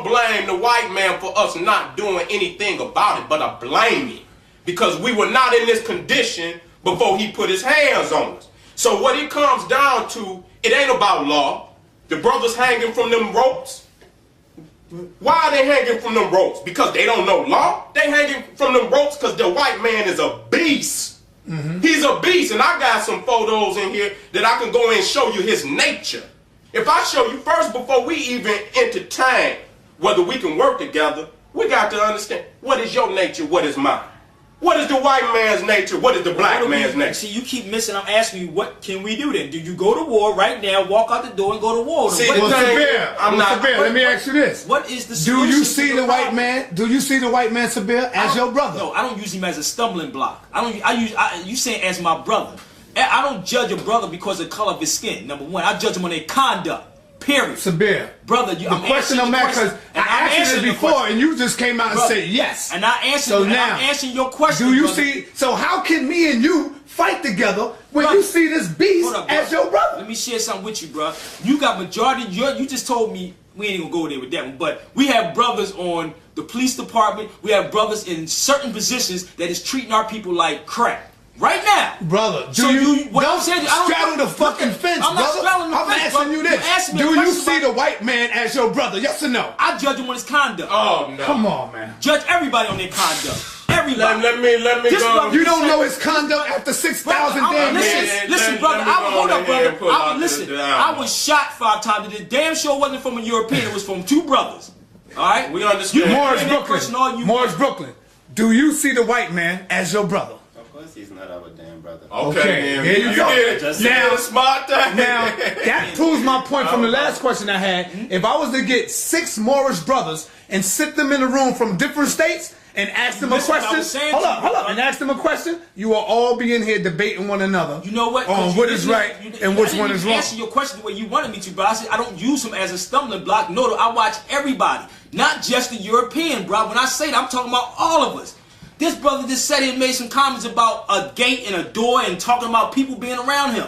blame the white man for us not doing anything about it, but I blame him because we were not in this condition before he put his hands on us. So what it comes down to, it ain't about law. The brothers hanging from them ropes. Why are they hanging from them ropes? Because they don't know law? They hanging from them ropes because the white man is a beast. He's a beast, and I got some photos in here that I can go in and show you his nature. If I show you first, before we even entertain whether we can work together, we got to understand what is your nature, what is mine. What is the white man's nature? What is the black man's nature? See, you keep missing. I'm asking you, what can we do then? Do you go to war right now, walk out the door and go to war? See, Sabir, let me ask you this. What is the solution? Do you see the white man? Do you see the white man, Sabir, as your brother? No, I don't use him as a stumbling block. You saying as my brother. I don't judge a brother because of the color of his skin. Number one, I judge him on their conduct. Period. Sabir, brother, the question I'm asking, because I answered it before and you just came out and said yes. And I answered. So now, I'm answering your question. Do you see? So how can me and you fight together when you see this beast as your brother? Let me share something with you, bro. You got majority. You just told me we ain't gonna go there with that one, but we have brothers on the police department. We have brothers in certain positions that is treating our people like crap. Right now, brother, don't straddle the fucking fence, I'm not straddling the fence. I'm asking you this: do you see the white man as your brother? Yes or no? I judge him on his conduct. Oh no! Come on, man. Judge everybody on their conduct. Everybody. Let me go. You don't know his conduct after 6,000 damn years. Listen, brother. Hold up, brother. I was shot 5 times. The damn sure wasn't from a European. It was from 2 brothers. All right. We understand. Morris Brooklyn. Do you see the white man as your brother? he's not our damn brother. Okay, Here you go. Just now, smart thing. Now, that proves my point from the last question I had. If I was to get 6 Moorish brothers and sit them in a room from different states and ask them a question, hold up, and ask them a question, you will all be in here debating one another. You know what? On what is right and which one is wrong. I answer your question the way you wanted me to, but I said I don't use them as a stumbling block. No, I watch everybody, not just the European, bro. When I say that, I'm talking about all of us. This brother just said he made some comments about a gate and a door and talking about people being around him.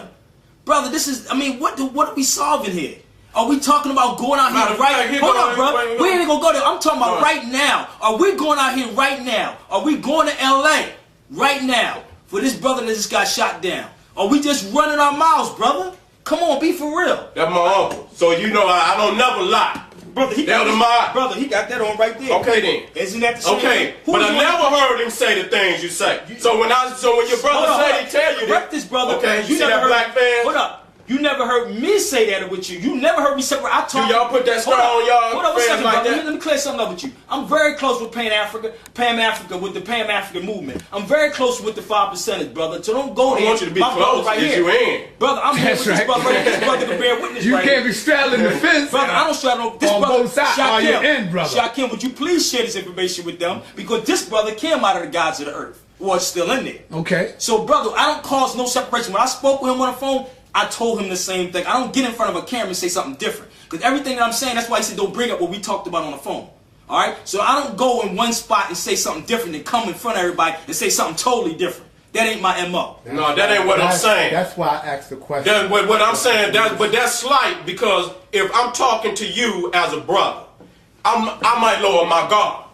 Brother, this is, I mean, what are we solving here? Are we talking about going out here right now? Hold on, bro. We ain't gonna go there. I'm talking about right now. Are we going out here right now? Are we going to LA right now for this brother that just got shot down? Are we just running our mouths, brother? Come on, be for real. That's my uncle. So you know I don't never lie. Brother, he got that on right there. Okay then. Isn't that the same? Okay, but I never heard him say the things you say. So when your brother said he tell you correct this brother. Okay, you see never that heard, black fan? Hold up. You never heard me say that with you. You never heard me say. I talk. Do y'all put that star on y'all? Hold on, fans second, like brother. that? Let me clear something up with you. I'm very close with Pan Africa with the Pan Africa movement. I'm very close with the 5%ers, brother. So don't go there. I want you to be My close. right Is here. you in? Brother, I'm here with That's this brother. Right. This brother can bear witness. You right can't here. be straddling the fence. Brother, I don't straddle this on brother. both sides. Are you in, brother? Shakim, would you please share this information with them? Because this brother came out of the gods of the earth. Or it's still in there. Okay. So, brother, I don't cause no separation. When I spoke with him on the phone, I told him the same thing. I don't get in front of a camera and say something different. Because everything that I'm saying, that's why he said don't bring up what we talked about on the phone. Alright? So I don't go in one spot and say something different and come in front of everybody and say something totally different. That ain't my MO. No, that ain't what I'm saying. That's why I asked the question. That's what I'm saying, but that's slight because if I'm talking to you as a brother, I might lower my guard.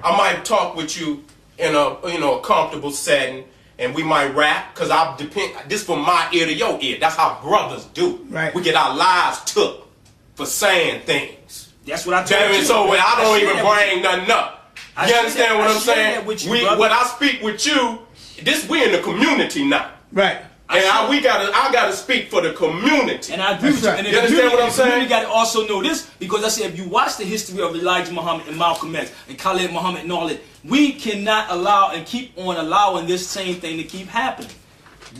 I might talk with you in a comfortable setting. And we might rap, because I depend, this from my ear to your ear. That's how brothers do. Right. We get our lives took for saying things. That's what I told you. So I don't even bring nothing up. You understand what I'm saying? When I speak with you, we in the community now. Right. And I gotta speak for the community. And I agree with you. And you understand what I'm saying? You got to also know this, because I said if you watch the history of Elijah Muhammad and Malcolm X and Khalid Muhammad and all that, we cannot allow and keep on allowing this same thing to keep happening.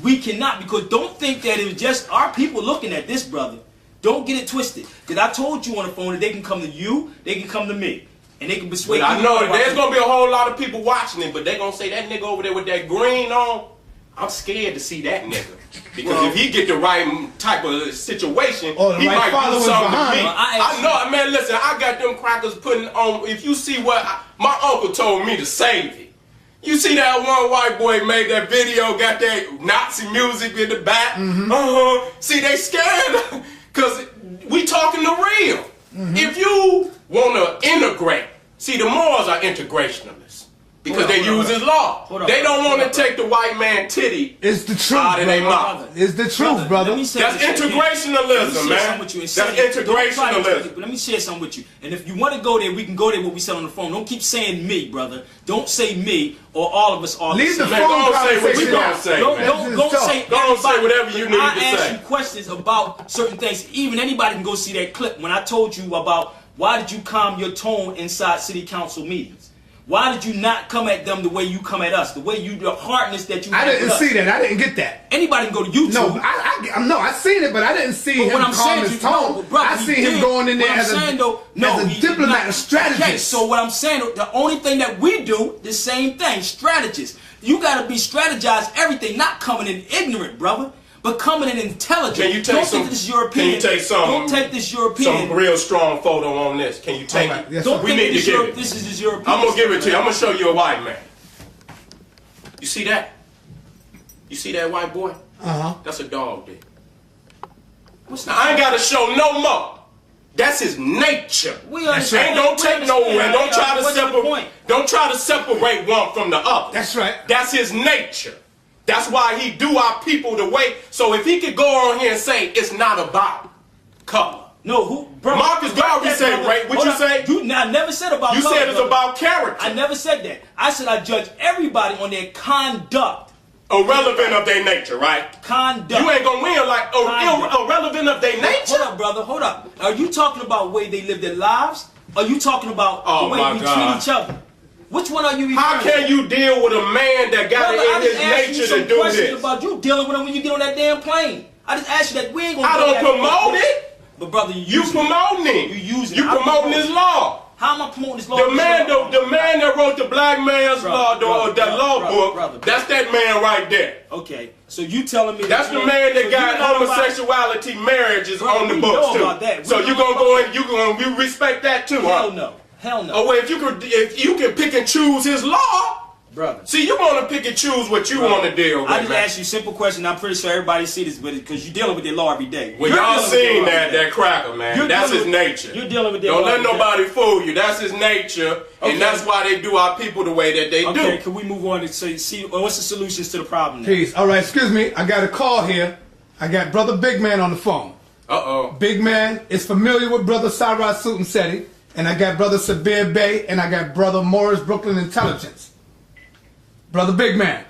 We cannot, because don't think that it was just our people looking at this, brother. Don't get it twisted. Because I told you on the phone that they can come to you, they can come to me. And they can persuade you. I know there's going to be a whole lot of people watching it, but they're going to say that nigga over there with that green on, I'm scared to see that nigga. Because if he get the right type of situation, he might do something to me. I know, man, listen, I got them crackers putting on, if you see what my uncle told me to save it. You see that one white boy made that video, got that Nazi music in the back? See, they scared because we talking the real. If you want to integrate, see, the Moors are integrationalists. Because they use his law. They don't want to take the white man titty out of their mouth. It's the truth, brother. That's integrationalism, man. That's integrationalism. Let me share something with you. And if you want to go there, we can go there what we said on the phone. Don't keep saying me, brother. Don't say me or all of us. Leave the phone conversation. Say what you gotta say, man. Don't say whatever you need to say. I ask you questions about certain things. Even anybody can go see that clip when I told you about why did you calm your tone inside city council meetings. Why did you not come at them the way you come at us? The way the hardness that you have. I didn't see that. I didn't get that. Anybody can go to YouTube. No, I seen it, but I didn't see him calm his tone. I see him going in there as a diplomat, a strategist. Okay, so what I'm saying, the only thing that we do, the same thing, strategist. You got to be strategized everything, not coming in ignorant, brother. But coming in intelligent. Can you take some real strong photo on this? Can you take it? Yes, don't we need to give it. This is European. I'm gonna give it to you. I'm gonna show you a white man. You see that? You see that white boy? That's a dog there. I ain't gotta show no more. That's his nature. Don't take nowhere. Don't try to separate. Don't try to separate one from the other. That's right. That's his nature. That's why he do our people the way. So if he could go on here and say it's not about color. No, bro? Marcus Garvey said, right? What you say? I never said about color. You said it's about character. I never said that. I said I judge everybody on their conduct. Irrelevant of their nature, right? Conduct. You ain't gonna win like irrelevant of their nature. Hold up, brother. Hold up. Are you talking about the way they live their lives? Or are you talking about the way we treat each other? Which one are you referring How can you deal with a man that got it in his nature to do this? About you dealing with him when you get on that damn plane. I just asked you that. We ain't gonna. I don't promote it. But brother, you promoting it. You promoting this law. How am I promoting this law? The man that wrote the black man's law, that law book, that's that man right there. Okay, so you telling me that's the man that got homosexuality marriages on the books too. So you gonna go in, you respect that too? Hell no, hell no. Oh well, if you can pick and choose his law. Brother. See, you want to pick and choose what you want to deal with. I just asked you a simple question. I'm pretty sure everybody see this with it because you're dealing with their law every day. Well, y'all seen that cracker, man. That's his nature. You're dealing with their law. Don't let nobody fool you. That's his nature, and that's why they do our people the way that they do. Okay, can we move on to see what's the solutions to the problem now? Peace. All right, excuse me. I got a call here. I got Brother Big Man on the phone. Uh-oh. Big Man is familiar with Brother RA Seti, and I got Brother Sabir Bey, and I got Brother Morris Brooklyn Intelligence. Brother Big Man.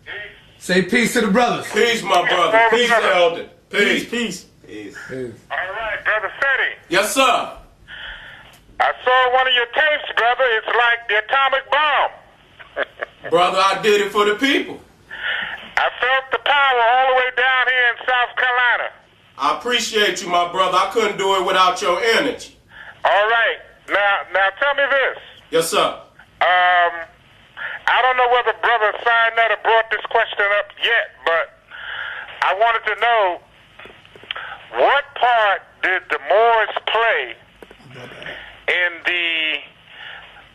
Peace. Say peace to the brothers. Peace, my brother. Peace, elder. Peace. Peace. Peace. All right, Brother Seti. Yes, sir. I saw one of your tapes, brother. It's like the atomic bomb. Brother, I did it for the people. I felt the power all the way down here in South Carolina. I appreciate you, my brother. I couldn't do it without your energy. All right. Now tell me this. Yes, sir. I don't know whether Brother Sa brought this question up yet, but I wanted to know what part did the Moors play in the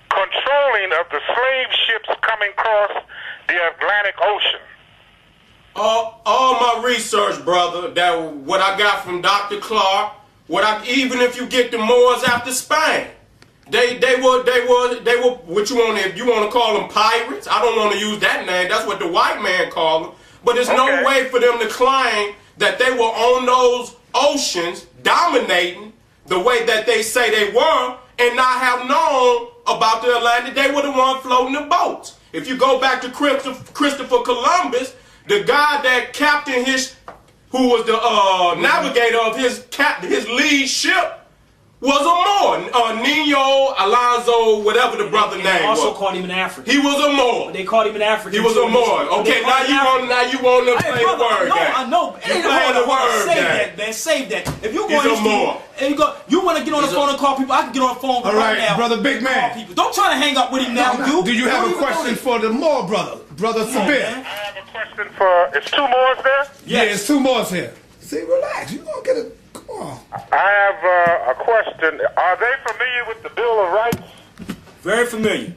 controlling of the slave ships coming across the Atlantic Ocean? All my research, brother, that what I got from Dr. Clark, even if you get the Moors after Spain. They were what you want if you want to call them pirates. I don't want to use that name. That's what the white man called them. But there's no way for them to claim that they were on those oceans dominating the way that they say they were and not have known about the Atlantic. They were the one floating the boats. If you go back to Christopher Columbus, the guy that captained who was the navigator of his lead ship, was a Moor. Nino Alonso, whatever the brother name was. They also called him an African. He was a Moor. They called him an African. He was a Moor. Okay, now you want to play the word game. I know. You playing the word game. Save that, man. Save that. If you He's a Moor. And you want to get on the phone and call people, I can get on the phone right now. Brother Big Man. Don't try to hang up with him now, dude. Do you have a question for the Moor brother? Brother Sabir? I have a question for, it's two Moors there? Yeah, it's two Moors here. See, relax. You gonna get it. Come on. I have a question. Are they familiar with the Bill of Rights? Very familiar.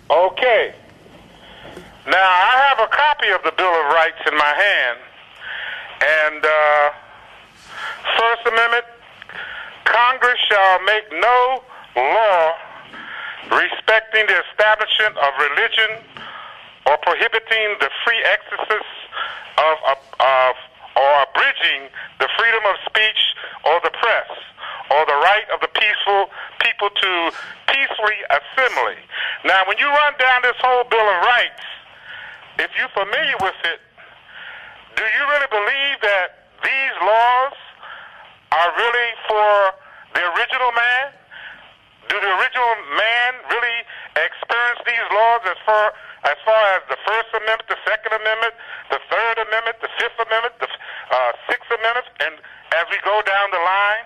Okay. Now, I have a copy of the Bill of Rights in my hand. And First Amendment, Congress shall make no law respecting the establishment of religion or prohibiting the free exercise of or abridging the freedom of speech or the press, or the right of the peaceful people to peacefully assembly. Now, when you run down this whole Bill of Rights, if you're familiar with it, do you really believe that these laws are really for the original man? Do the original man really experience these laws as far as the First Amendment, the Second Amendment, the Third Amendment, the Fifth Amendment, the Sixth Amendment, and as we go down the line?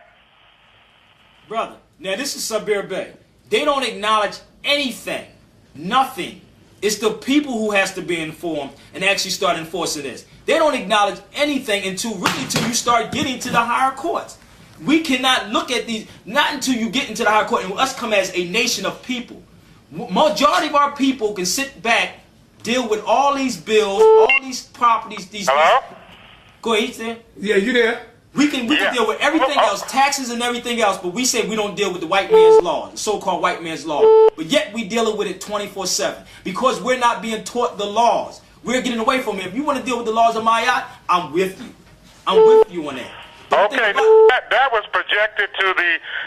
Brother, now this is Sabir Bey. They don't acknowledge anything, nothing. It's the people who has to be informed and actually start enforcing this. They don't acknowledge anything until you start getting to the higher courts. We cannot look at these, not until you get into the higher court and us come as a nation of people. Majority of our people can sit back, deal with all these bills, all these properties, Hello? Go ahead, there. Yeah, you there? We can deal with everything else, taxes and everything else, but we say we don't deal with the white man's law, the so-called white man's law. But yet we dealing with it 24/7 because we're not being taught the laws. We're getting away from it. If you want to deal with the laws of Mayat, I'm with you. I'm with you on that. Okay, that was projected to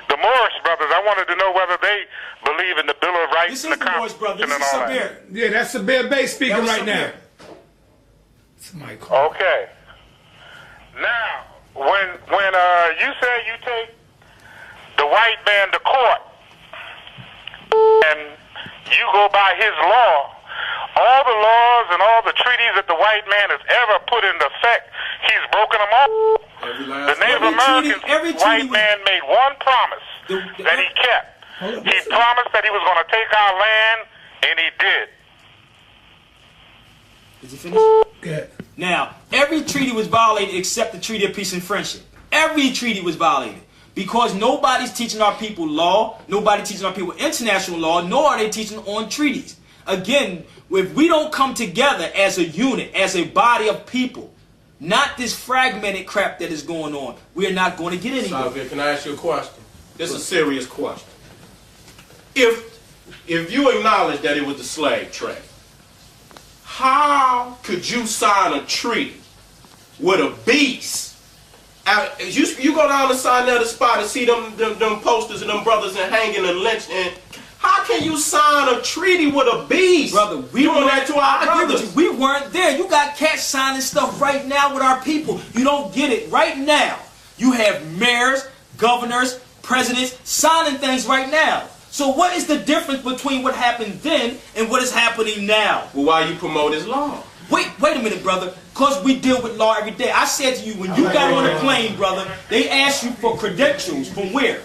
the Morris brothers. I wanted to know whether they believe in the Bill of Rights this and the Morris brothers. Constitution This and is all Sabir. that. Yeah, that's Sabir Bey speaking right now. Somebody call. Okay. Now, when you say you take the white man to court and you go by his law, all the laws and all the treaties that the white man has ever put into effect, he's broken them all. The Native Americans, white man made one promise that he kept. He promised that he was going to take our land, and he did. Is he finished? Good. Now, every treaty was violated except the Treaty of Peace and Friendship. Every treaty was violated. Because nobody's teaching our people law, nobody's teaching our people international law, nor are they teaching on treaties. Again, if we don't come together as a unit, as a body of people, not this fragmented crap that is going on, we are not going to get anywhere. Salve, can I ask you a question? This is a serious question. If you acknowledge that it was the slave trade, how could you sign a treaty with a beast? You go down the side of the spot and see them posters and them brothers and hanging and lynching. And how can you sign a treaty with a beast? Brother, we doing that to our brothers. We weren't there. You got cats signing stuff right now with our people. You don't get it. Right now, you have mayors, governors, presidents signing things right now. So what is the difference between what happened then and what is happening now? Well, why you promote his law? Wait a minute, brother. Because we deal with law every day. I said to you, when you got on the plane, brother, they asked you for credentials from where?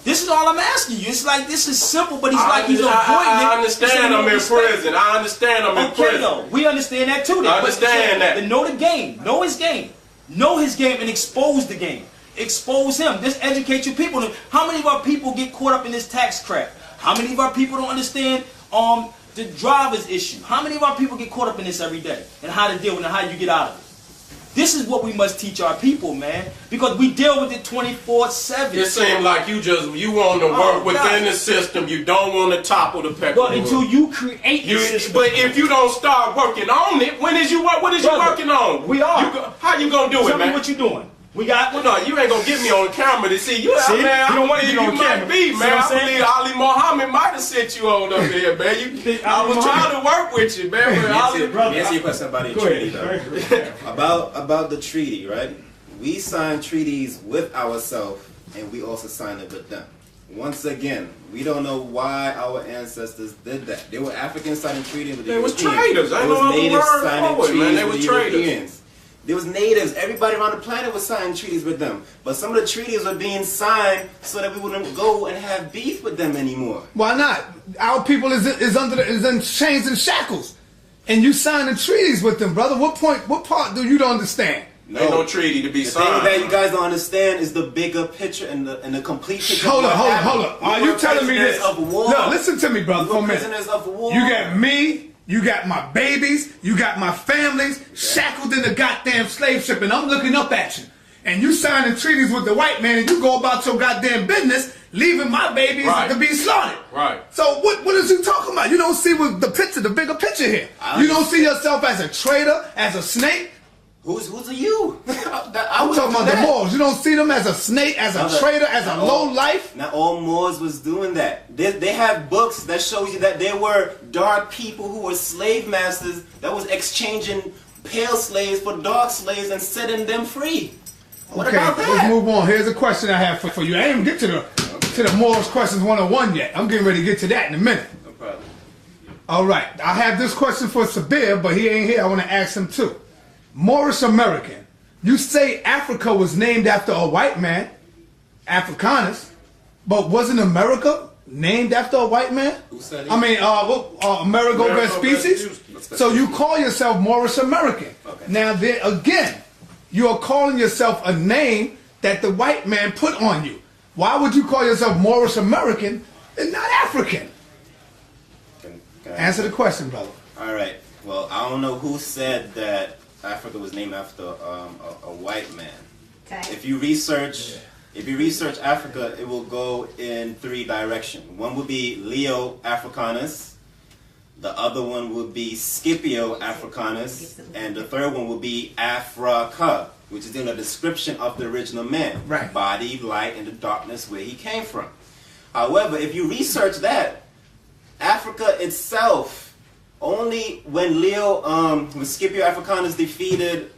This is all I'm asking you. It's like, this is simple, but he's he's avoiding it. I understand I'm in prison. I understand I'm in prison. Okay, though. We understand that too. I understand that. Then know the game. Know his game. Know his game and expose the game. Expose him. Just educate your people. How many of our people get caught up in this tax crap? How many of our people don't understand the driver's issue? How many of our people get caught up in this every day? And how to deal with it and how you get out of it? This is what we must teach our people, man. Because we deal with it 24/7. It seems like you want to work within the system. You don't want to topple the pecking order. Well, until you create the system. But if you don't start working on it, what is you working on? We are. How you going to do it, man? Tell me what you doing. We got. Well, no, you ain't gonna get me on camera to see you. See? Man, you don't want to get on you camera. Might be, man. I believe Ali Muhammad might have sent you on up here, man. I was trying to work with you, man. Answer your question about the treaty, though. about the treaty, right? We sign treaties with ourselves, and we also sign it with them. Once again, we don't know why our ancestors did that. They were Africans signing treaties with the Europeans. They was traders. I know natives signing treaties they with were the traders. Europeans. There was natives. Everybody around the planet was signing treaties with them. But some of the treaties were being signed so that we wouldn't go and have beef with them anymore. Why not? Our people is in chains and shackles, and you signing treaties with them, brother. What part do you don't understand? Ain't no treaty to be signed. The thing that you guys don't understand is the bigger picture and the complete picture. Hold up. Are you telling me this? Of war. No, listen to me, brother. We were prisoners of war. You got me. You got my babies, you got my families shackled in the goddamn slave ship, and I'm looking up at you. And you signing treaties with the white man, and you go about your goddamn business, leaving my babies to be slaughtered. Right. So what is you talking about? You don't see what the picture, the bigger picture here. You don't see yourself as a traitor, as a snake. Who's a you? I'm talking about the Moors. You don't see them as a snake, as a traitor, as a low life. Not all Moors was doing that. They have books that shows you that there were dark people who were slave masters that was exchanging pale slaves for dark slaves and setting them free. What about that? Let's move on. Here's a question I have for you. I ain't even get to the Moors questions 101 yet. I'm getting ready to get to that in a minute. No problem. All right. I have this question for Sabir, but he ain't here. I want to ask him too. Moorish American. You say Africa was named after a white man, Africanus, but wasn't America named after a white man? Who said it? I mean, Amerigo Vespucci. So you call yourself Moorish American. Okay. Now, there again, you are calling yourself a name that the white man put on you. Why would you call yourself Moorish American and not African? Answer the question, brother. All right. Well, I don't know who said that Africa was named after a white man. Okay. If you research Africa, it will go in 3 directions. One would be Leo Africanus, the other one would be Scipio Africanus, and the third one would be Africa, which is in a description of the original man. Right. Body, light, and the darkness where he came from. However, if you research that, Africa itself, only when when Scipio Africanus defeated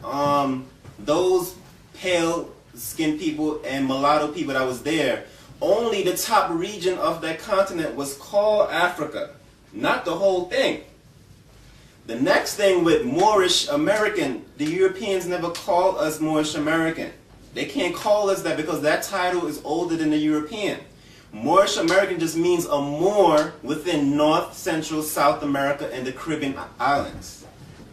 those pale-skinned people and mulatto people that was there, only the top region of that continent was called Africa, not the whole thing. The next thing with Moorish American, the Europeans never called us Moorish American. They can't call us that because that title is older than the European. Moorish American just means a Moor within North, Central, South America and the Caribbean islands.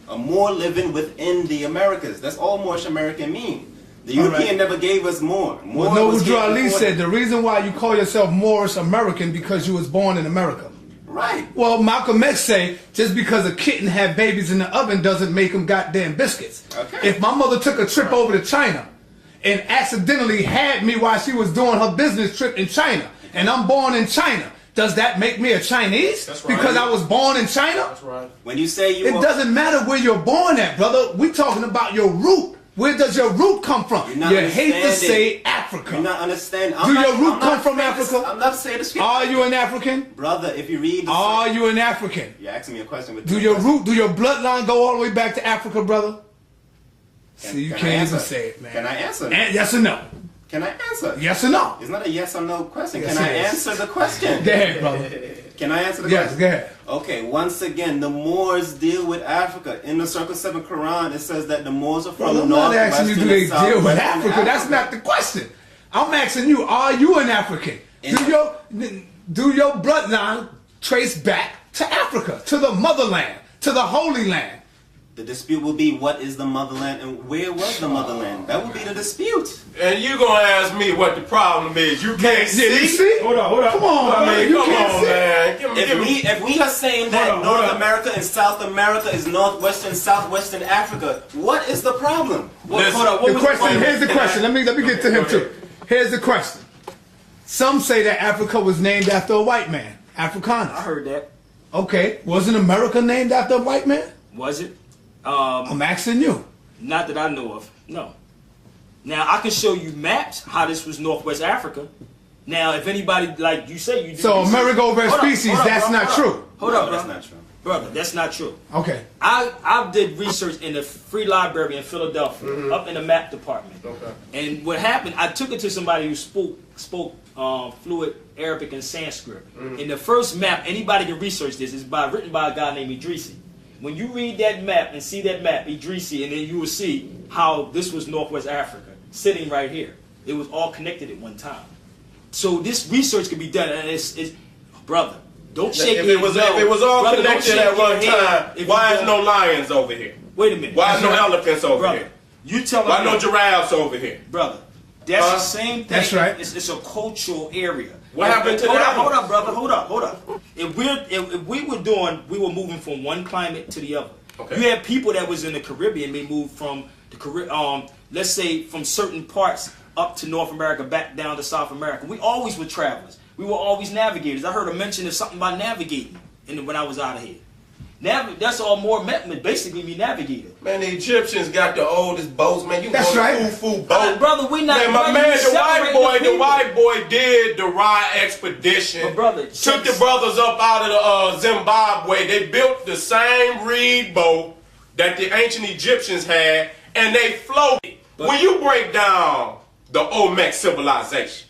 A Moor living within the Americas. That's all Moorish American mean. The European never gave us Moor. Well, Noble Drew Ali said the reason why you call yourself Moorish American because you was born in America. Right. Well, Malcolm X say just because a kitten had babies in the oven doesn't make them goddamn biscuits. Okay. If my mother took a trip over to China and accidentally had me while she was doing her business trip in China, and I'm born in China, does that make me a Chinese? That's right. Because I was born in China? That's right. When you say you It doesn't matter where you're born at, brother. We're talking about your root. Where does your root come from? You hate to say Africa. You're not understanding. Do your root come from Africa? I'm not saying this. Are you an African? Brother, if you read... Are you an African? You're asking me a question with... Do your bloodline go all the way back to Africa, brother? See, you can't even say it, man. Can I answer? Yes or no? Can I answer? Yes or no? It's not a yes or no question. Yes, Can I it is. answer the question? Go ahead, brother. Can I answer the Yes, question? go ahead. Okay, once again, the Moors deal with Africa. In the Circle 7 Quran, it says that the Moors are from Brother, I'm not North, asking you do Western, they and deal with Southwestern Africa. That's not the question. I'm asking you, are you an African? Do your bloodline trace back to Africa, to the motherland, to the Holy Land? The dispute will be, what is the motherland and where was the motherland? That would be the dispute. And you gonna ask me what the problem is? You can't see? Hold on. Come on, I mean, come on, man. If we are saying that North America and South America is Northwestern, Southwestern Africa, what is the problem? Here's the question. Let me get to him too. Here's the question. Some say that Africa was named after a white man, Afrikaners. I heard that. Okay, wasn't America named after a white man? Was it? I'm asking you. Not that I know of. No. Now I can show you maps how this was Northwest Africa. Now, if anybody, like you say, you do. So America over species, that's not true. Hold up, bro. That's not true. Brother, that's not true. Okay. I did research in the Free Library in Philadelphia, up in the map department. Okay. And what happened, I took it to somebody who spoke fluent Arabic and Sanskrit. And the first map, anybody can research this, is written by a guy named Idrisi. When you read that map and see that map, Idrisi, and then you will see how this was Northwest Africa, sitting right here. It was all connected at one time. So this research could be done, and it's brother, don't shake If it was all connected at one time, why is no lions over here? Wait a minute. Why is no elephants over here? You tell me. Why no giraffes over here? Brother, that's the same thing. That's right. It's a cultural area. What happened to that? Hold up, brother. Hold up. If we were moving from one climate to the other. Okay. You had people that was in the Caribbean. They moved from the Caribbean, let's say from certain parts up to North America, back down to South America. We always were travelers. We were always navigators. I heard a mention of something about navigating when I was out of here. That's all more meant basically be navigator. Man, the Egyptians got the oldest boats, man. You That's go right. Fufu boat. Brother, we not. Man, my man, the white boy did the Ra expedition. But brother, took the brothers up out of Zimbabwe. They built the same reed boat that the ancient Egyptians had, and they floated. When you break down the Olmec civilization,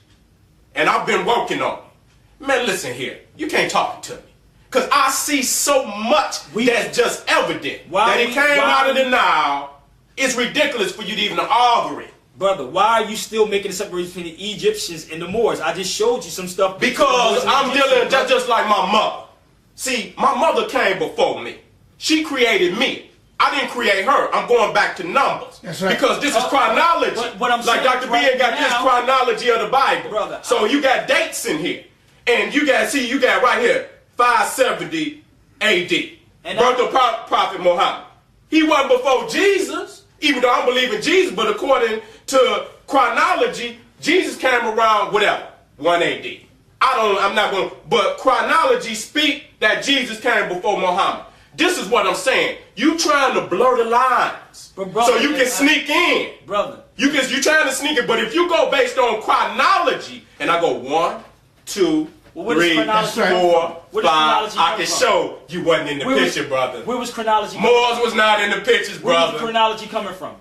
and I've been working on it, man, listen here. You can't talk to me. Because I see so much that's just evident that it came out of the Nile. It's ridiculous for you to even argue it. Brother, why are you still making a separation between the Egyptians and the Moors? I just showed you some stuff. Because I'm dealing just like my mother. See, my mother came before me. She created me. I didn't create her. I'm going back to numbers. That's right. Because this is chronology. What I'm like saying Dr. right B got now, this chronology of the Bible. Brother, so you got dates in here. And you got right here. 570 A.D. Birth of Prophet Muhammad. He wasn't before Jesus, even though I don't believe in Jesus, but according to chronology, Jesus came around, 1 A.D. I'm not going to, but chronology speak that Jesus came before Muhammad. This is what I'm saying. You trying to blur the lines so you can sneak in. Brother. You trying to sneak in, but if you go based on chronology, and I go 1, 2, 3, 4, 5, I can show you wasn't in the picture, brother. Where was chronology? Moors was not in the pictures, brother. Where was chronology coming from?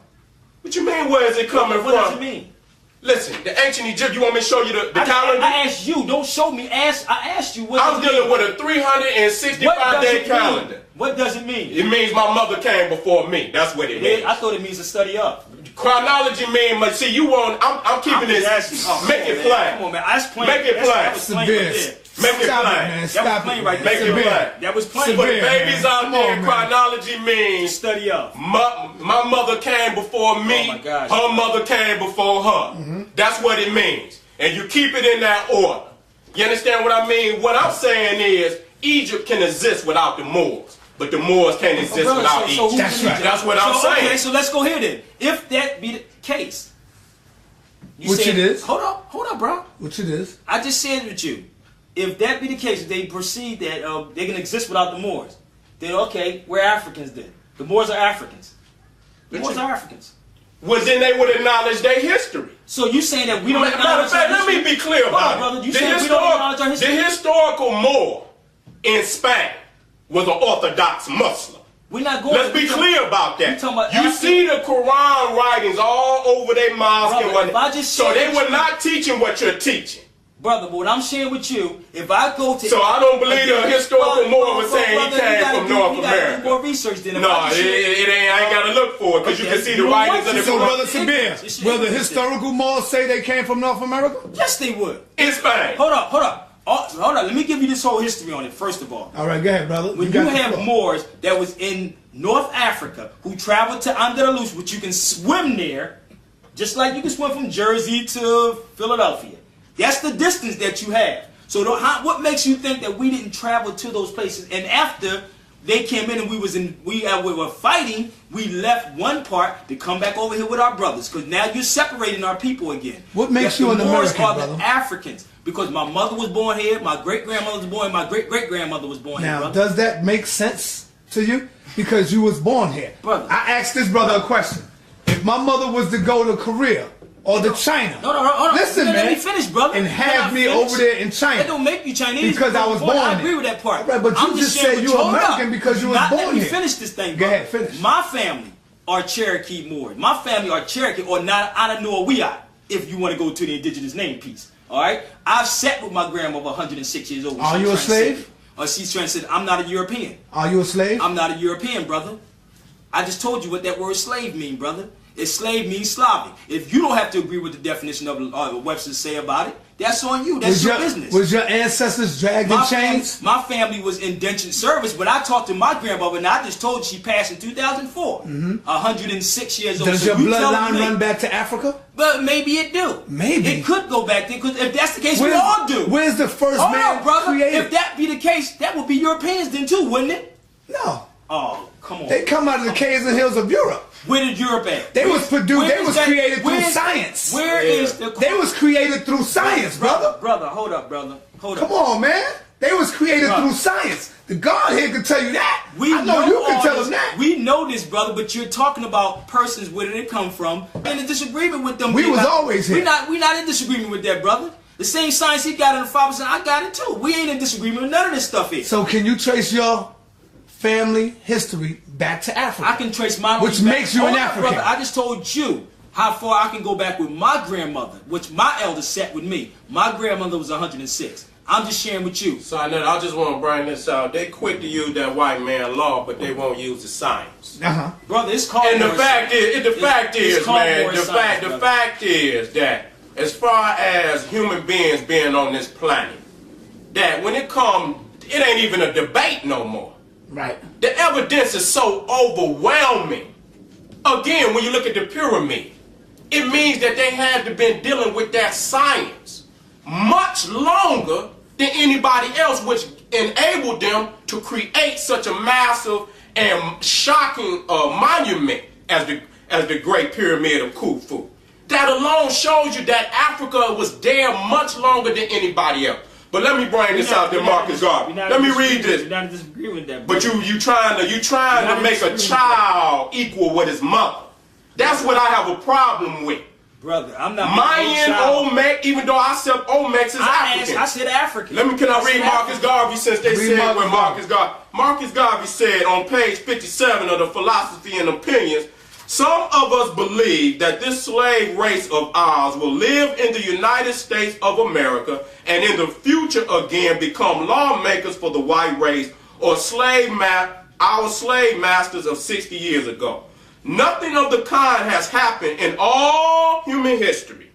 What you mean, where is it coming from? What does it mean? Listen, the ancient Egypt, you want me to show you the calendar? I asked you, don't show me. I asked you what I'm dealing with a 365-day calendar. What does it mean? It means my mother came before me. That's what it means. I thought it means to study up. Chronology means, see, you want, I'm keeping this, make it plain. Come on, man. That's plain. Make it plain. Severe. Make it Stop plain. it, man. Stop it. Right Make it plain. That was plain. For the babies out Come there, on, man. chronology means Study up. my mother came before me. Oh my gosh. Her mother came before her. That's what it means. And you keep it in that order. You understand what I mean? What I'm saying is Egypt can exist without the Moors, but the Moors can't exist without Egypt. That's right. That's what I'm saying. Okay, so let's go here then. If that be the case, Which it is. Hold up, bro. Which it is. I just said with you. If that be the case, if they perceive that they can exist without the Moors, then okay, we're Africans then. The Moors are Africans. The Moors are Africans. Well, then they would acknowledge their history. So you saying that we don't Matter of acknowledge fact, our let me history? be clear Hold on, about brother. it. You saying we don't acknowledge our history? The historical Moor in Spain was an Orthodox Muslim. We're not going. Let's be clear about that. About you see the Quran writings all over their mosque and whatnot. So they were not teaching what you're teaching. Brother, but what I'm sharing with you, if I go to... So I don't believe the historical Moor was saying he came from North America. Do more research than no, it ain't. I ain't got to look for it because you can see the writings of the So, Quran. Brother Sabir, will the historical Moors say they came from North America? Yes, they would. In Spain. Hold up. Let me give you this whole history on it, first of all. All right, go ahead, brother. When you have Moors that was in North Africa who traveled to Andalus, which you can swim there, just like you can swim from Jersey to Philadelphia. That's the distance that you have. So what makes you think that we didn't travel to those places? And after they came in and we were fighting, we left one part to come back over here with our brothers. Because now you're separating our people again. What makes you an American, brother? The Africans. Because my mother was born here, my great-grandmother was born, my great-great-grandmother was born here, Now, brother. does that make sense to you? Because you was born here. Brother. I asked this brother a question. If my mother was to go to Korea or to China, hold on. Listen, man, let me finish, brother. and have me over there in China. That don't make you Chinese. Because I was born I there. agree with that part. All right, but you just said you're American because you was born Let me here. finish this thing, Go bro. ahead, finish. My family are Cherokee Moors. My family are Cherokee or Ananoawiat, if you want to go to the indigenous name piece. All right? I've sat with my grandmother 106 years old. Are you a slave? She's trying to say, I'm not a European. Are you a slave? I'm not a European, brother. I just told you what that word slave means, brother. Slave means Slavic. If you don't have to agree with the definition of what Webster say about it, that's on you. That's your business. Was your ancestors dragged in chains? My family was indentured service, but I talked to my grandmother, and I just told you she passed in 2004. 106 years old. Does your bloodline run back to Africa? But maybe it do. Maybe. It could go back there, because if that's the case, we all do. Where's the first man created? If that be the case, that would be Europeans then too, wouldn't it? No. Oh, come on. They come out of the caves and hills of Europe. Where did Europe at? They was produced. They was created through science. Where is the? They was created through science, brother. Brother, hold up, brother. Hold up. Come on, man. They was created through science. The God here can tell you that. I know you can tell us that. We know this, brother, but you're talking about persons, where did it come from, and in disagreement with them. We was always here. We not in disagreement with that, brother. The same science he got in the 5%, I got it too. We ain't in disagreement with none of this stuff here. So can you trace your family history back to Africa? I can trace mine. Which makes you an African. Brother, I just told you how far I can go back with my grandmother, which my elders sat with me. My grandmother was 106. I'm just sharing with you. So I just want to bring this out. They quick to use that white man law, but they won't use the science. Brother, it's called. And the fact is that as far as human beings being on this planet, that when it comes, it ain't even a debate no more. Right. The evidence is so overwhelming. Again, when you look at the pyramid, it means that they had to been dealing with that science much longer than anybody else, which enabled them to create such a massive and shocking monument as the Great Pyramid of Khufu. That alone shows you that Africa was there much longer than anybody else. But let me bring this out to Marcus Garvey. Let me read this. You're not disagreeing with that. But you trying to make a child equal with his mother. That's what I have a problem with. Brother, I'm not Mayan, Olmec, even though I said Olmec is African. I said African. Can I read Marcus Garvey since they said when Marcus Garvey said on page 57 of the Philosophy and Opinions, Some of us believe that this slave race of ours will live in the United States of America and in the future again become lawmakers for the white race or our slave masters of 60 years ago. Nothing of the kind has happened in all human history.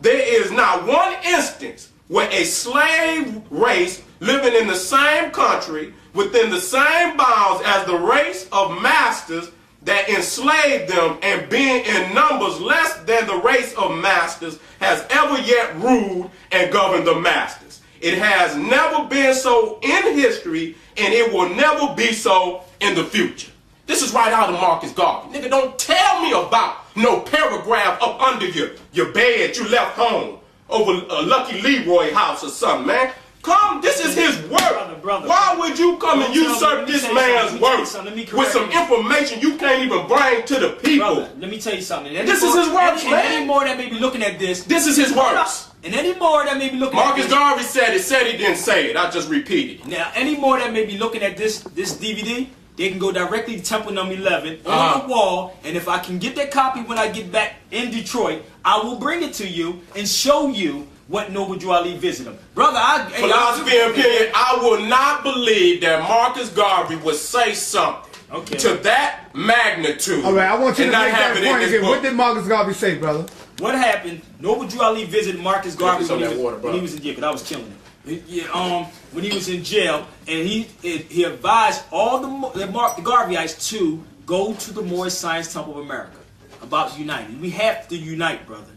There is not one instance where a slave race living in the same country within the same bounds as the race of masters that enslaved them and being in numbers less than the race of masters has ever yet ruled and governed the masters. It has never been so in history, and it will never be so in the future. This is right out of Marcus Garvey. Nigga, don't tell me about no paragraph up under your bed you left home over a Lucky Leroy house or something, man. Come, this is his work. Brother. Why would you come and usurp this man's work with some information you can't even bring to the people? Brother, let me tell you something. This is his works, man. And any more that may be looking at this. This is his works. And any more that may be looking at this. Marcus Garvey said it, said he didn't say it. I just repeated it. Now, any more that may be looking at this DVD, they can go directly to Temple number 11 on the wall, and if I can get that copy when I get back in Detroit, I will bring it to you and show you what Noble Drew Ali visited him. Brother, philosophy and opinion, I will not believe that Marcus Garvey would say something to that magnitude. All right, I want you to make that point again. What did Marcus Garvey say, brother? What happened? Noble Drew Ali visited Marcus Garvey when he was in jail, because I was killing him. When he was in jail, and he advised all the Garveyites to go to the Moorish Science Temple of America about uniting. We have to unite, brother.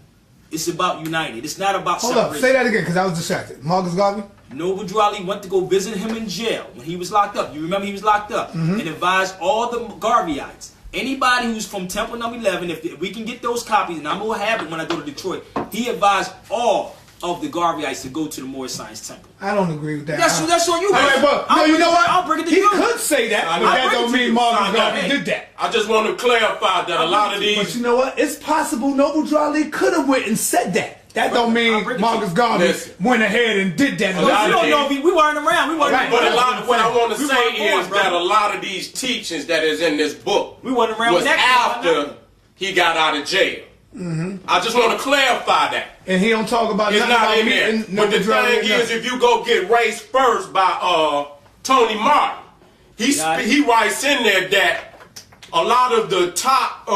It's about uniting. It's not about separation. Hold up, say that again, because I was distracted. Marcus Garvey? Noble Drew Ali went to go visit him in jail when he was locked up. You remember he was locked up, and advised all the Garveyites. Anybody who's from Temple number 11, if we can get those copies, and I'm gonna have it when I go to Detroit. He advised all of the Garveyites to go to the Moorish Science Temple. I don't agree with that. That's on you. Right, but you know what? I'll bring it to he you. He could say that, but that don't mean Marcus Garvey did that. I just want to clarify that a lot of these. But you know what? It's possible Noble Drew Ali could have went and said that. That don't mean Marcus Garvey went ahead and did that. We don't know. We weren't around. We weren't around. But a lot of what I want to say is that a lot of these teachings that is in this book was after he got out of jail. I just want to clarify that. And he don't talk about it's not in there. But the thing is, if you go get Race First by Tony Martin, he writes in there that a lot of the top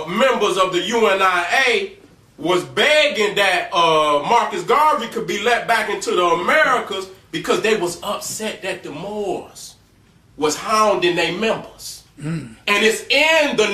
members of the UNIA was begging that Marcus Garvey could be let back into the Americas because they was upset that the Moors was hounding their members. And it's in the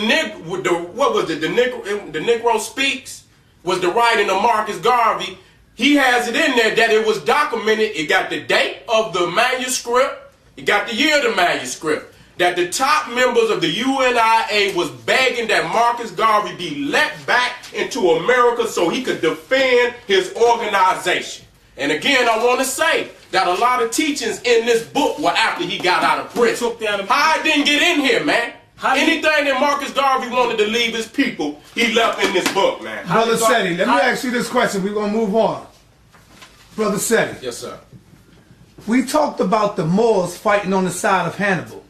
Negro Speaks was the writing of Marcus Garvey. He has it in there that it was documented. It got the date of the manuscript. It got the year of the manuscript. That the top members of the UNIA was begging that Marcus Garvey be let back into America so he could defend his organization. And again, I want to say that a lot of teachings in this book were after he got out of prison. How it didn't get in here, man? Anything that Marcus Garvey wanted to leave his people, he left in this book, man. Brother Seti, let me ask you this question. We're going to move on. Brother Seti. Yes, sir. We talked about the Moors fighting on the side of Hannibal.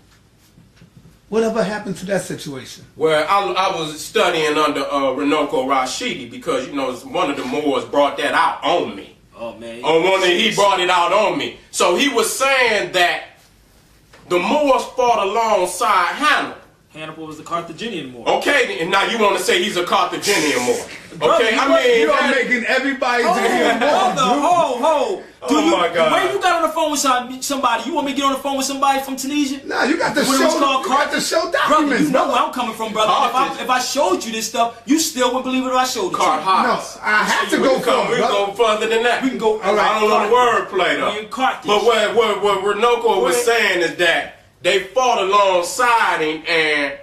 Whatever happened to that situation? Well, I was studying under Renoko Rashidi because, you know, one of the Moors brought that out on me. Oh, man. He brought it out on me. So he was saying that the Moors fought alongside Hannibal. Hannibal was the Carthaginian Moor. Okay, and now you want to say he's a Carthaginian Moor. Okay, you are making everybody to hear more. My God. When you got on the phone with somebody, you want me to get on the phone with somebody from Tunisia? Nah, you got to show documents. Brother, you know where I'm coming from, brother. If I showed you this stuff, you still wouldn't believe it if I showed it to you. No, I have to go further. We can go further than that. We can go. I don't want the wordplay though. But what Renoko was saying is that they fought alongside him, and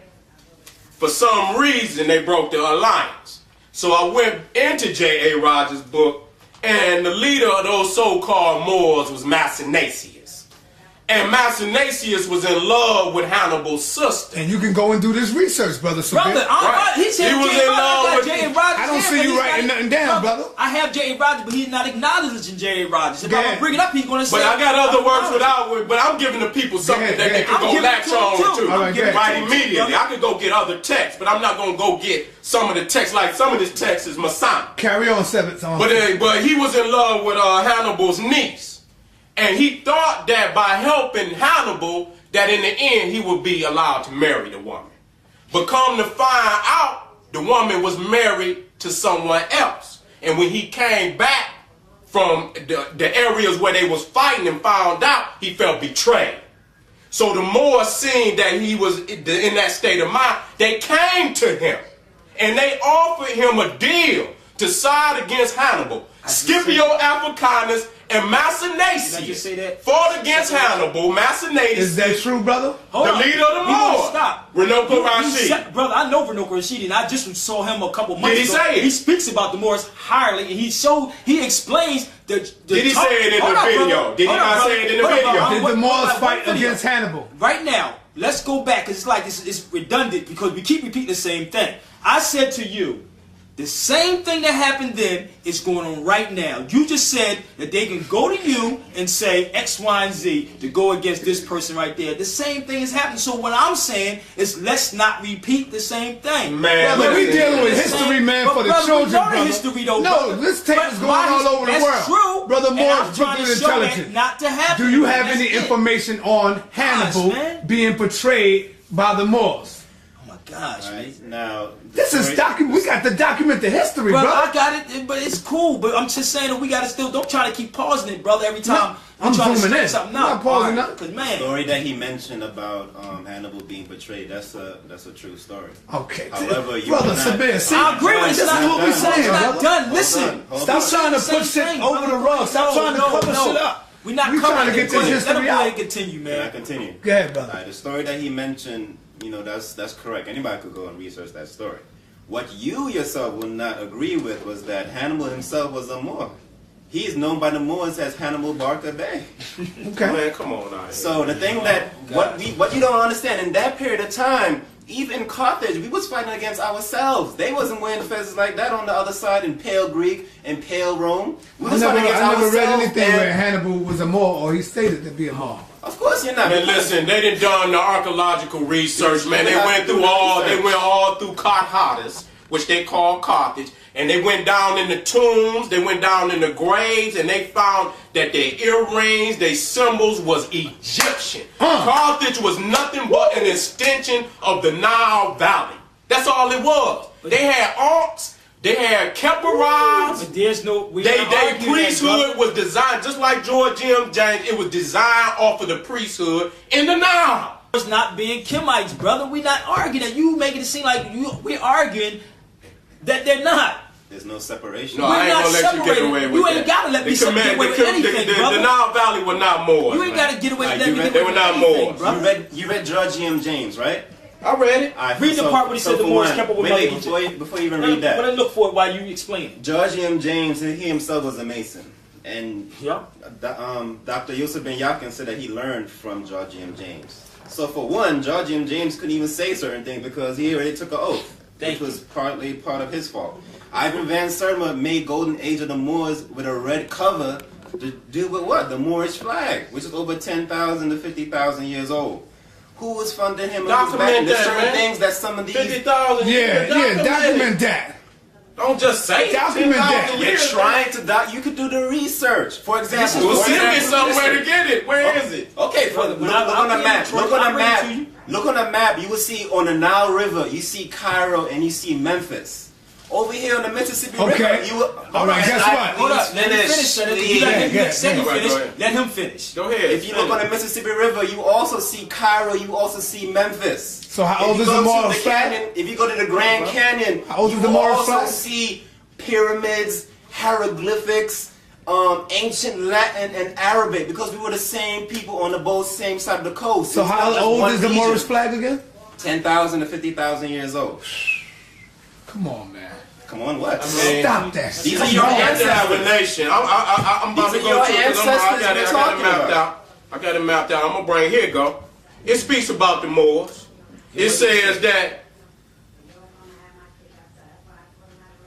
for some reason they broke the alliance. So I went into J.A. Rogers' book, and the leader of those so-called Moors was Masinasius. And Masinasius was in love with Hannibal's sister. And you can go and do this research, brother. Brother, he said he was in love with J.A. Rogers. I don't see you writing nothing down, brother. I have J.A. Rogers, but he's not acknowledging J.A. Rogers. If I'm gonna bring it up, he's gonna say. But I got other words without. But I'm giving the people something that they can go latch on to right immediately. I could go get other texts, but I'm not gonna go get some of the text. Like some of this text is Masonic. Carry on, Seventh. But he was in love with Hannibal's niece. And he thought that by helping Hannibal, that in the end he would be allowed to marry the woman. But come to find out, the woman was married to someone else. And when he came back from the areas where they was fighting and found out, he felt betrayed. So the Moors, seeing that he was in that state of mind, they came to him. And they offered him a deal to side against Hannibal. Scipio Africanus and Masinasius fought against Hannibal. Masinasius is that true, brother? The leader of the Moors. Stop. Renoco Rashid. Brother, I know Renoco Rashid, and I just saw him a couple months ago. Did he say it? He speaks about the Moors highly, and he explains the Did he say it in the video? Did he not say it in the video? Did the Moors fight against Hannibal? Right now, let's go back, because it's like it's redundant, because we keep repeating the same thing. I said to you, the same thing that happened then is going on right now. You just said that they can go to you and say X, Y, and Z to go against this person right there. The same thing is happening. So what I'm saying is let's not repeat the same thing. Man, brother, we dealing with history, man, for the children, brother. History, though, no, this tape is going all over the world. That's true. Brother Moore's Brooklyn Intelligence. Not to happen. Do you have any information on Hannibal being portrayed by the Moors? Gosh, right, now this is document. We got to document the history, brother. Bro. I got it, but it's cool. But I'm just saying that we got to still. Don't try to keep pausing it, brother. Every time I'm trying to zooming in. something I'm not pausing out. Cause man, the story that he mentioned about Hannibal being portrayed, that's a true story. Okay, however, you brother Sabir, see, I agree with this is what we're saying. It's not done. Listen, stop trying to put shit over the rug. Stop trying to cover shit up. We're not trying to get this history out. Continue, man. Can I continue? Go ahead, brother. Right, the story that he mentioned, you know, that's correct. Anybody could go and research that story. What you yourself would not agree with was that Hannibal himself was a Moor. He is known by the Moors as Hannibal Barca Bay. Okay. Man, come on out here. So the thing that what you don't understand, in that period of time, even in Carthage, we was fighting against ourselves. They wasn't wearing feathers like that on the other side in Pale Greek and Pale Rome. We was fighting against ourselves. I never read anything where Hannibal was a Moor or he stated to be a Moor. Of course you're not. Man, listen, they done the archaeological research, man. They went all through Carthage, which they call Carthage, and they went down in the tombs, they went down in the graves, and they found that their earrings, their symbols was Egyptian. Carthage was nothing but an extension of the Nile Valley. That's all it was. They had arcs. They had Keperites. There's no. Their priesthood was designed just like George M. James. It was designed off of the priesthood in the Nile. It's not being Kemites, brother. We're not arguing that. You making it seem like we're arguing that they're not. There's no separation. No, I ain't gonna let you get away with that. You ain't gotta let me get away with anything, brother. The Nile Valley were not Moors. You ain't gotta get away with anything. They were not Moors. You read George M. James, right? I read it. Read the part where he said the Moors kept up with before you even read that. But look for it while you explain it. George M. James, he himself was a Mason. And Dr. Yusuf Ben Yakin said that he learned from George M. James. So for one, George M. James couldn't even say certain things because he already took an oath, which was partly part of his fault. Ivan Van Sertima made Golden Age of the Moors with a red cover to deal with what? The Moorish flag, which is over 10,000 to 50,000 years old. Who was funding him? Document that, certain man. things that some of these 50,000. Yeah, document that. Don't just say document that. You're trying to you could do the research. For example, we'll send me somewhere to get it. Where is it? Okay, look on the map. Look on the map. Look on the map. You will see on the Nile River. You see Cairo and you see Memphis. Over here on the Mississippi River, you will. All right, guess what? Hold up, let him finish. Let him finish. Go ahead. If you look on the Mississippi River, you also see Cairo. You also see Memphis. So how old is the Moorish flag? If you go to the Grand Canyon, how old is the you Moorish also flag? see pyramids, hieroglyphics, ancient Latin and Arabic, because we were the same people on the both same side of the coast. So how old is the Moorish flag again? 10,000 to 50,000 years old. Come on, man. Come on, what? Stop that. These are your ancestors. I'm about to go to it. I I got it mapped out. I'm going to bring, here you go. It speaks about the Moors. It says that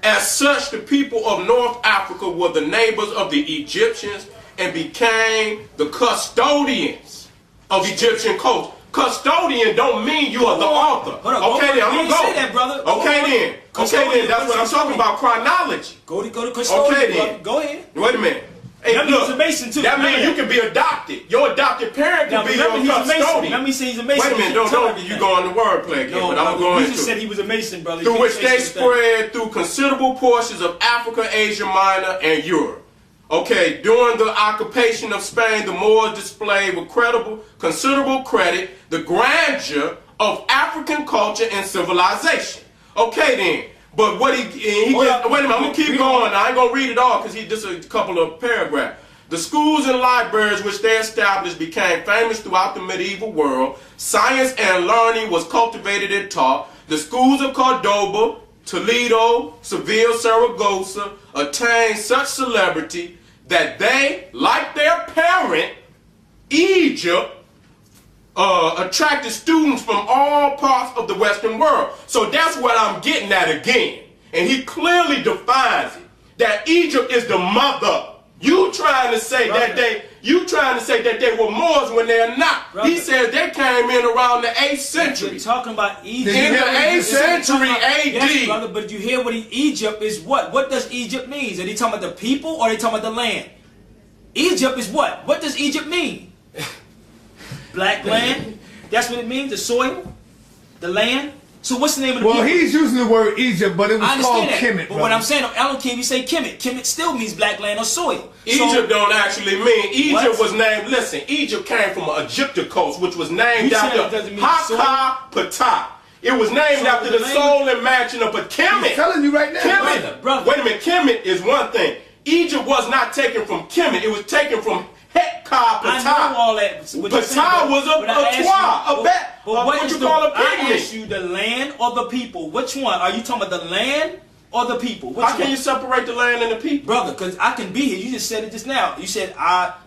as such, the people of North Africa were the neighbors of the Egyptians and became the custodians of Egyptian culture. Custodian don't mean you are the author. Okay, then I'm gonna go. Say that, brother. Okay, then. Okay, then. That's what I'm talking about. Chronology. Go to custodian. Okay, then. Go ahead. Wait a minute. Hey, that means he's a Mason too. That means you can be adopted. Your adopted parent can be your custodian. Let me say he's a Mason. Wait a minute. Don't you go on the wordplay again? No, but I'm going to. You just said he was a Mason, brother. Through which they spread through considerable portions of Africa, Asia Minor, and Europe. Okay, during the occupation of Spain, the Moors displayed with considerable credit the grandeur of African culture and civilization. Okay, then. But what wait a minute, I'm going to keep going. I ain't going to read it all because he just a couple of paragraphs. The schools and libraries which they established became famous throughout the medieval world. Science and learning was cultivated and taught. The schools of Cordoba, Toledo, Seville, Saragossa attained such celebrity that they, like their parent, Egypt, attracted students from all parts of the Western world. So that's what I'm getting at again. And he clearly defines it, that Egypt is the mother. You trying to say that they were Moors when they're not. Brother. He says they came in around the 8th century. You're talking about Egypt. In the 8th century AD. Yes, brother, but you hear what Egypt is what? What does Egypt mean? Are they talking about the people or are they talking about the land? Egypt is what? What does Egypt mean? Black land? That's what it means? The soil? The land? So what's the name of the people? Well, he's using the word Egypt, but it was called Kemet. But what I'm saying, I don't care if you say Kemet. Kemet still means black land or soil. Egypt don't actually mean. Egypt was named, listen, Egypt came from Egypticos, which was named after Ha Ptah. It was named after the soul and mansion of a Kemet. I'm telling you right now. Kemet. Brother. Wait a minute, Kemet is one thing. Egypt was not taken from Kemet. It was taken from Ka Tru. I know all that. Ptah was what you call a pygmy. I asked you the land or the people. Which one? Are you talking about the land or the people? Which How can you separate the land and the people? Brother, because I can be here. You just said it just now. You said,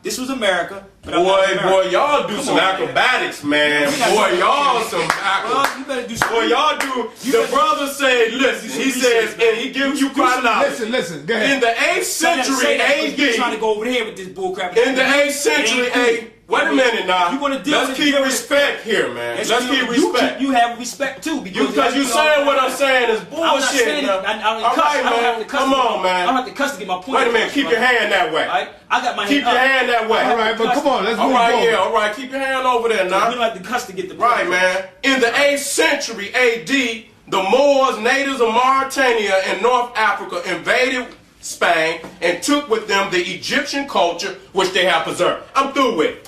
this was America. But Boy, y'all do some acrobatics, man. Boy, y'all some acrobatics. You better do some. Boy, y'all do. The brother said, listen, he says, and he gives you chronology. Listen, go ahead. In the 8th century AD. You're trying to go over here with this bullcrap. In the 8th century AD. Wait a minute now. Let's keep respect here, man. Let's keep respect. You have respect too. Because you saying what I'm saying is bullshit. All right, man. Come on, man. I don't have to cuss to get my point. Wait a minute. Keep your hand that way. I got my hand Keep your hand that way. All right, but come on. Let's move on. Yeah, all right. Keep your hand over there now. You don't have to cuss to get the point. Right, man. In the 8th century AD, the Moors, natives of Mauritania and North Africa, invaded Spain and took with them the Egyptian culture, which they have preserved. I'm through with it.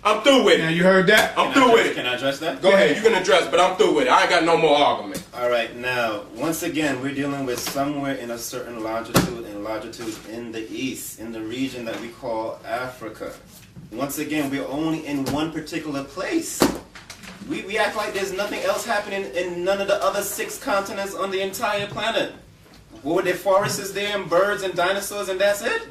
I'm through with it. Now you heard that? I'm through with it. Can I address that? Go ahead. You can address it, but I'm through with it. I ain't got no more argument. All right. Now, once again, we're dealing with somewhere in a certain longitude in the east, in the region that we call Africa. Once again, we're only in one particular place. We act like there's nothing else happening in none of the other 6 continents on the entire planet. What were there forests there and birds and dinosaurs and that's it?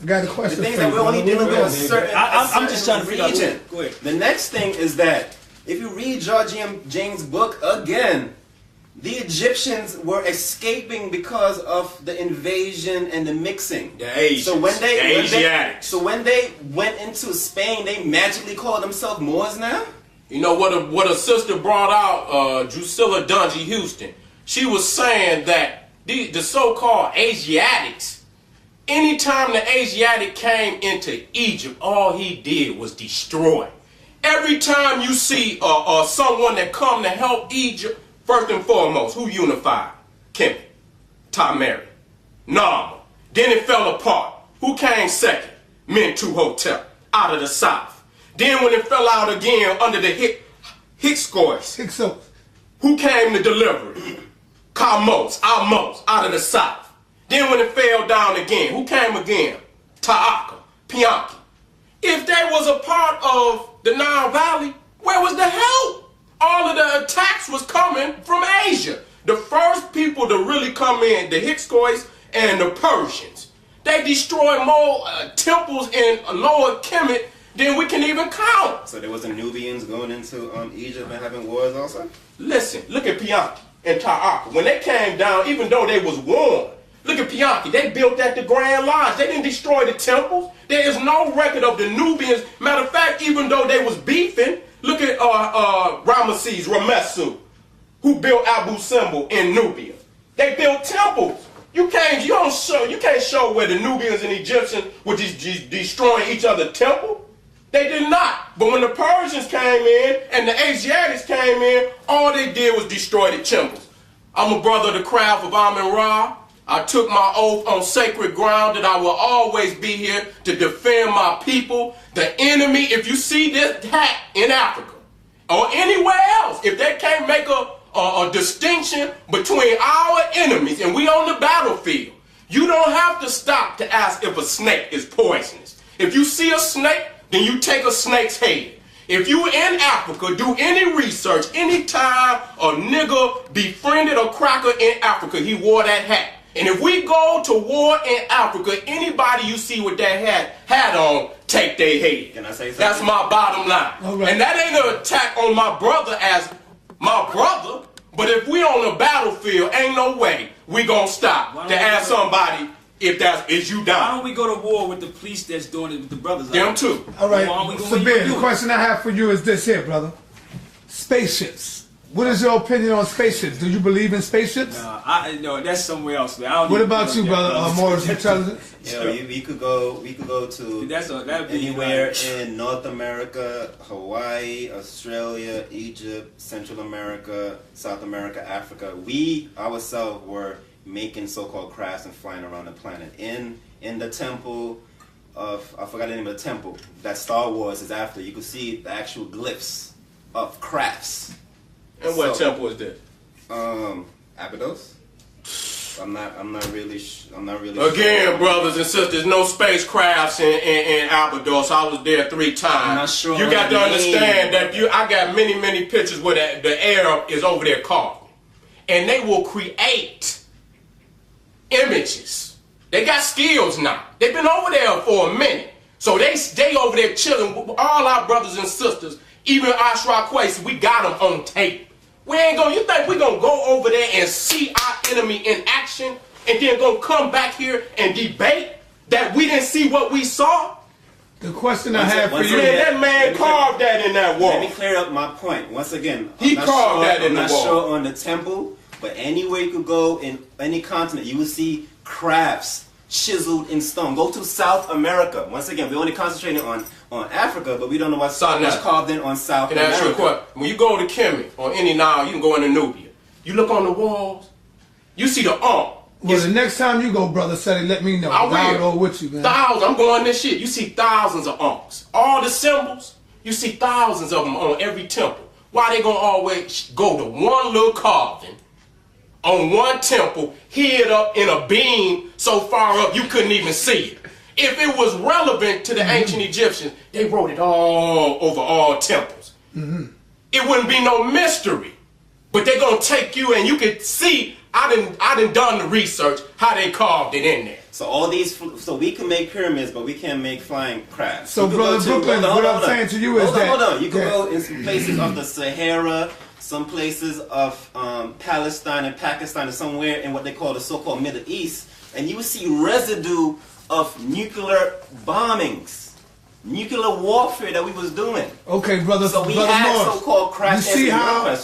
I got a question. The things that we're only dealing with a certain I'm just trying to figure region. out. Go ahead. The next thing is that if you read George James' book again, the Egyptians were escaping because of the invasion and the mixing. The Asians. So when Asiatics. So when they went into Spain, they magically called themselves Moors now? You know what a sister brought out, Drusilla Dungy Houston. She was saying that the so-called Asiatics, anytime the Asiatic came into Egypt, all he did was destroy. Every time you see someone that come to help Egypt, first and foremost, who unified? Kemet, Tamari, Nama. Then it fell apart. Who came second? Mentuhotep, out of the south. Then when it fell out again under the Hyksos, who came to deliver it? Amos, out of the south. Then when it fell down again, who came again? Ta'aka, Pianki. If they was a part of the Nile Valley, where was the help? All of the attacks was coming from Asia. The first people to really come in, the Hyksos and the Persians. They destroyed more temples in Lower Kemet than we can even count. So there was the Nubians going into Egypt and having wars also? Listen, look at Pianki and Ta'aka. When they came down, even though they was warned, look at Pianki. They built at the Grand Lodge. They didn't destroy the temples. There is no record of the Nubians. Matter of fact, even though they was beefing, look at Ramesu, who built Abu Simbel in Nubia. They built temples. You can't show where the Nubians and Egyptians were destroying each other's temple. They did not. But when the Persians came in and the Asiatics came in, all they did was destroy the temples. I'm a brother of the craft of Amun Ra. I took my oath on sacred ground that I will always be here to defend my people. The enemy, if you see this hat in Africa or anywhere else, if they can't make a distinction between our enemies and we on the battlefield, you don't have to stop to ask if a snake is poisonous. If you see a snake, then you take a snake's head. If you in Africa, do any research, anytime a nigga befriended a cracker in Africa, he wore that hat. And if we go to war in Africa, anybody you see with that hat on, take their head. Can I say something? That's my bottom line. Right. And that ain't an attack on my brother as my brother, but if we on the battlefield, ain't no way we gonna stop to ask somebody if is you down. Why don't we go to war with the police that's doing it with the brothers? Them too. All right, Why don't we go Sabir, the question I have for you is this here, brother. Spaceships. What is your opinion on spaceships? Do you believe in spaceships? No, that's somewhere else, man. I don't What even about you, brother? Morris Intelligence? We could go to anywhere in North America, Hawaii, Australia, Egypt, Central America, South America, Africa. We ourselves were making so-called crafts and flying around the planet. In the temple of, I forgot the name of the temple that Star Wars is after, you could see the actual glyphs of crafts. And what temple is this? Abydos. I'm not really Again, sure. brothers and sisters, no spacecrafts in Abydos. I was there 3 times. I'm not sure You got to understand that I got many pictures where the air is over there carving. And they will create images. They got skills now. They've been over there for a minute. So they stay over there chilling. All our brothers and sisters, even Ashra Kwesi, we got them on tape. You think we gonna go over there and see our enemy in action and then gonna come back here and debate that we didn't see what we saw? The question I have for you, that man carved that in that wall. Let me clear up my point. Once again, He carved that in the wall. I'm not sure on the temple, but anywhere you could go in any continent, you will see crafts chiseled in stone. Go to South America. Once again, we're only concentrating on Africa, but we don't know what's carved in on South America. Can I ask you a question? When you go to Kemi or any Nile, you can go into Nubia. You look on the walls, you see the Ankh. Well, the next time you go, brother Seti, let me know. I'll go with you, man. I'm going this shit. You see thousands of Ankhs. All the symbols, you see thousands of them on every temple. Why they gonna always go to one little carving on one temple, hid up in a beam so far up you couldn't even see it? If it was relevant to the ancient Egyptians, they wrote it all over all temples. It wouldn't be no mystery. But they're gonna take you and you can see, I done the research, how they carved it in there. So all these, so we can make pyramids, but we can't make flying crafts. So brother Brooklyn, what I'm saying to you is that... Hold on, you can go in some places of the Sahara, some places of Palestine and Pakistan and somewhere in what they call the so-called Middle East, and you will see residue of nuclear bombings, nuclear warfare that we was doing. Okay, brother. So we brother had Morris, so-called crafts.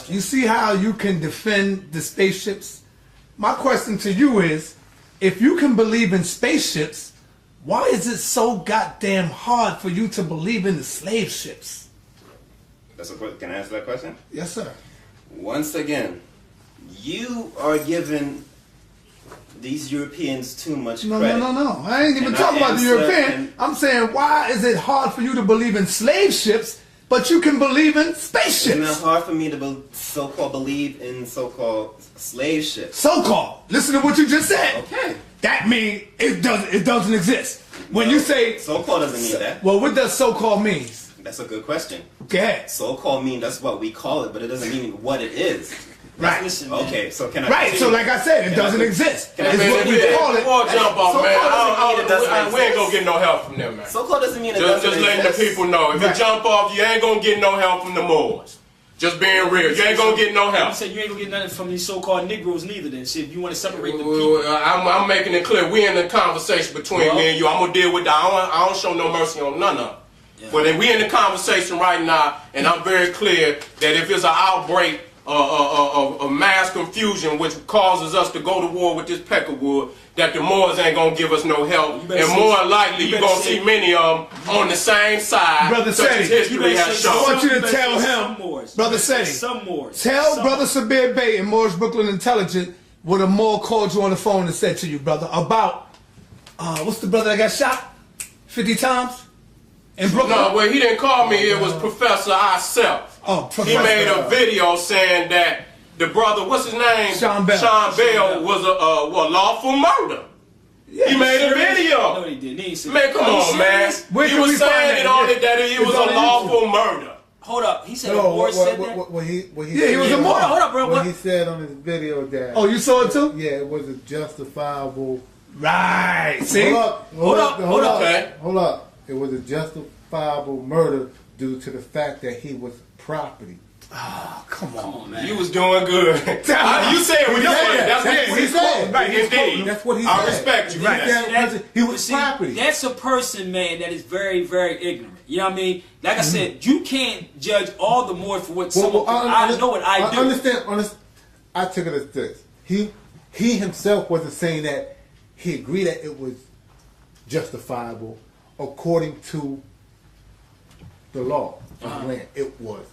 you see how you can defend the spaceships? My question to you is, if you can believe in spaceships, why is it so goddamn hard for you to believe in the slave ships? Can I answer that question? Yes, sir. Once again, you are giving these Europeans too much credit. No. I ain't even talking about the European. I'm saying, why is it hard for you to believe in slave ships, but you can believe in spaceships? It's not hard for me to so-called believe in so-called slave ships. So-called. Listen to what you just said. Okay. That means it doesn't exist. When you say so-called doesn't mean that. Well, what does so-called mean? That's a good question. Go ahead. So-called mean that's what we call it, but it doesn't mean what it is. Right. Listen, man. Okay, so can I? Right. So, like I said, it doesn't exist. Man, It's what we call it. Jump off, man. We ain't gonna exist. get no help from them, man. So-called doesn't mean it Just doesn't letting the exist. people know. If you jump off, you ain't gonna get no help from the Moors. Just being real. You ain't gonna get no You help. said you ain't gonna get nothing from these so-called Negroes neither. Then, shit. If you want to separate the people, I'm making it clear. We in the conversation between me and you. I'm gonna deal with that. I don't show no mercy on none of them. Yeah. But we in the conversation right now, and I'm very clear that if it's an outbreak of mass confusion which causes us to go to war with this peckerwood, that the Moors ain't gonna give us no help, and more likely you're gonna see many of them on the same side. Brother such as Seti, history has I shown. want you to tell him, Brother Seti, some Moors. tell Brother Sabir Bey and Moore's Brooklyn Intelligent what a Moor called you on the phone and said to you, brother, about what's the brother that got shot 50 times in Brooklyn? No, well, he didn't call me. It was Professor Isself. Oh, He Professor. made a video saying that the brother, what's his name? Sean Bell. Sean Bell was a lawful murder. Yeah, He made a No, video. he didn't. He ain't say Man, come that. on, man. Where He can we was find saying that? it on Yeah. it that it was It's a on lawful murder. Hold up. He said No, the Moors said that. what he Yeah, he was a Moor. Hold up, bro. What What? he said on his video that Oh, you saw it too? yeah, it was a justifiable. Right. See? Hold up. Okay. Hold up. It was a justifiable murder due to the fact that he was property. Come on, man. You was doing good. You said what he said. That's what he said. Right, Indeed. that's what he I said. respect you. Right. Yes. He was See, property. that's a person, man, that is very, very ignorant. You know what I mean? Like I said, you can't judge all the Moors for what someone. I know what I do. Understand. I took it as this. He himself wasn't saying that he agreed that it was justifiable according to the law of the land. It was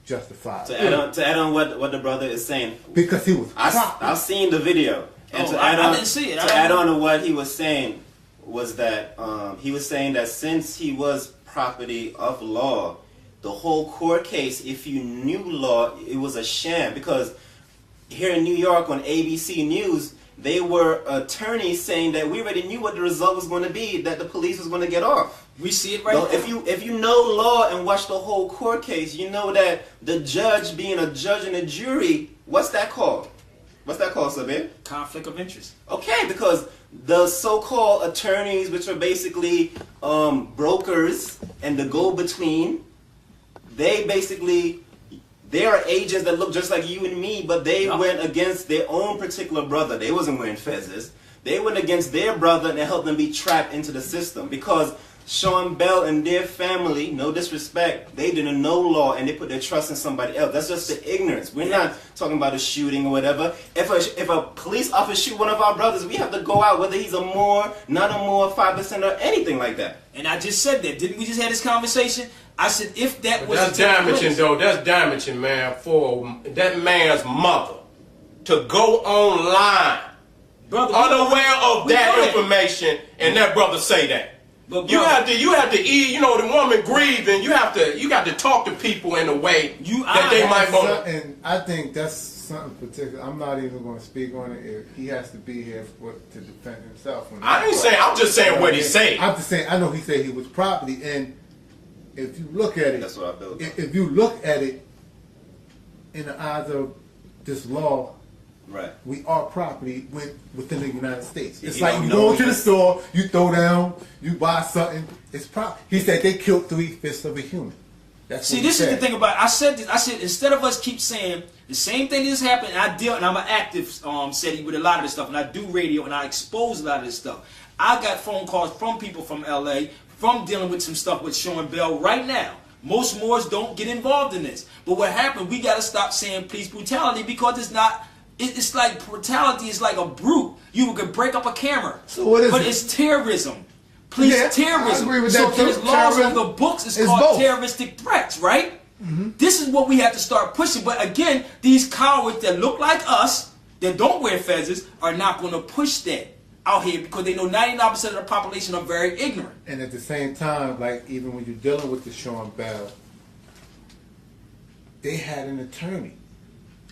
justifiable. To add on what the brother is saying, Because he was property. I've seen the video, and I didn't see it. To add on to what he was saying was that he was saying that since he was property of law, the whole court case, if you knew law, it was a sham. Because here in New York on ABC News, they were attorneys saying that we already knew what the result was going to be, that the police was going to get off. We see it right No, now. if you know law and watch the whole court case, you know that the judge being a judge and a jury, what's that called? What's that called, Sabir? Conflict of interest. Okay, because the so-called attorneys, which are basically brokers and the go-between, they are agents that look just like you and me, but they went against their own particular brother. They wasn't wearing fezzes. They went against their brother and they helped them be trapped into the system because Sean Bell and their family, no disrespect, they didn't know law and they put their trust in somebody else. That's just the ignorance. We're not talking about a shooting or whatever. If a police officer shoot one of our brothers, we have to go out, whether he's a Moor, not a Moor, 5% or anything like that. And I just said that. Didn't we just have this conversation? I said if that was That's to take damaging, place- though. That's damaging, man, for that man's mother to go online Brother, unaware of we know that that. information, and that brother say that. But You brother, have to eat. You know, the woman grieving. You got to talk to people in a way that they might want. And I think that's something particular. I'm not even going to speak on it. If he has to be here to defend himself. I ain't saying. I'm just saying what he said. I'm just saying. I know he said he was property, and if you look at it, That's what I built. if you look at it in the eyes of this law, Right. we are property within the United States. If It's you like don't you know go to the yet. store, you throw down, you buy something. It's property. He said they killed 3/5 of a human. That's see, what he this is the said. thing about. I said this. I said instead of us keep saying the same thing that's happened, and I'm an active Seti with a lot of this stuff, and I do radio and I expose a lot of this stuff. I got phone calls from people from LA from dealing with some stuff with Sean Bell right now. Most Moors don't get involved in this, but what happened? We got to stop saying police brutality because it's not. It's like brutality is like a brute. You could break up a camera. So what is but it? it's terrorism. Police Yeah, terrorism. I agree with so that too. there's laws on Terrorism the books. It's is called both. terroristic threats, right? This is what we have to start pushing. But again, these cowards that look like us, that don't wear feathers, are not going to push that out here because they know 99% of the population are very ignorant. And at the same time, like even when you're dealing with the Sean Bell, they had an attorney.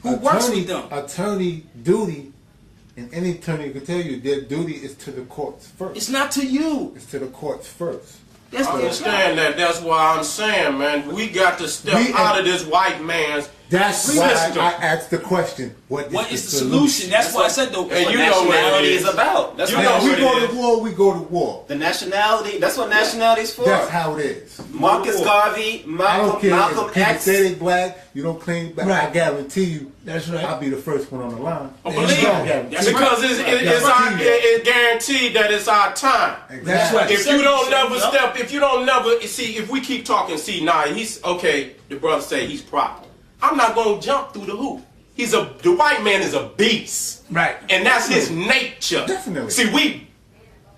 Who works with them. Attorney duty, and any attorney can tell you their duty is to the courts first. It's not to you. It's to the courts first. That's I what it's understand that. That's why I'm saying, man, we got to step We- out of this white man's That's why I asked the question. What is the solution? That's why I said though. And you know what nationality is about. That's what we go to war. We go to war. The nationality. That's what nationality is for. That's how it is. Marcus Garvey, Malcolm X. Say they black. You don't claim black. Right. I guarantee you. That's right. I'll be the first one on the line. Believe it. Because it's guaranteed that it's our time. That's right. If you don't never see, if we keep talking, see, he's okay. The brother say he's proper. I'm not gonna jump through the hoop. The white man is a beast, right? And that's his nature. Definitely. See, we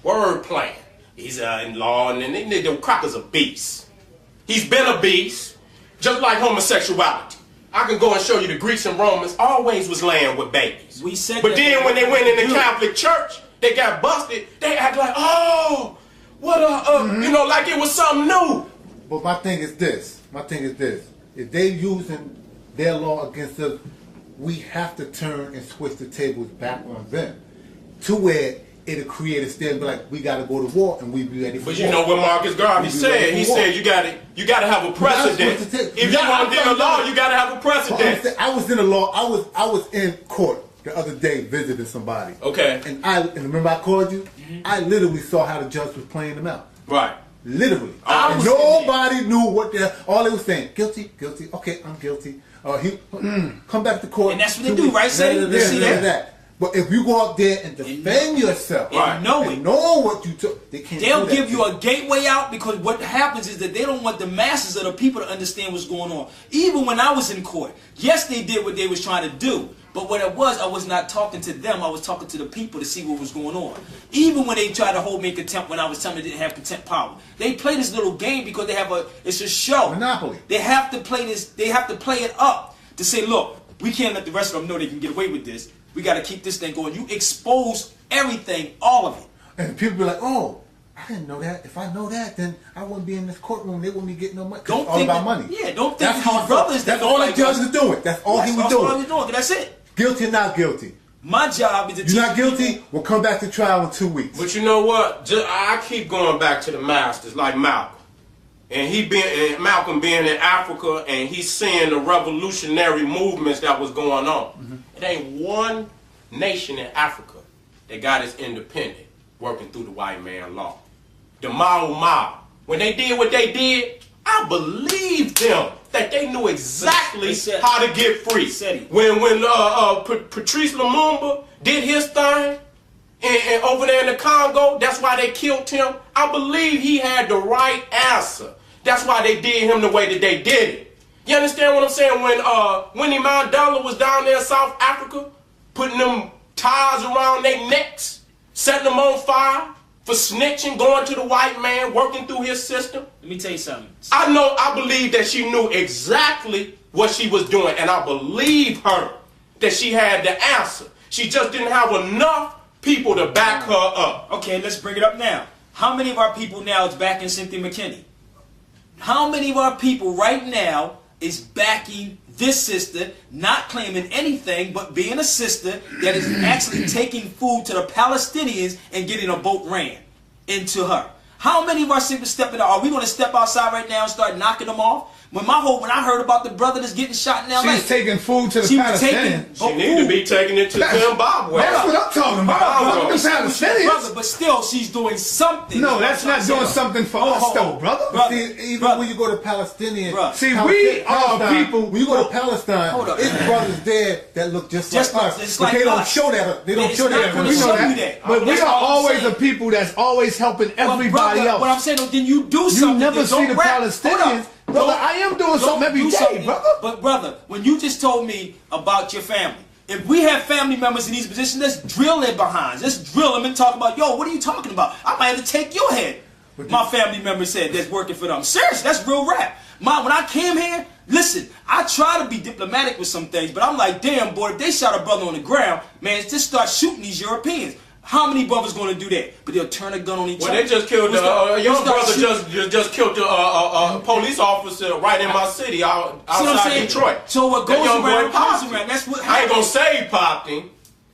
word playing. He's in law, and the cracker's a beast. He's been a beast, just like homosexuality. I can go and show you the Greeks and Romans always was laying with babies. We said but then when they went in the Catholic Church, they got busted. They act like, oh, what like it was something new. But my thing is this. If they using their law against us, we have to turn and switch the tables back on them to where it'll create a stand like we got to go to war and we be ready for war. But you know what Marcus Garvey said? He said you got to have a precedent. If you want to do the law, you got to have a precedent. I was in the law. I was in court the other day visiting somebody. Okay. And remember I called you? I literally saw how the judge was playing them out. Right. Literally. And nobody knew what all they were saying. Guilty. Okay, I'm guilty. Come back to court. And that's what they do, right, Seti? You see that? But if you go up there and defend yourself, and know what you took, they can't. They'll give you a gateway out because what happens is that they don't want the masses of the people to understand what's going on. Even when I was in court, yes, they did what they was trying to do. But what it was, I was not talking to them. I was talking to the people to see what was going on. Even when they tried to hold me in contempt when I was telling them they didn't have contempt power. They play this little game because they have it's a show. Monopoly. They have to play this, they have to play it up to say, look, we can't let the rest of them know they can get away with this. We got to keep this thing going. You expose everything, all of it. And people be like, oh, I didn't know that. If I know that, then I wouldn't be in this courtroom. They wouldn't be getting no money. It's all about money. Yeah, don't think these brothers. That's all the judge was doing. That's all he was doing. That's all he was doing. That's it. Guilty or not guilty? My job is to You're not guilty? We'll come back to trial in 2 weeks. But you know what? I keep going back to the masters like Malcolm. And Malcolm being in Africa and he's seeing the revolutionary movements that was going on. It ain't one nation in Africa that got its independent working through the white man law. The Mau, when they did what they did, I believed them that they knew exactly how to get free. When Patrice Lumumba did his thing and over there in the Congo, that's why they killed him. I believe he had the right answer. That's why they did him the way that they did it. You understand what I'm saying? When Winnie Mandela was down there in South Africa, putting them ties around their necks, setting them on fire for snitching, going to the white man, working through his system. Let me tell you something. I believe that she knew exactly what she was doing, and I believe her that she had the answer. She just didn't have enough people to back her up. Okay, let's bring it up now. How many of our people now is backing Cynthia McKinney? How many of our people right now is backing this sister, not claiming anything but being a sister that is actually taking food to the Palestinians and getting a boat ran into her? How many of our sisters stepping out? Are we going to step outside right now and start knocking them off? When I heard about the brother that's getting shot in L.A. She's taking food to the Palestinians. She need to be taking it to Zimbabwe. That's what I'm talking about. The Palestinians. But still, she's doing something. No, that's not doing something for us, though, brother. See, even when you go to Palestinian, see, we are people. When you go to Palestine, it's brothers there that look just like us. But they don't show that. They don't show that. We know that. But we are always a people that's always helping everybody else. What I'm saying, then you do something. You never see the Palestinians. Brother, I am doing something every day, brother. But brother, when you just told me about your family, if we have family members in these positions, let's drill their behinds. Let's drill them and talk about, yo, what are you talking about? I might have to take your head. My family member said that's working for them. Seriously, that's real rap. When I came here, listen, I try to be diplomatic with some things, but I'm like, damn, boy, if they shot a brother on the ground, man, just start shooting these Europeans. How many brothers going to do that? But they'll turn a gun on each other. Well, they just killed your brother just killed a police officer right in my city outside Detroit. So what goes around comes around. That's what happens. I ain't gonna say he popped him,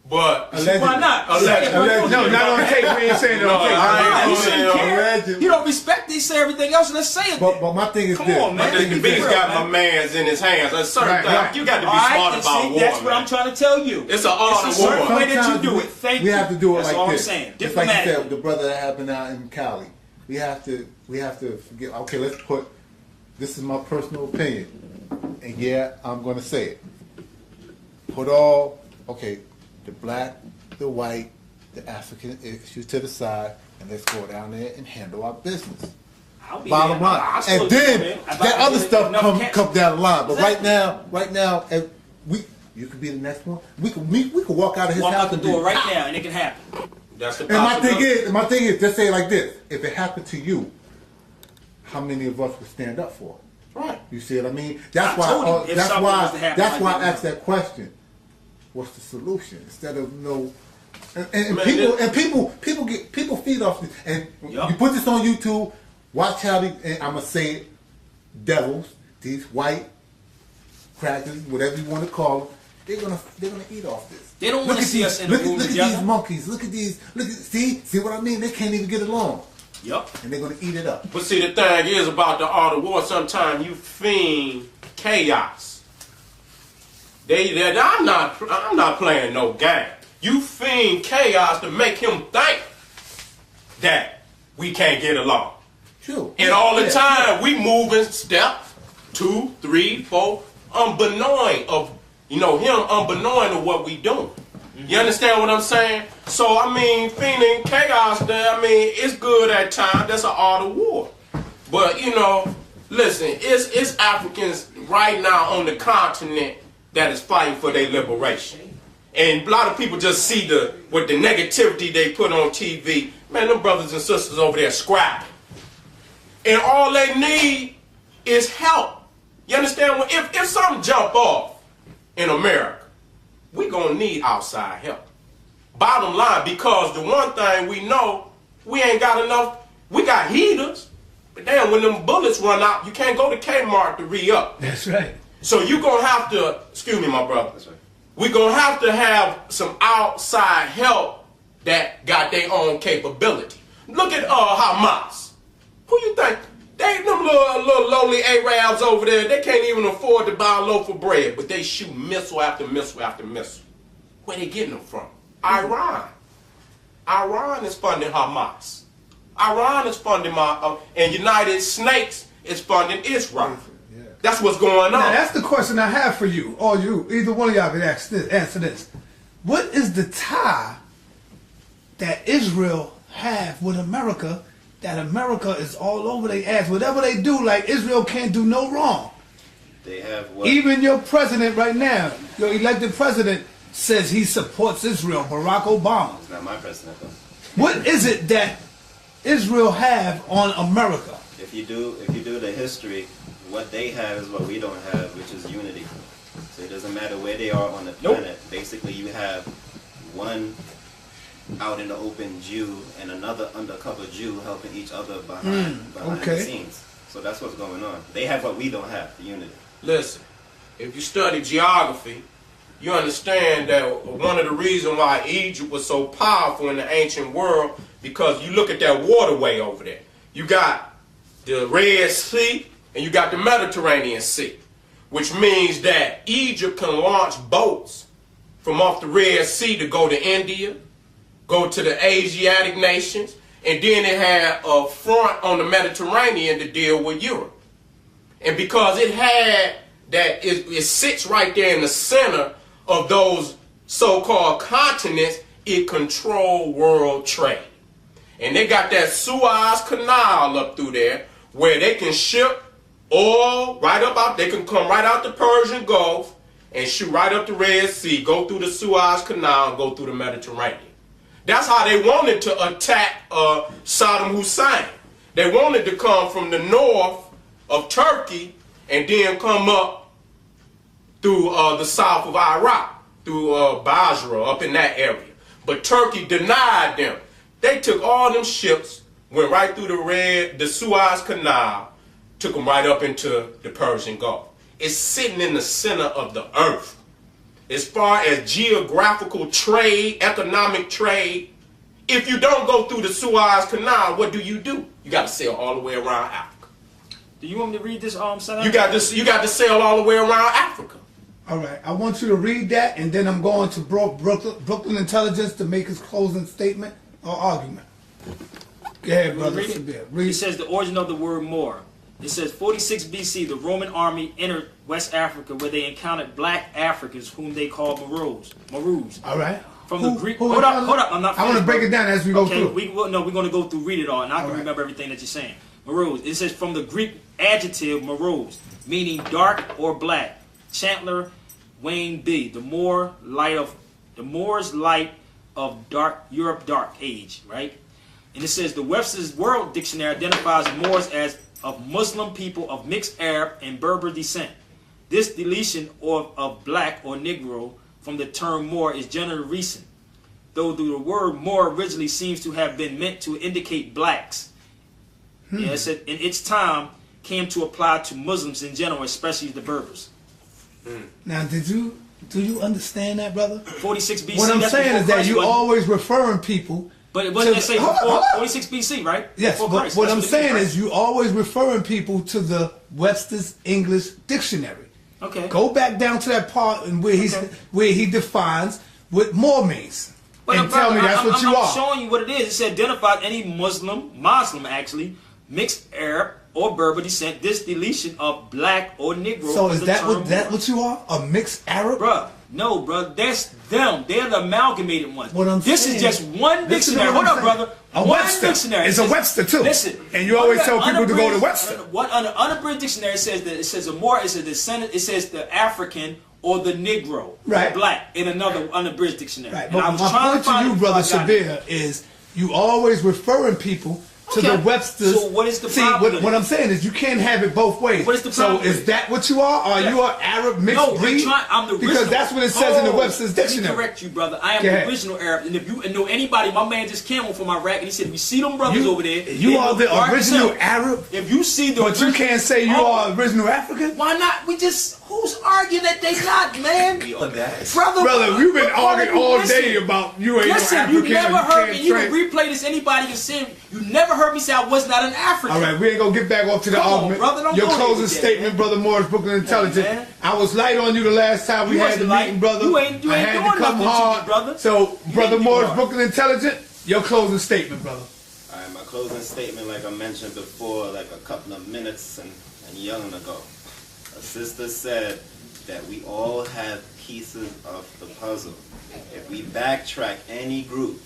But why not? No, not on tape. We ain't saying it on tape. He don't respect. He say everything else. Let's say it. But my thing is Come this. on, man. the beast got my man's in his hands. A certain thing. You got to be smart about war. That's what I'm trying to tell you. It's an art of war. Certain way that you do it. Thank you. We have to do it That's like all this. I'm saying. Just like you Diplomatic. said, the brother that happened out in Cali. We have to forget. Okay, let's put. This is my personal opinion, and yeah, I'm gonna say it. Put all the black, the white, the African issues to the side, and let's go down there and handle our business. Bottom line, and then that other stuff come down the line. But right now, you could be the next one. We could walk out of his house. Walk out the door right now, and it can happen. That's the And my thing is, just say it like this: if it happened to you, how many of us would stand up for it? Right. You see what I mean? That's why I asked that question. What's the solution? Instead of people feed off this. And you put this on YouTube. Watch how and I'm gonna say it, devils, these white crackers, whatever you want to call them, they're gonna eat off this. They don't want to see us in the room Look together. at these monkeys. Look at see what I mean? They can't even get along. Yep. And they're gonna eat it up. But see, the thing is about the art of war. Sometimes you fiend chaos. I'm not playing no game. You fiend chaos to make him think that we can't get along. True. And all the time we moving step 2, 3, 4, unbeknown of him unbeknown of what we doing. You understand what I'm saying? So I mean, fiending chaos there, it's good at times. That's an art of war. But listen, it's Africans right now on the continent that is fighting for their liberation. And a lot of people just see the negativity they put on TV. Man, them brothers and sisters over there scrapping. And all they need is help. You understand? If something jump off in America, we gonna need outside help. Bottom line, because the one thing we know, we ain't got enough. We got heaters, but damn, when them bullets run out, you can't go to Kmart to re-up. That's right. So you gonna have to, excuse me, my brother. That's right. We gonna have to have some outside help that got their own capability. Look at Hamas. Who you think? They them little lowly Arabs over there. They can't even afford to buy a loaf of bread, but they shoot missile after missile after missile. Where they getting them from? Iran. Iran is funding Hamas. Iran is funding and United Snakes is funding Israel. Yeah. That's what's going on. Now that's the question I have for you, or you. Either one of y'all can answer this. What is the tie that Israel have with America? That America is all over their ass. Whatever they do, like Israel can't do no wrong. They have what? Even your president right now, your elected president, says he supports Israel, Barack Obama. It's not my president though. What is it that Israel have on America? If you do the history, what they have is what we don't have, which is unity. So it doesn't matter where they are on the planet. Basically, you have one out in the open Jew and another undercover Jew helping each other behind the scenes. So that's what's going on. They have what we don't have, the unity. Listen, if you study geography, you understand that one of the reasons why Egypt was so powerful in the ancient world, because you look at that waterway over there. You got the Red Sea and you got the Mediterranean Sea, which means that Egypt can launch boats from off the Red Sea to go to India, go to the Asiatic nations, and then it had a front on the Mediterranean to deal with Europe. And because it had that, it sits right there in the center of those so-called continents, it controlled world trade. And they got that Suez Canal up through there where they can ship oil right up out, they can come right out the Persian Gulf and shoot right up the Red Sea, go through the Suez Canal and go through the Mediterranean. That's how they wanted to attack Saddam Hussein. They wanted to come from the north of Turkey and then come up through the south of Iraq, through Basra, up in that area. But Turkey denied them. They took all them ships, went right through the Suez Canal, took them right up into the Persian Gulf. It's sitting in the center of the earth. as far as geographical trade, economic trade, if you don't go through the Suez Canal, what do? You got to sail all the way around Africa. Do you want me to read this, Senator? You got to sail all the way around Africa. All right, I want you to read that, and then I'm going to Brooklyn Intelligence to make his closing statement or argument. Go ahead, brother. Read. It says the origin of the word Moor. It says 46 BC, the Roman army entered West Africa where they encountered black Africans whom they called Maroons. All right. From the Greek. Hold up. I'm not finished, I want to break it down as we go through. We're going to go through, read it all, and I can remember everything that you're saying. Maroons. It says from the Greek adjective maroons, meaning dark or black. Chandler Wayne B. The Moor's light of dark Europe dark age, right? And it says the Webster's World Dictionary identifies Moors as of Muslim people of mixed Arab and Berber descent. This deletion of black or Negro from the term Moor is generally recent, though the word Moor originally seems to have been meant to indicate blacks. Yeah, it said in its time came to apply to Muslims in general, especially the Berbers. Now, do you understand that, brother? 46 BC. What I'm saying is that you always referring people. But it wasn't say before 46 BC, right? Yes, but what I'm saying is you always referring people to the Webster's English Dictionary. Okay. Go back down to that part and where he defines what Moor means. And tell me that's what you are. I'm showing you what it is. It said identified any Muslim actually, mixed Arab or Berber descent. This deletion of black or Negro. So is that what you are? A mixed Arab? Bruh. No, bro, that's them. They're the amalgamated ones. This is just one dictionary. Hold up, brother. One dictionary. It's a Webster too. Listen, and you always tell people to go to Webster. What on the unabridged dictionary says that it says a Moor is a descendant. It says the African or the Negro, right? Or black in another unabridged dictionary. Right. But my point to you, brother Shabir, is you always referring people to the Webster's. So what is the problem? What I'm saying is you can't have it both ways. What is the problem? So is that what you are? Are you an Arab mixed breed? I'm the original. Because that's what it says in the Webster's dictionary. Let me correct you, brother. I am the original Arab. And if you know anybody, my man just came from Iraq and he said, if you see them brothers over there, you are the original Arab. If you see the But you can't say you are original African? Why not? Who's arguing that they not, man? Brother, we've been arguing all day about you ain't no African. You never heard me. You can replay this. Anybody can say you never heard me say I was not an African. All right, we ain't gonna get back off to the argument. Brother, your closing statement, Brother Morris, Brooklyn Intelligence. I was light on you the last time we had the meeting, brother. You ain't I had to come hard, brother. So, Brother Morris, Brooklyn Intelligence, your closing statement, brother. All right, my closing statement, like I mentioned before, like a couple of minutes and young ago. A sister said that we all have pieces of the puzzle. If we backtrack any group,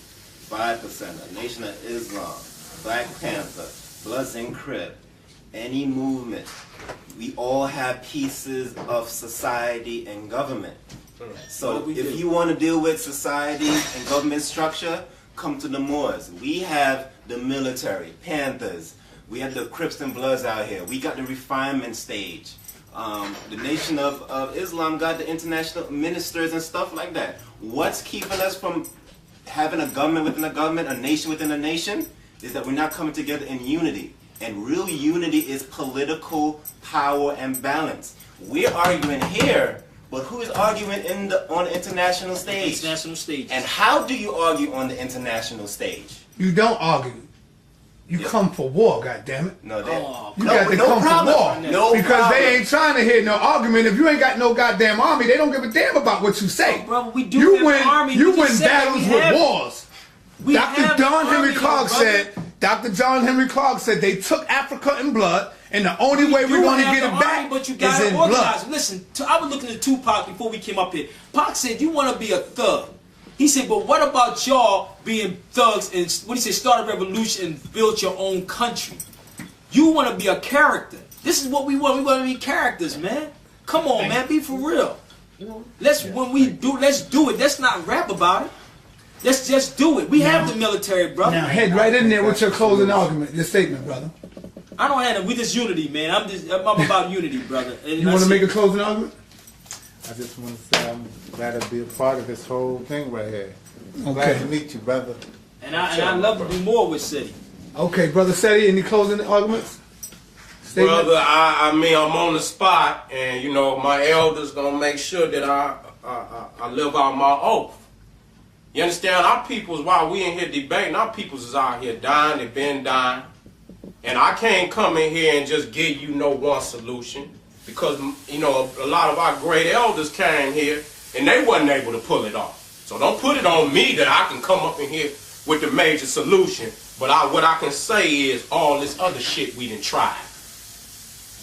5%, a Nation of Islam, Black Panther, Bloods and Crip, any movement, we all have pieces of society and government. So if you want to deal with society and government structure, come to the Moors. We have the military, Panthers. We have the Crips and Bloods out here. We got the refinement stage. The Nation of Islam got the international ministers and stuff like that. What's keeping us from having a government within a government, a nation within a nation, is that we're not coming together in unity. And real unity is political power and balance. We're arguing here, but who is arguing on the international stage? International stage. And how do you argue on the international stage? You don't argue. You come for war, goddammit. No, you got to come for war. No because problem. They ain't trying to hear no argument. If you ain't got no goddamn army, they don't give a damn about what you say. Brother, we do have an army. You win battles with wars. Dr. John Henry Clark said they took Africa in blood, and the only way we're going to get it back is in blood. Listen, I was looking at Tupac before we came up here. Pac said, you want to be a thug. He said, but what about y'all being thugs and, what he said, start a revolution and build your own country? You want to be a character. This is what we want. We want to be characters, man. Come on, man. Be for real. Let's do it. Let's not rap about it. Let's just do it. We have the military, brother. Now head right in there with your closing argument, your statement, brother. I don't have it. We just unity, man. I'm about unity, brother. And you want to make a closing argument? I just want to say I'm glad to be a part of this whole thing right here. Okay. Glad to meet you, brother. And I love to do more with Seti. Okay, Brother Seti, any closing arguments? statement? Brother, I mean, I'm on the spot, and you know, my elders gonna make sure that I live out my oath. You understand? Our peoples, while we in here debating, our peoples is out here dying. They've been dying, and I can't come in here and just give you no one solution, because you know a lot of our great elders came here and they wasn't able to pull it off. So don't put it on me that I can come up in here with the major solution. But what I can say is all this other shit we done tried.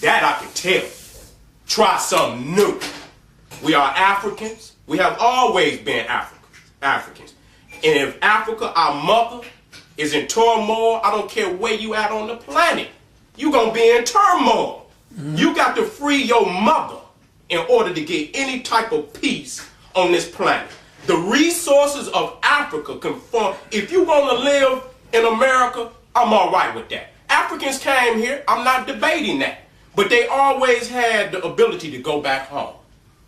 That I can tell you. Try something new. We are Africans. We have always been Africans. And if Africa, our mother, is in turmoil, I don't care where you at on the planet, you gonna be in turmoil. You got to free your mother in order to get any type of peace on this planet. The resources of Africa can form. If you want to live in America, I'm all right with that. Africans came here. I'm not debating that. But they always had the ability to go back home.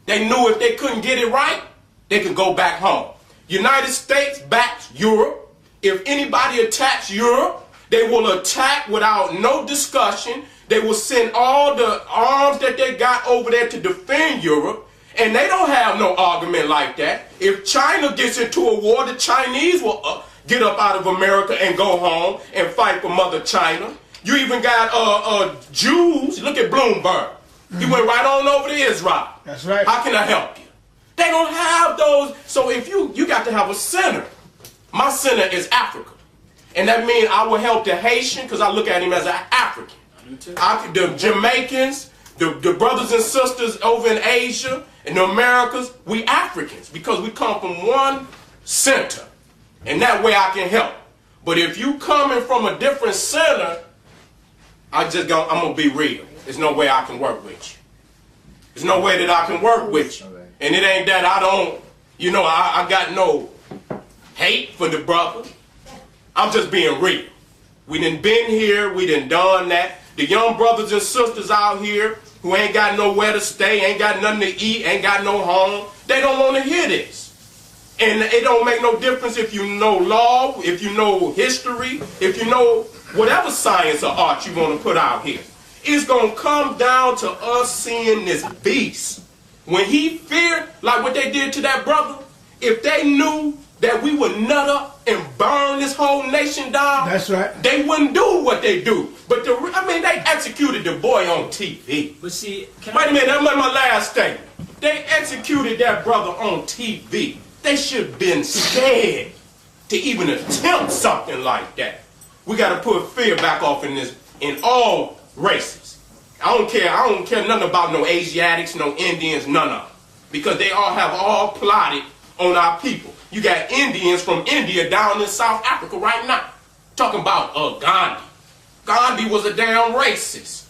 They knew if they couldn't get it right, they could go back home. United States backs Europe. If anybody attacks Europe, they will attack without no discussion. They will send all the arms that they got over there to defend Europe. And they don't have no argument like that. If China gets into a war, the Chinese will get up out of America and go home and fight for Mother China. You even got Jews. Look at Bloomberg. He went right on over to Israel. That's right. How can I help you? They don't have those. So if you got to have a center. My center is Africa. And that means I will help the Haitian because I look at him as an African. The Jamaicans, the brothers and sisters over in Asia, in the Americas, we Africans because we come from one center. And that way I can help. But if you coming from a different center, I'm going to be real. There's no way I can work with you. There's no way that I can work with you. And it ain't that I don't, you know, I got no hate for the brother. I'm just being real. We done been here. We done that. The young brothers and sisters out here who ain't got nowhere to stay, ain't got nothing to eat, ain't got no home, they don't want to hear this. And it don't make no difference if you know law, if you know history, if you know whatever science or art you want to put out here. It's going to come down to us seeing this beast. When he feared, like what they did to that brother, if they knew that we would nut up and burn this whole nation down, that's right, they wouldn't do what they do. But they executed the boy on TV. But see, wait a minute, that was my last statement. They executed that brother on TV. They should have been scared to even attempt something like that. We got to put fear back off in all races. I don't care nothing about no Asiatics, no Indians, none of them. Because they all plotted on our people. You got Indians from India down in South Africa right now. Talking about Gandhi. Gandhi was a damn racist.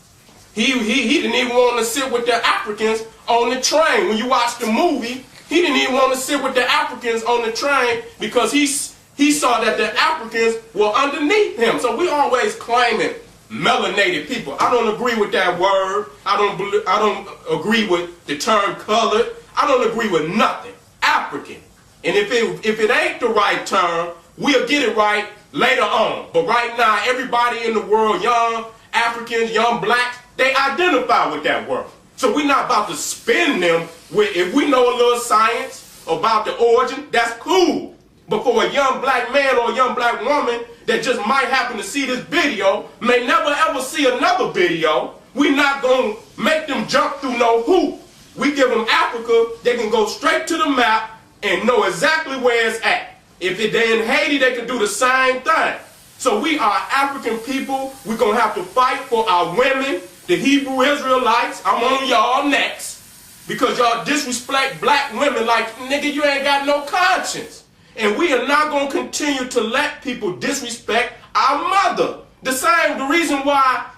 He didn't even want to sit with the Africans on the train. When you watch the movie, he didn't even want to sit with the Africans on the train because he saw that the Africans were underneath him. So we always claiming melanated people. I don't agree with that word. I don't agree with the term colored. I don't agree with nothing. African. And if it ain't the right term, we'll get it right later on. But right now, everybody in the world, young Africans, young blacks, they identify with that word. So we're not about to spin them with, if we know a little science about the origin, that's cool. But for a young black man or a young black woman that just might happen to see this video, may never ever see another video, we're not going to make them jump through no hoop. We give them Africa, they can go straight to the map and know exactly where it's at. If they're in Haiti, they can do the same thing. So we are African people. We're going to have to fight for our women, the Hebrew Israelites. I'm on y'all next. Because y'all disrespect black women like, nigga, you ain't got no conscience. And we are not going to continue to let people disrespect our mother. The reason why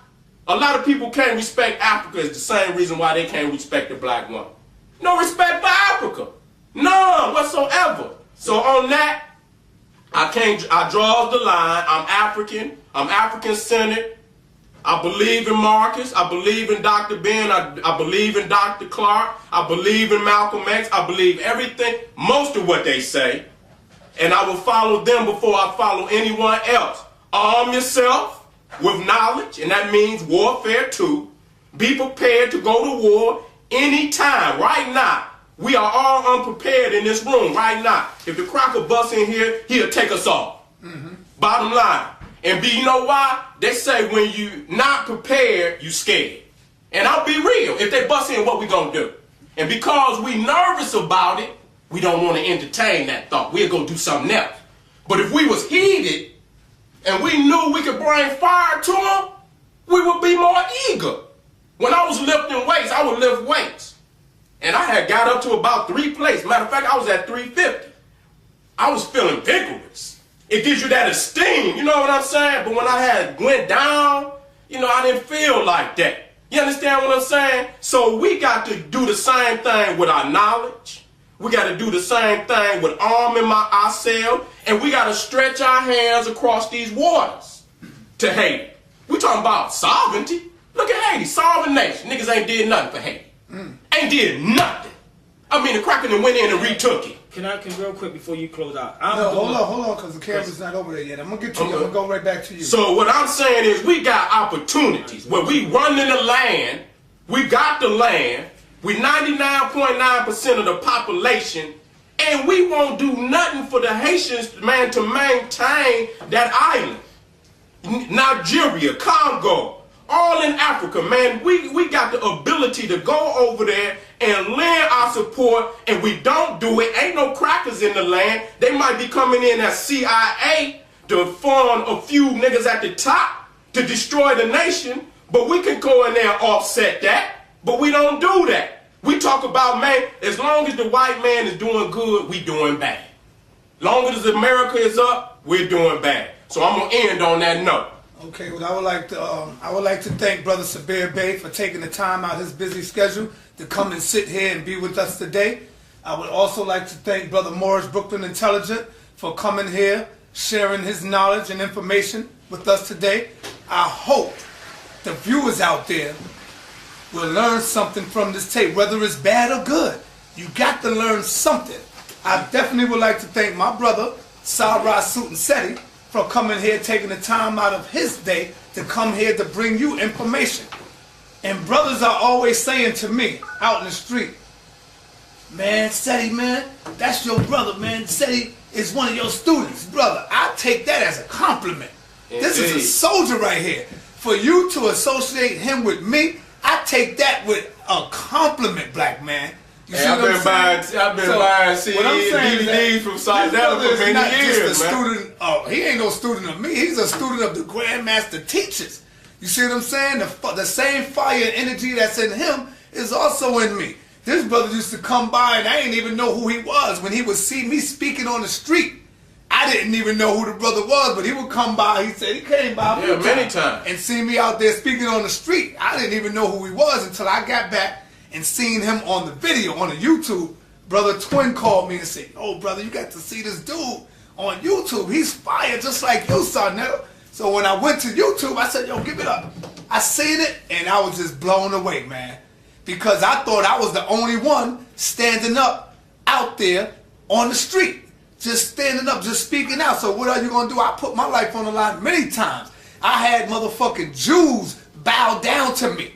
a lot of people can't respect Africa is the same reason why they can't respect the black woman. No respect for Africa. None whatsoever. So on that, I draw the line. I'm African-centered. I believe in Marcus. I believe in Dr. Ben. I believe in Dr. Clark. I believe in Malcolm X. I believe everything, most of what they say. And I will follow them before I follow anyone else. Arm yourself. with knowledge, and that means warfare too. Be prepared to go to war anytime. Right now, we are all unprepared in this room right now. If the cracker busts in here, he'll take us off. Bottom line. And you know why? They say when you not prepared, you scared. And I'll be real. If they bust in, what we gonna do? And because we nervous about it, we don't want to entertain that thought. We'll go do something else. But if we was heated and we knew we could bring fire to them, we would be more eager. When I was lifting weights, I would lift weights. And I had got up to about 3 plates. Matter of fact, I was at 350. I was feeling vigorous. It gives you that esteem, you know what I'm saying? But when I had went down, you know, I didn't feel like that. You understand what I'm saying? So we got to do the same thing with our knowledge. We got to do the same thing with arming ourselves. And we got to stretch our hands across these waters to Haiti. We talking about sovereignty. Look at Haiti, sovereign nation. Niggas ain't did nothing for Haiti. Ain't did nothing. I mean, the Kraken went in and retook it. Can real quick before you close out? Hold on, because the camera's not over there yet. I'm gonna get to you. I'm gonna go right back to you. So what I'm saying is, we got opportunities where we running the land. We got the land. We 99.9% of the population, and we won't do nothing for the Haitians, man, to maintain that island. Nigeria, Congo, all in Africa, man. We got the ability to go over there and lend our support, and we don't do it. Ain't no crackers in the land. They might be coming in as CIA to fund a few niggas at the top to destroy the nation, but we can go in there and offset that, but we don't do that. We talk about, man, as long as the white man is doing good, we doing bad. Long as America is up, we're doing bad. So I'm gonna end on that note. Okay, well, I would like to thank Brother Sabir Bey for taking the time out of his busy schedule to come and sit here and be with us today. I would also like to thank Brother Morris Brooklyn Intelligent for coming here, sharing his knowledge and information with us today. I hope the viewers out there will learn something from this tape, whether it's bad or good. You got to learn something. I definitely would like to thank my brother, RA Seti, for coming here, taking the time out of his day to come here to bring you information. And brothers are always saying to me out in the street, man, Seti, man, that's your brother, man. Seti is one of your students, brother. I take that as a compliment. Indeed. This is a soldier right here. For you to associate him with me, I take that with a compliment, black man. You see I've been buying CDs and DVDs from South Africa for many years, man. He ain't no student of me. He's a student of the Grandmaster teachers. You see what I'm saying? The same fire and energy that's in him is also in me. This brother used to come by and I didn't even know who he was. When he would see me speaking on the street, I didn't even know who the brother was, but he would come by. He said he came by many times and see me out there speaking on the street. I didn't even know who he was until I got back and seen him on the video on the YouTube. Brother Twin called me and said, "Oh, brother, you got to see this dude on YouTube. He's fire just like you, Sarnetta." So when I went to YouTube, I said, "Yo, give it up." I seen it and I was just blown away, man, because I thought I was the only one standing up out there on the street, just standing up, just speaking out. So what are you going to do? I put my life on the line many times. I had motherfucking Jews bow down to me,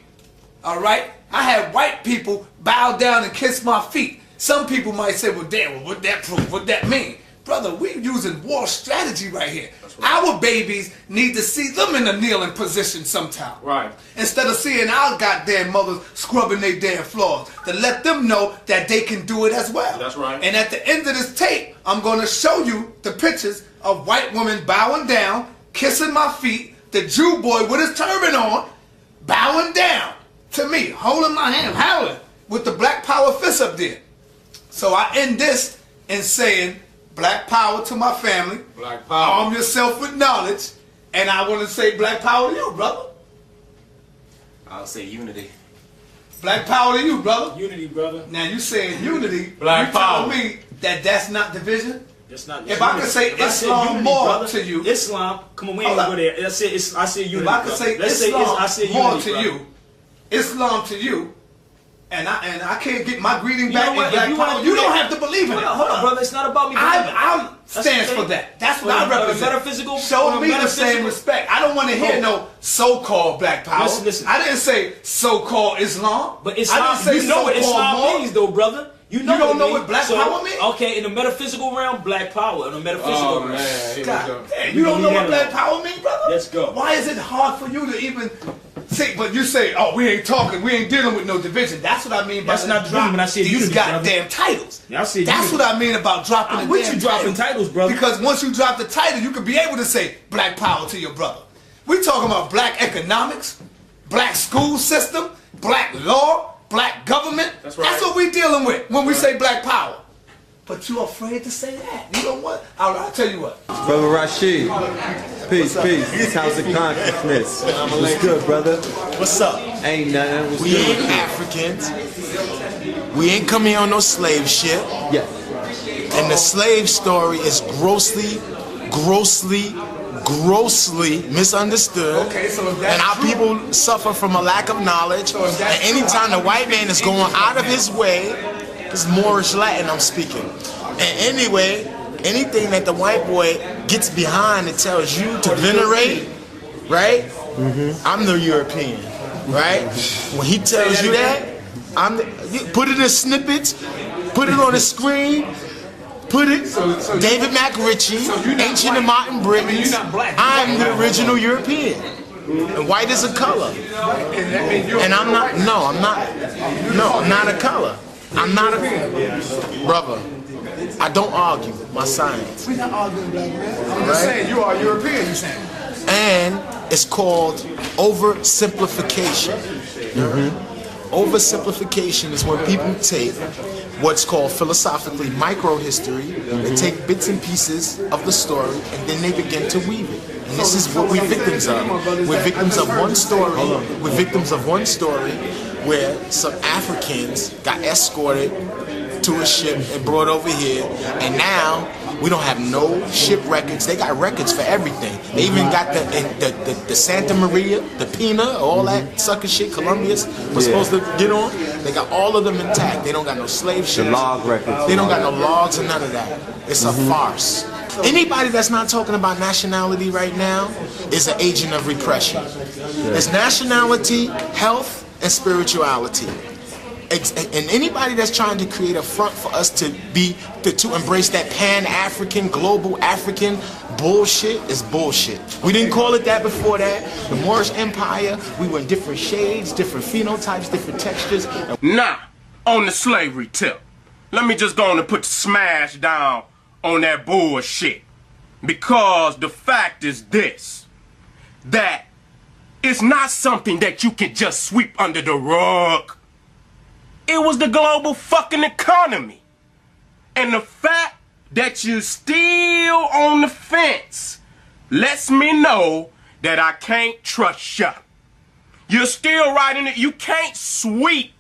all right? I had white people bow down and kiss my feet. Some people might say, well, damn, what that prove? What that mean? Brother, we're using war strategy right here. Right. Our babies need to see them in a kneeling position sometime. Right. Instead of seeing our goddamn mothers scrubbing their damn floors. To let them know that they can do it as well. That's right. And at the end of this tape, I'm going to show you the pictures of white women bowing down, kissing my feet, the Jew boy with his turban on, bowing down to me, holding my hand, howling, with the black power fist up there. So I end this in saying, black power to my family. Black power. Arm yourself with knowledge. And I want to say black power to you, brother. I'll say unity. Black power to you, brother. Unity, brother. Now you saying unity. Black power. You tell me that that's not division? That's not. If I could say Islam unity, more brother, to you. Islam, come on, we ain't gonna go there. I said unity. If I could say Islam more to you, Islam to you, and I can't get my greeting back in what? black You power. wanna You do don't that? have to believe in it. Hold on, brother. It's not about me. I stands okay. for that. That's what On I a represent. metaphysical- Show on a me the metaphysical- same respect. I don't want to hear no so-called black power. Listen. I didn't say so-called Islam. But I Islam, didn't say you know what so-called Islam war. means, though, brother. You don't know what black power means? Okay, in the metaphysical realm, black power. In the metaphysical realm. God damn, you don't know what black power means, brother? Let's go. Why is it hard for you to even say, but you say, oh, we ain't talking, we ain't dealing with no division. That's what I mean by That's not division when I say these unity, goddamn titles. Yeah, I said That's unity. what I mean about dropping the What damn you dropping titles, brother? Because once you drop the title, you can be able to say black power to your brother. We talking about black economics, black school system, black law, black government. That's right. That's what we dealing with when we say black power. But you're afraid to say that. You know what? I'll tell you what. Brother Rashid, peace. It's House of Consciousness. What's good, brother? What's up? Ain't nothing. What's We good? ain't Africans. We ain't come here on no slave shit. Yes. And the slave story is grossly misunderstood. Okay, so if that's and our true- people suffer from a lack of knowledge. So if And that's anytime true, the white man is going out of his way, it's Moorish Latin I'm speaking. And anyway, anything that the white boy gets behind and tells you to venerate, right? I'm the European, right? When he tells you that, you put it in snippets, put it on the screen, put it. David McRitchie, Ancient and Modern Britons. I'm the original European. And white is a color. And I'm not. No, I'm not. No, I'm not a color. I'm not a brother. I don't argue my science. We're not arguing, black man. I'm just saying you are European, you saying. And it's called oversimplification. Oversimplification is when people take what's called philosophically microhistory. They take bits and pieces of the story and then they begin to weave it. And this is what we're victims of. We're victims of one story. We're victims of one story where some Africans got escorted to a ship and brought over here, and now we don't have no ship records. They got records for everything. They even got the Santa Maria, the Pina, all that sucker shit Colombians was supposed to get on. They got all of them intact. They don't got no slave ships. The log records. They don't got no logs or none of that. It's a farce. Anybody that's not talking about nationality right now is an agent of repression. It's nationality, health, and spirituality. And anybody that's trying to create a front for us to embrace that pan-African, global African bullshit is bullshit. We didn't call it that before that. The Moorish Empire, we were in different shades, different phenotypes, different textures. Now, on the slavery tip, let me just go on and put the smash down on that bullshit. Because the fact is this, that it's not something that you can just sweep under the rug. It was the global fucking economy. And the fact that you're still on the fence lets me know that I can't trust you. You're still right in it. You can't sweep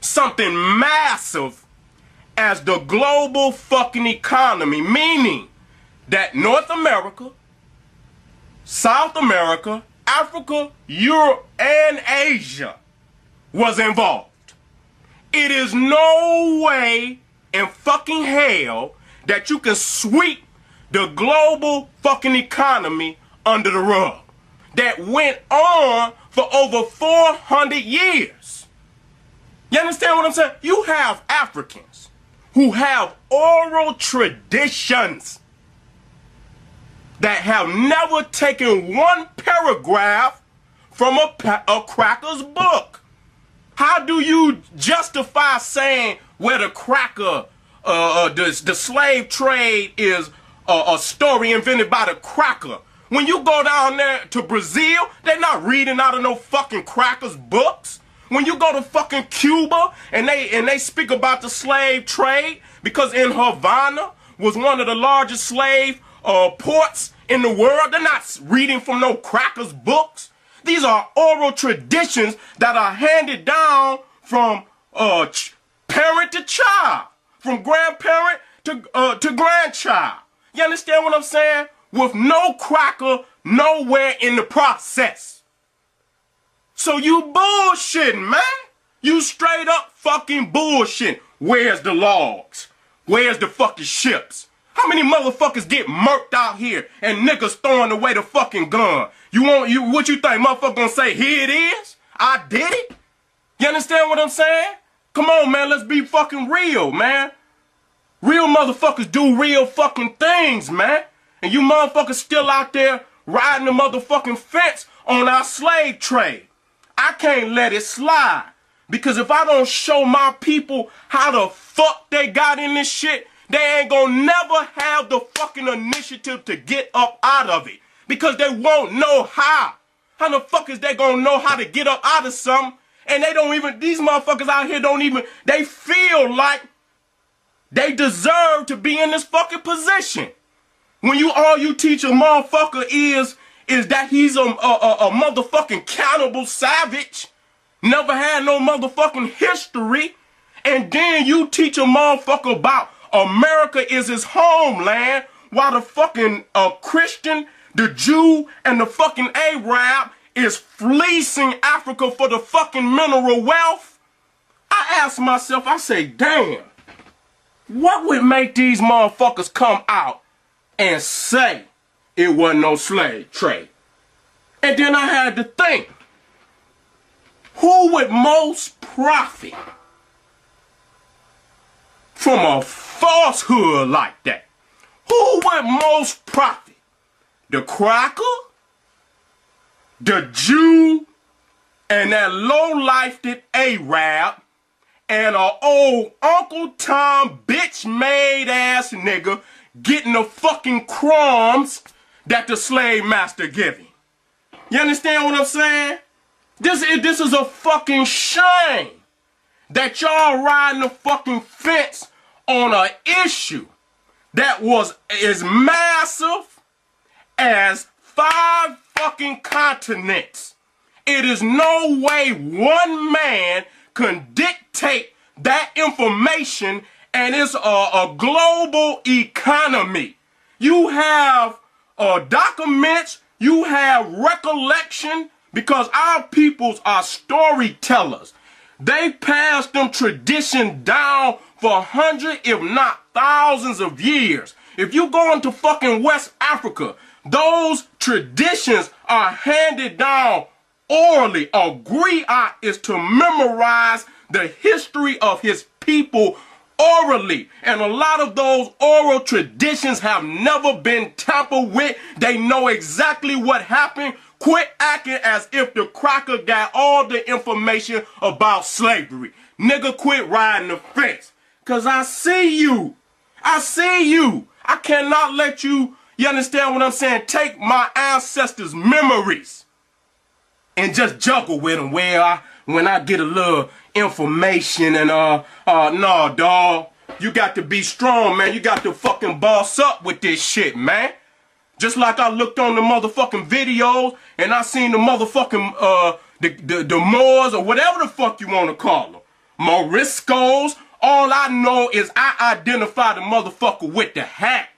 something massive as the global fucking economy, meaning that North America, South America, Africa, Europe, and Asia was involved. It is no way in fucking hell that you can sweep the global fucking economy under the rug that went on for over 400 years. You understand what I'm saying? You have Africans who have oral traditions that have never taken one paragraph from a cracker's book. How do you justify saying where the cracker, the slave trade is a story invented by the cracker? When you go down there to Brazil, they're not reading out of no fucking crackers books. When you go to fucking Cuba and they speak about the slave trade, because in Havana was one of the largest slave ports in the world, they're not reading from no crackers books. These are oral traditions that are handed down from parent to child, from grandparent to grandchild. You understand what I'm saying? With no cracker nowhere in the process. So you bullshitting, man. You straight up fucking bullshit. Where's the logs? Where's the fucking ships? How many motherfuckers get murked out here and niggas throwing away the fucking gun? What you think motherfucker gonna say, here it is? I did it? You understand what I'm saying? Come on, man, let's be fucking real, man. Real motherfuckers do real fucking things, man. And you motherfuckers still out there riding the motherfucking fence on our slave trade. I can't let it slide. Because if I don't show my people how the fuck they got in this shit, they ain't gonna never have the fucking initiative to get up out of it. Because they won't know how. How the fuck is they gonna know how to get up out of something? And they don't even, these motherfuckers out here don't even, they feel like they deserve to be in this fucking position. When all you teach a motherfucker is that he's a motherfucking cannibal savage, never had no motherfucking history, and then you teach a motherfucker about America is his homeland, while the fucking Christian, the Jew, and the fucking Arab is fleecing Africa for the fucking mineral wealth. I ask myself, I say, damn, what would make these motherfuckers come out and say it wasn't no slave trade? And then I had to think, who would most profit from a falsehood like that? Who would most profit? The cracker? The Jew? And that low-lifed Arab? And a old Uncle Tom bitch-made ass nigga getting the fucking crumbs that the slave master give him? You understand what I'm saying? This is a fucking shame that y'all riding the fucking fence on an issue that was as massive as 5 fucking continents. It is no way one man can dictate that information, and it's a global economy. You have documents, you have recollection, because our peoples are storytellers. They passed them tradition down for hundreds, if not thousands of years. If you go into fucking West Africa, those traditions are handed down orally. A griot is to memorize the history of his people orally. And a lot of those oral traditions have never been tampered with. They know exactly what happened. Quit acting as if the cracker got all the information about slavery. Nigga, quit riding the fence. Cause I see you. I see you. I cannot let you, you understand what I'm saying, take my ancestors' memories and just juggle with them when I get a little information and no, dawg. You got to be strong, man. You got to fucking boss up with this shit, man. Just like I looked on the motherfucking videos and I seen the motherfucking, the Moors or whatever the fuck you want to call them. Moriscos. All I know is I identify the motherfucker with the hat.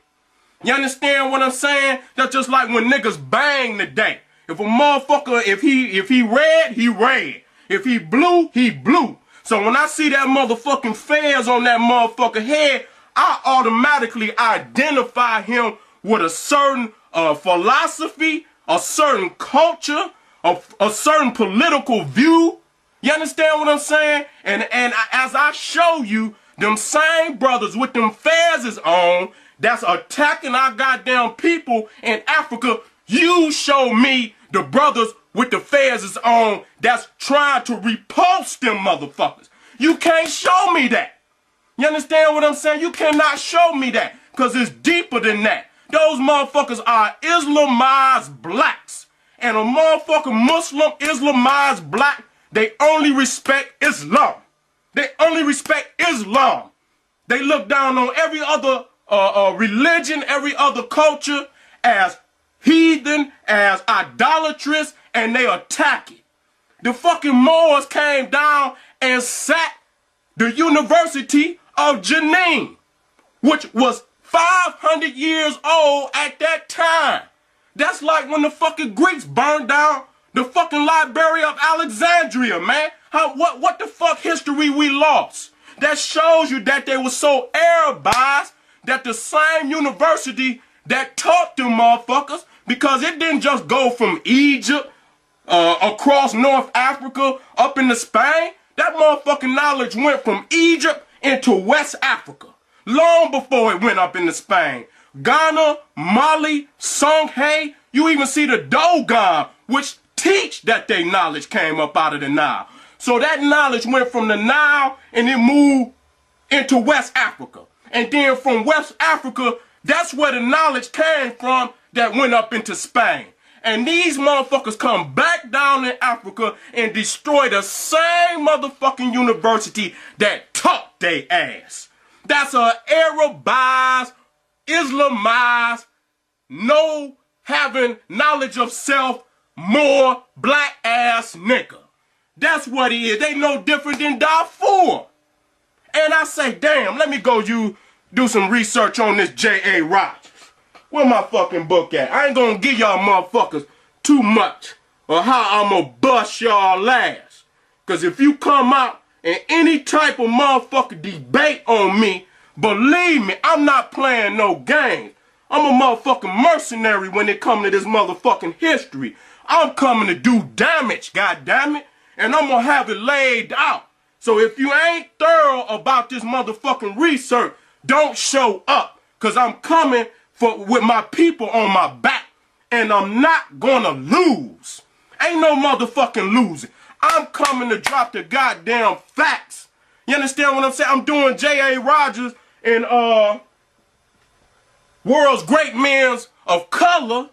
You understand what I'm saying? That's just like when niggas bang today. If a motherfucker, if he red, he red. If he blue, he blue. So when I see that motherfucking fez on that motherfucker head, I automatically identify him with a certain philosophy, a certain culture, a certain political view. You understand what I'm saying? And as I show you, them same brothers with them fezes on that's attacking our goddamn people in Africa, you show me the brothers with the fezes on that's trying to repulse them motherfuckers. You can't show me that. You understand what I'm saying? You cannot show me that because it's deeper than that. Those motherfuckers are Islamized blacks. And a motherfucking Muslim Islamized black, they only respect Islam. They only respect Islam. They look down on every other religion, every other culture as heathen, as idolatrous, and they attack it. The fucking Moors came down and sacked the University of Jenin, which was 500 years old at that time. That's like when the fucking Greeks burned down the fucking Library of Alexandria, man. What the fuck history we lost? That shows you that they were so Arabized that the same university that taught them motherfuckers, because it didn't just go from Egypt across North Africa up into Spain. That motherfucking knowledge went from Egypt into West Africa long before it went up into Spain. Ghana, Mali, Songhai, you even see the Dogon, which teach that their knowledge came up out of the Nile. So that knowledge went from the Nile and it moved into West Africa. And then from West Africa, that's where the knowledge came from that went up into Spain. And these motherfuckers come back down in Africa and destroy the same motherfucking university that taught they ass. That's a Arabized, Islamized, no having knowledge of self, more black ass nigga. That's what he is. They no different than Darfur. And I say, damn, let me go do some research on this J.A. Rogers. Where my fucking book at? I ain't gonna give y'all motherfuckers too much or how I'm gonna bust y'all ass. Cause if you come out in any type of motherfucking debate on me, believe me, I'm not playing no games. I'm a motherfucking mercenary when it comes to this motherfucking history. I'm coming to do damage, goddammit, and I'm gonna have it laid out. So if you ain't thorough about this motherfucking research, don't show up, cause I'm coming with my people on my back, and I'm not gonna lose. Ain't no motherfucking losing. I'm coming to drop the goddamn facts. You understand what I'm saying? I'm doing J.A. Rogers and World's Great Men of Color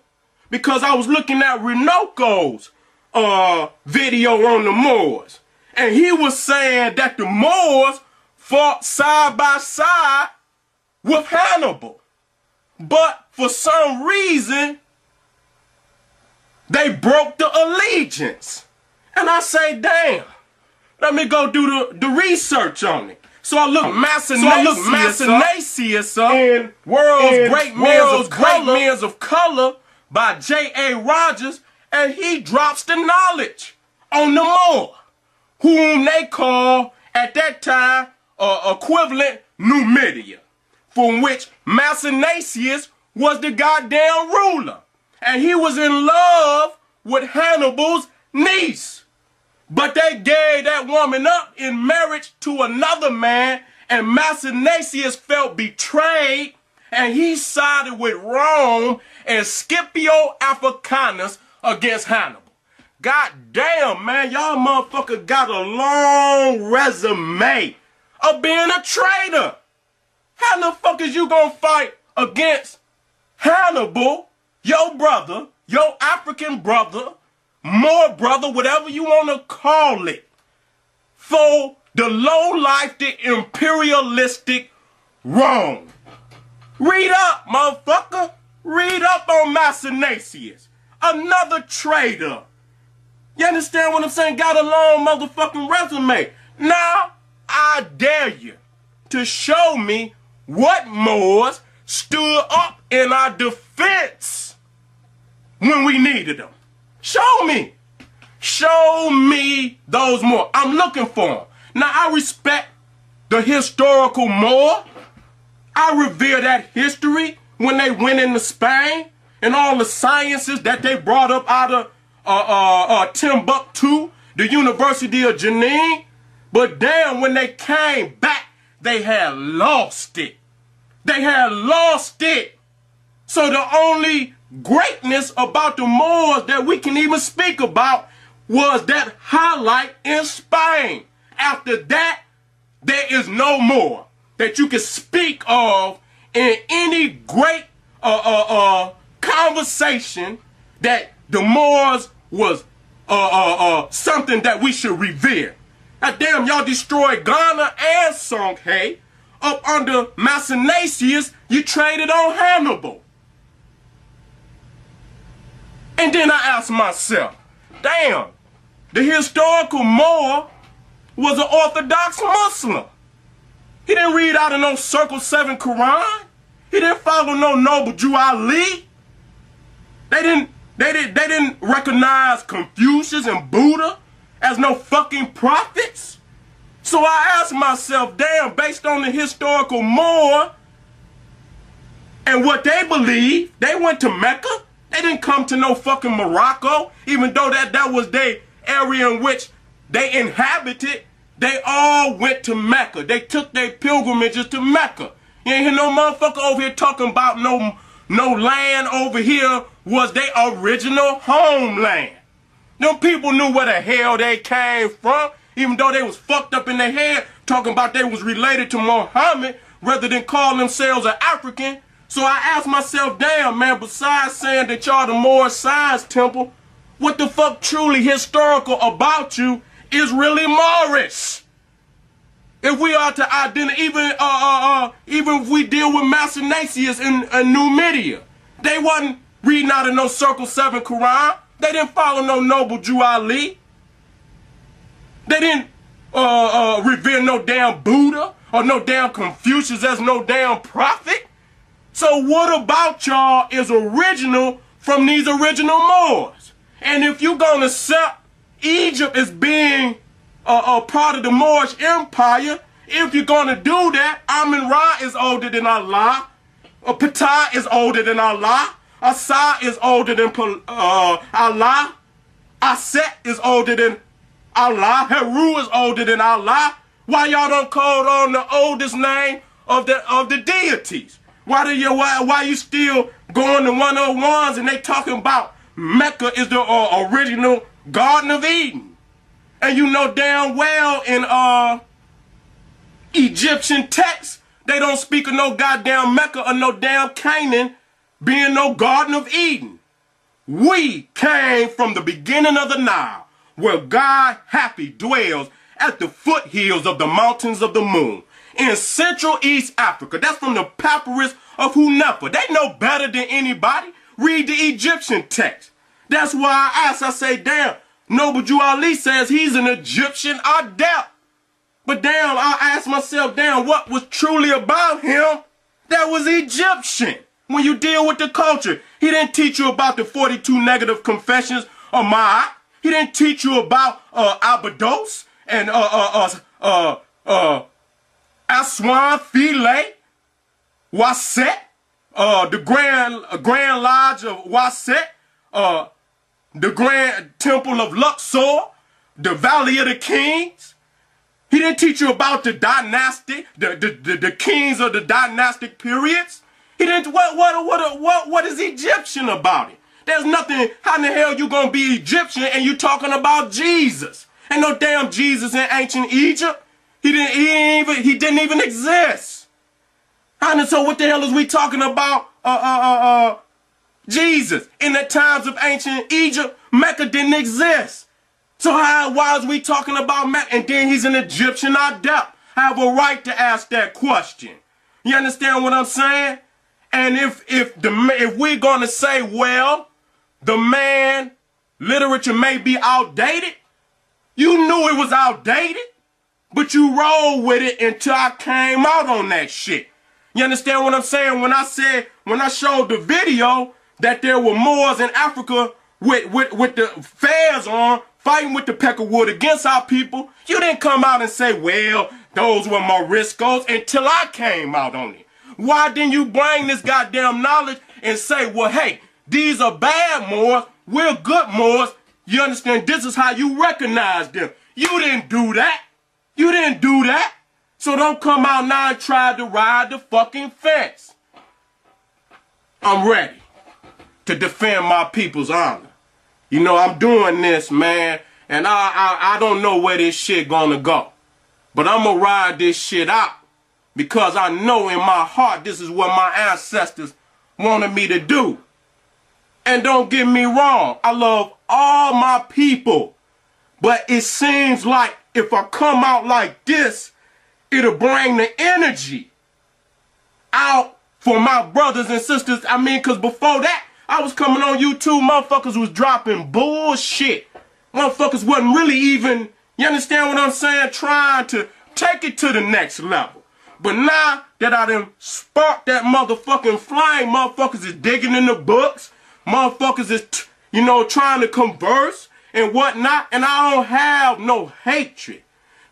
because I was looking at Renoco's video on the Moors. And he was saying that the Moors fought side by side with Hannibal. But for some reason, they broke the allegiance. And I say, damn, let me go do the research on it. So I look Macinaceus up in World's Great Men of Color by J.A. Rogers, and he drops the knowledge on the Moor, whom they call at that time equivalent Numidia, from which Macinaceus was the goddamn ruler. And he was in love with Hannibal's niece. But they gave that woman up in marriage to another man, and Macinaceus felt betrayed, and he sided with Rome and Scipio Africanus against Hannibal. God damn, man, y'all motherfuckers got a long resume of being a traitor. How the fuck is you gonna fight against Hannibal, your brother, your African brother, Moor brother, whatever you want to call it, for the low-life, the imperialistic Rome? Read up, motherfucker. Read up on Macinaceus, another traitor. You understand what I'm saying? Got a long motherfucking resume. Now, I dare you to show me what Moors stood up in our defense when we needed them. Show me. Show me those Moors. I'm looking for them. Now, I respect the historical Moor. I revere that history when they went into Spain and all the sciences that they brought up out of Timbuktu, the University of Jenin. But damn, when they came back, they had lost it. They had lost it. So the only greatness about the Moors that we can even speak about was that highlight in Spain. After that, there is no more that you can speak of in any great conversation that the Moors was something that we should revere. God damn, y'all destroyed Ghana and Songhai. Up under Macinaceus, you traded on Hannibal. And then I asked myself, damn, the historical Moor was an Orthodox Muslim. He didn't read out of no Circle 7 Quran. He didn't follow no Noble Jew Ali. They didn't recognize Confucius and Buddha as no fucking prophets. So I ask myself, damn, based on the historical Moor and what they believe, they went to Mecca. They didn't come to no fucking Morocco, even though that was their area in which they inhabited. They all went to Mecca. They took their pilgrimages to Mecca. You ain't hear no motherfucker over here talking about no land over here was their original homeland. Them people knew where the hell they came from, even though they was fucked up in their head talking about they was related to Muhammad rather than call themselves an African. So I asked myself, damn, man, besides saying that y'all the Moorish Science Temple, what the fuck truly historical about you is really Moorish? If we are to identify, even if we deal with Massinasius in Numidia, they wasn't reading out of no Circle 7 Quran. They didn't follow no Noble Jew Ali. They didn't revere no damn Buddha or no damn Confucius as no damn prophet. So what about y'all is original from these original Moors? And if you're going to accept Egypt as being a part of the Moorish Empire, if you're going to do that, Amun-Ra is older than Allah. Ptah is older than Allah. Asa is older than Allah. Aset is older than Allah. Heru is older than Allah. Why y'all don't call on the oldest name of the deities? Why you still going to 101s and they talking about Mecca is the original Garden of Eden? And you know damn well in Egyptian texts, they don't speak of no goddamn Mecca or no damn Canaan being no Garden of Eden. We came from the beginning of the Nile, where God happy dwells at the foothills of the mountains of the moon in Central East Africa. That's from the papyrus of Hunefa. They know better than anybody. Read the Egyptian text. That's why I ask, I say, damn, Noble Jew Ali says he's an Egyptian adept. But damn, I ask myself, damn, what was truly about him that was Egyptian? When you deal with the culture, he didn't teach you about the 42 negative confessions of Ma'at. He didn't teach you about Abydos and Aswan Philae, Waset, the Grand Lodge of Waset, the Grand Temple of Luxor, the Valley of the Kings. He didn't teach you about the dynastic, the kings of the dynastic periods. He didn't. What is Egyptian about it? There's nothing. How in the hell you gonna be Egyptian and you talking about Jesus? Ain't no damn Jesus in ancient Egypt. He didn't even exist. And so what the hell is we talking about? Jesus in the times of ancient Egypt, Mecca didn't exist. So why is we talking about Mecca? And then he's an Egyptian adept. I have a right to ask that question. You understand what I'm saying? And if we're gonna say, well, the man literature may be outdated, you knew it was outdated, but you rolled with it until I came out on that shit. You understand what I'm saying? When I showed the video that there were Moors in Africa with the fez on, fighting with the peckerwood against our people, you didn't come out and say, well, those were Moriscos until I came out on it. Why didn't you bring this goddamn knowledge and say, well, hey, these are bad Moors, we're good Moors. You understand? This is how you recognize them. You didn't do that. You didn't do that. So don't come out now and try to ride the fucking fence. I'm ready to defend my people's honor. You know, I'm doing this, man, and I don't know where this shit gonna go. But I'm gonna ride this shit out because I know in my heart this is what my ancestors wanted me to do. And don't get me wrong, I love all my people. But it seems like if I come out like this, it'll bring the energy out for my brothers and sisters. I mean, because before that, I was coming on YouTube, motherfuckers was dropping bullshit. Motherfuckers wasn't really even, you understand what I'm saying, trying to take it to the next level. But now that I done sparked that motherfucking flame, motherfuckers is digging in the books. Motherfuckers is, trying to converse and whatnot, and I don't have no hatred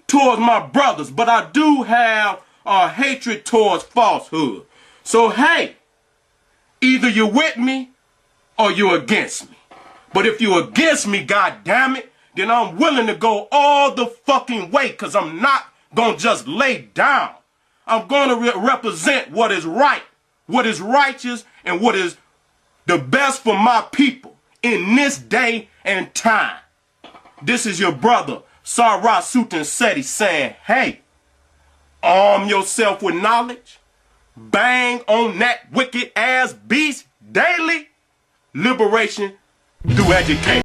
towards my brothers, but I do have hatred towards falsehood. So hey, either you're with me or you're against me. But if you're against me, God damn it, then I'm willing to go all the fucking way, because I'm not going to just lay down. I'm going to represent what is right, what is righteous, and what is the best for my people in this day and time. This is your brother, RA Ka Tru, saying, hey, arm yourself with knowledge, bang on that wicked ass beast daily, liberation through education.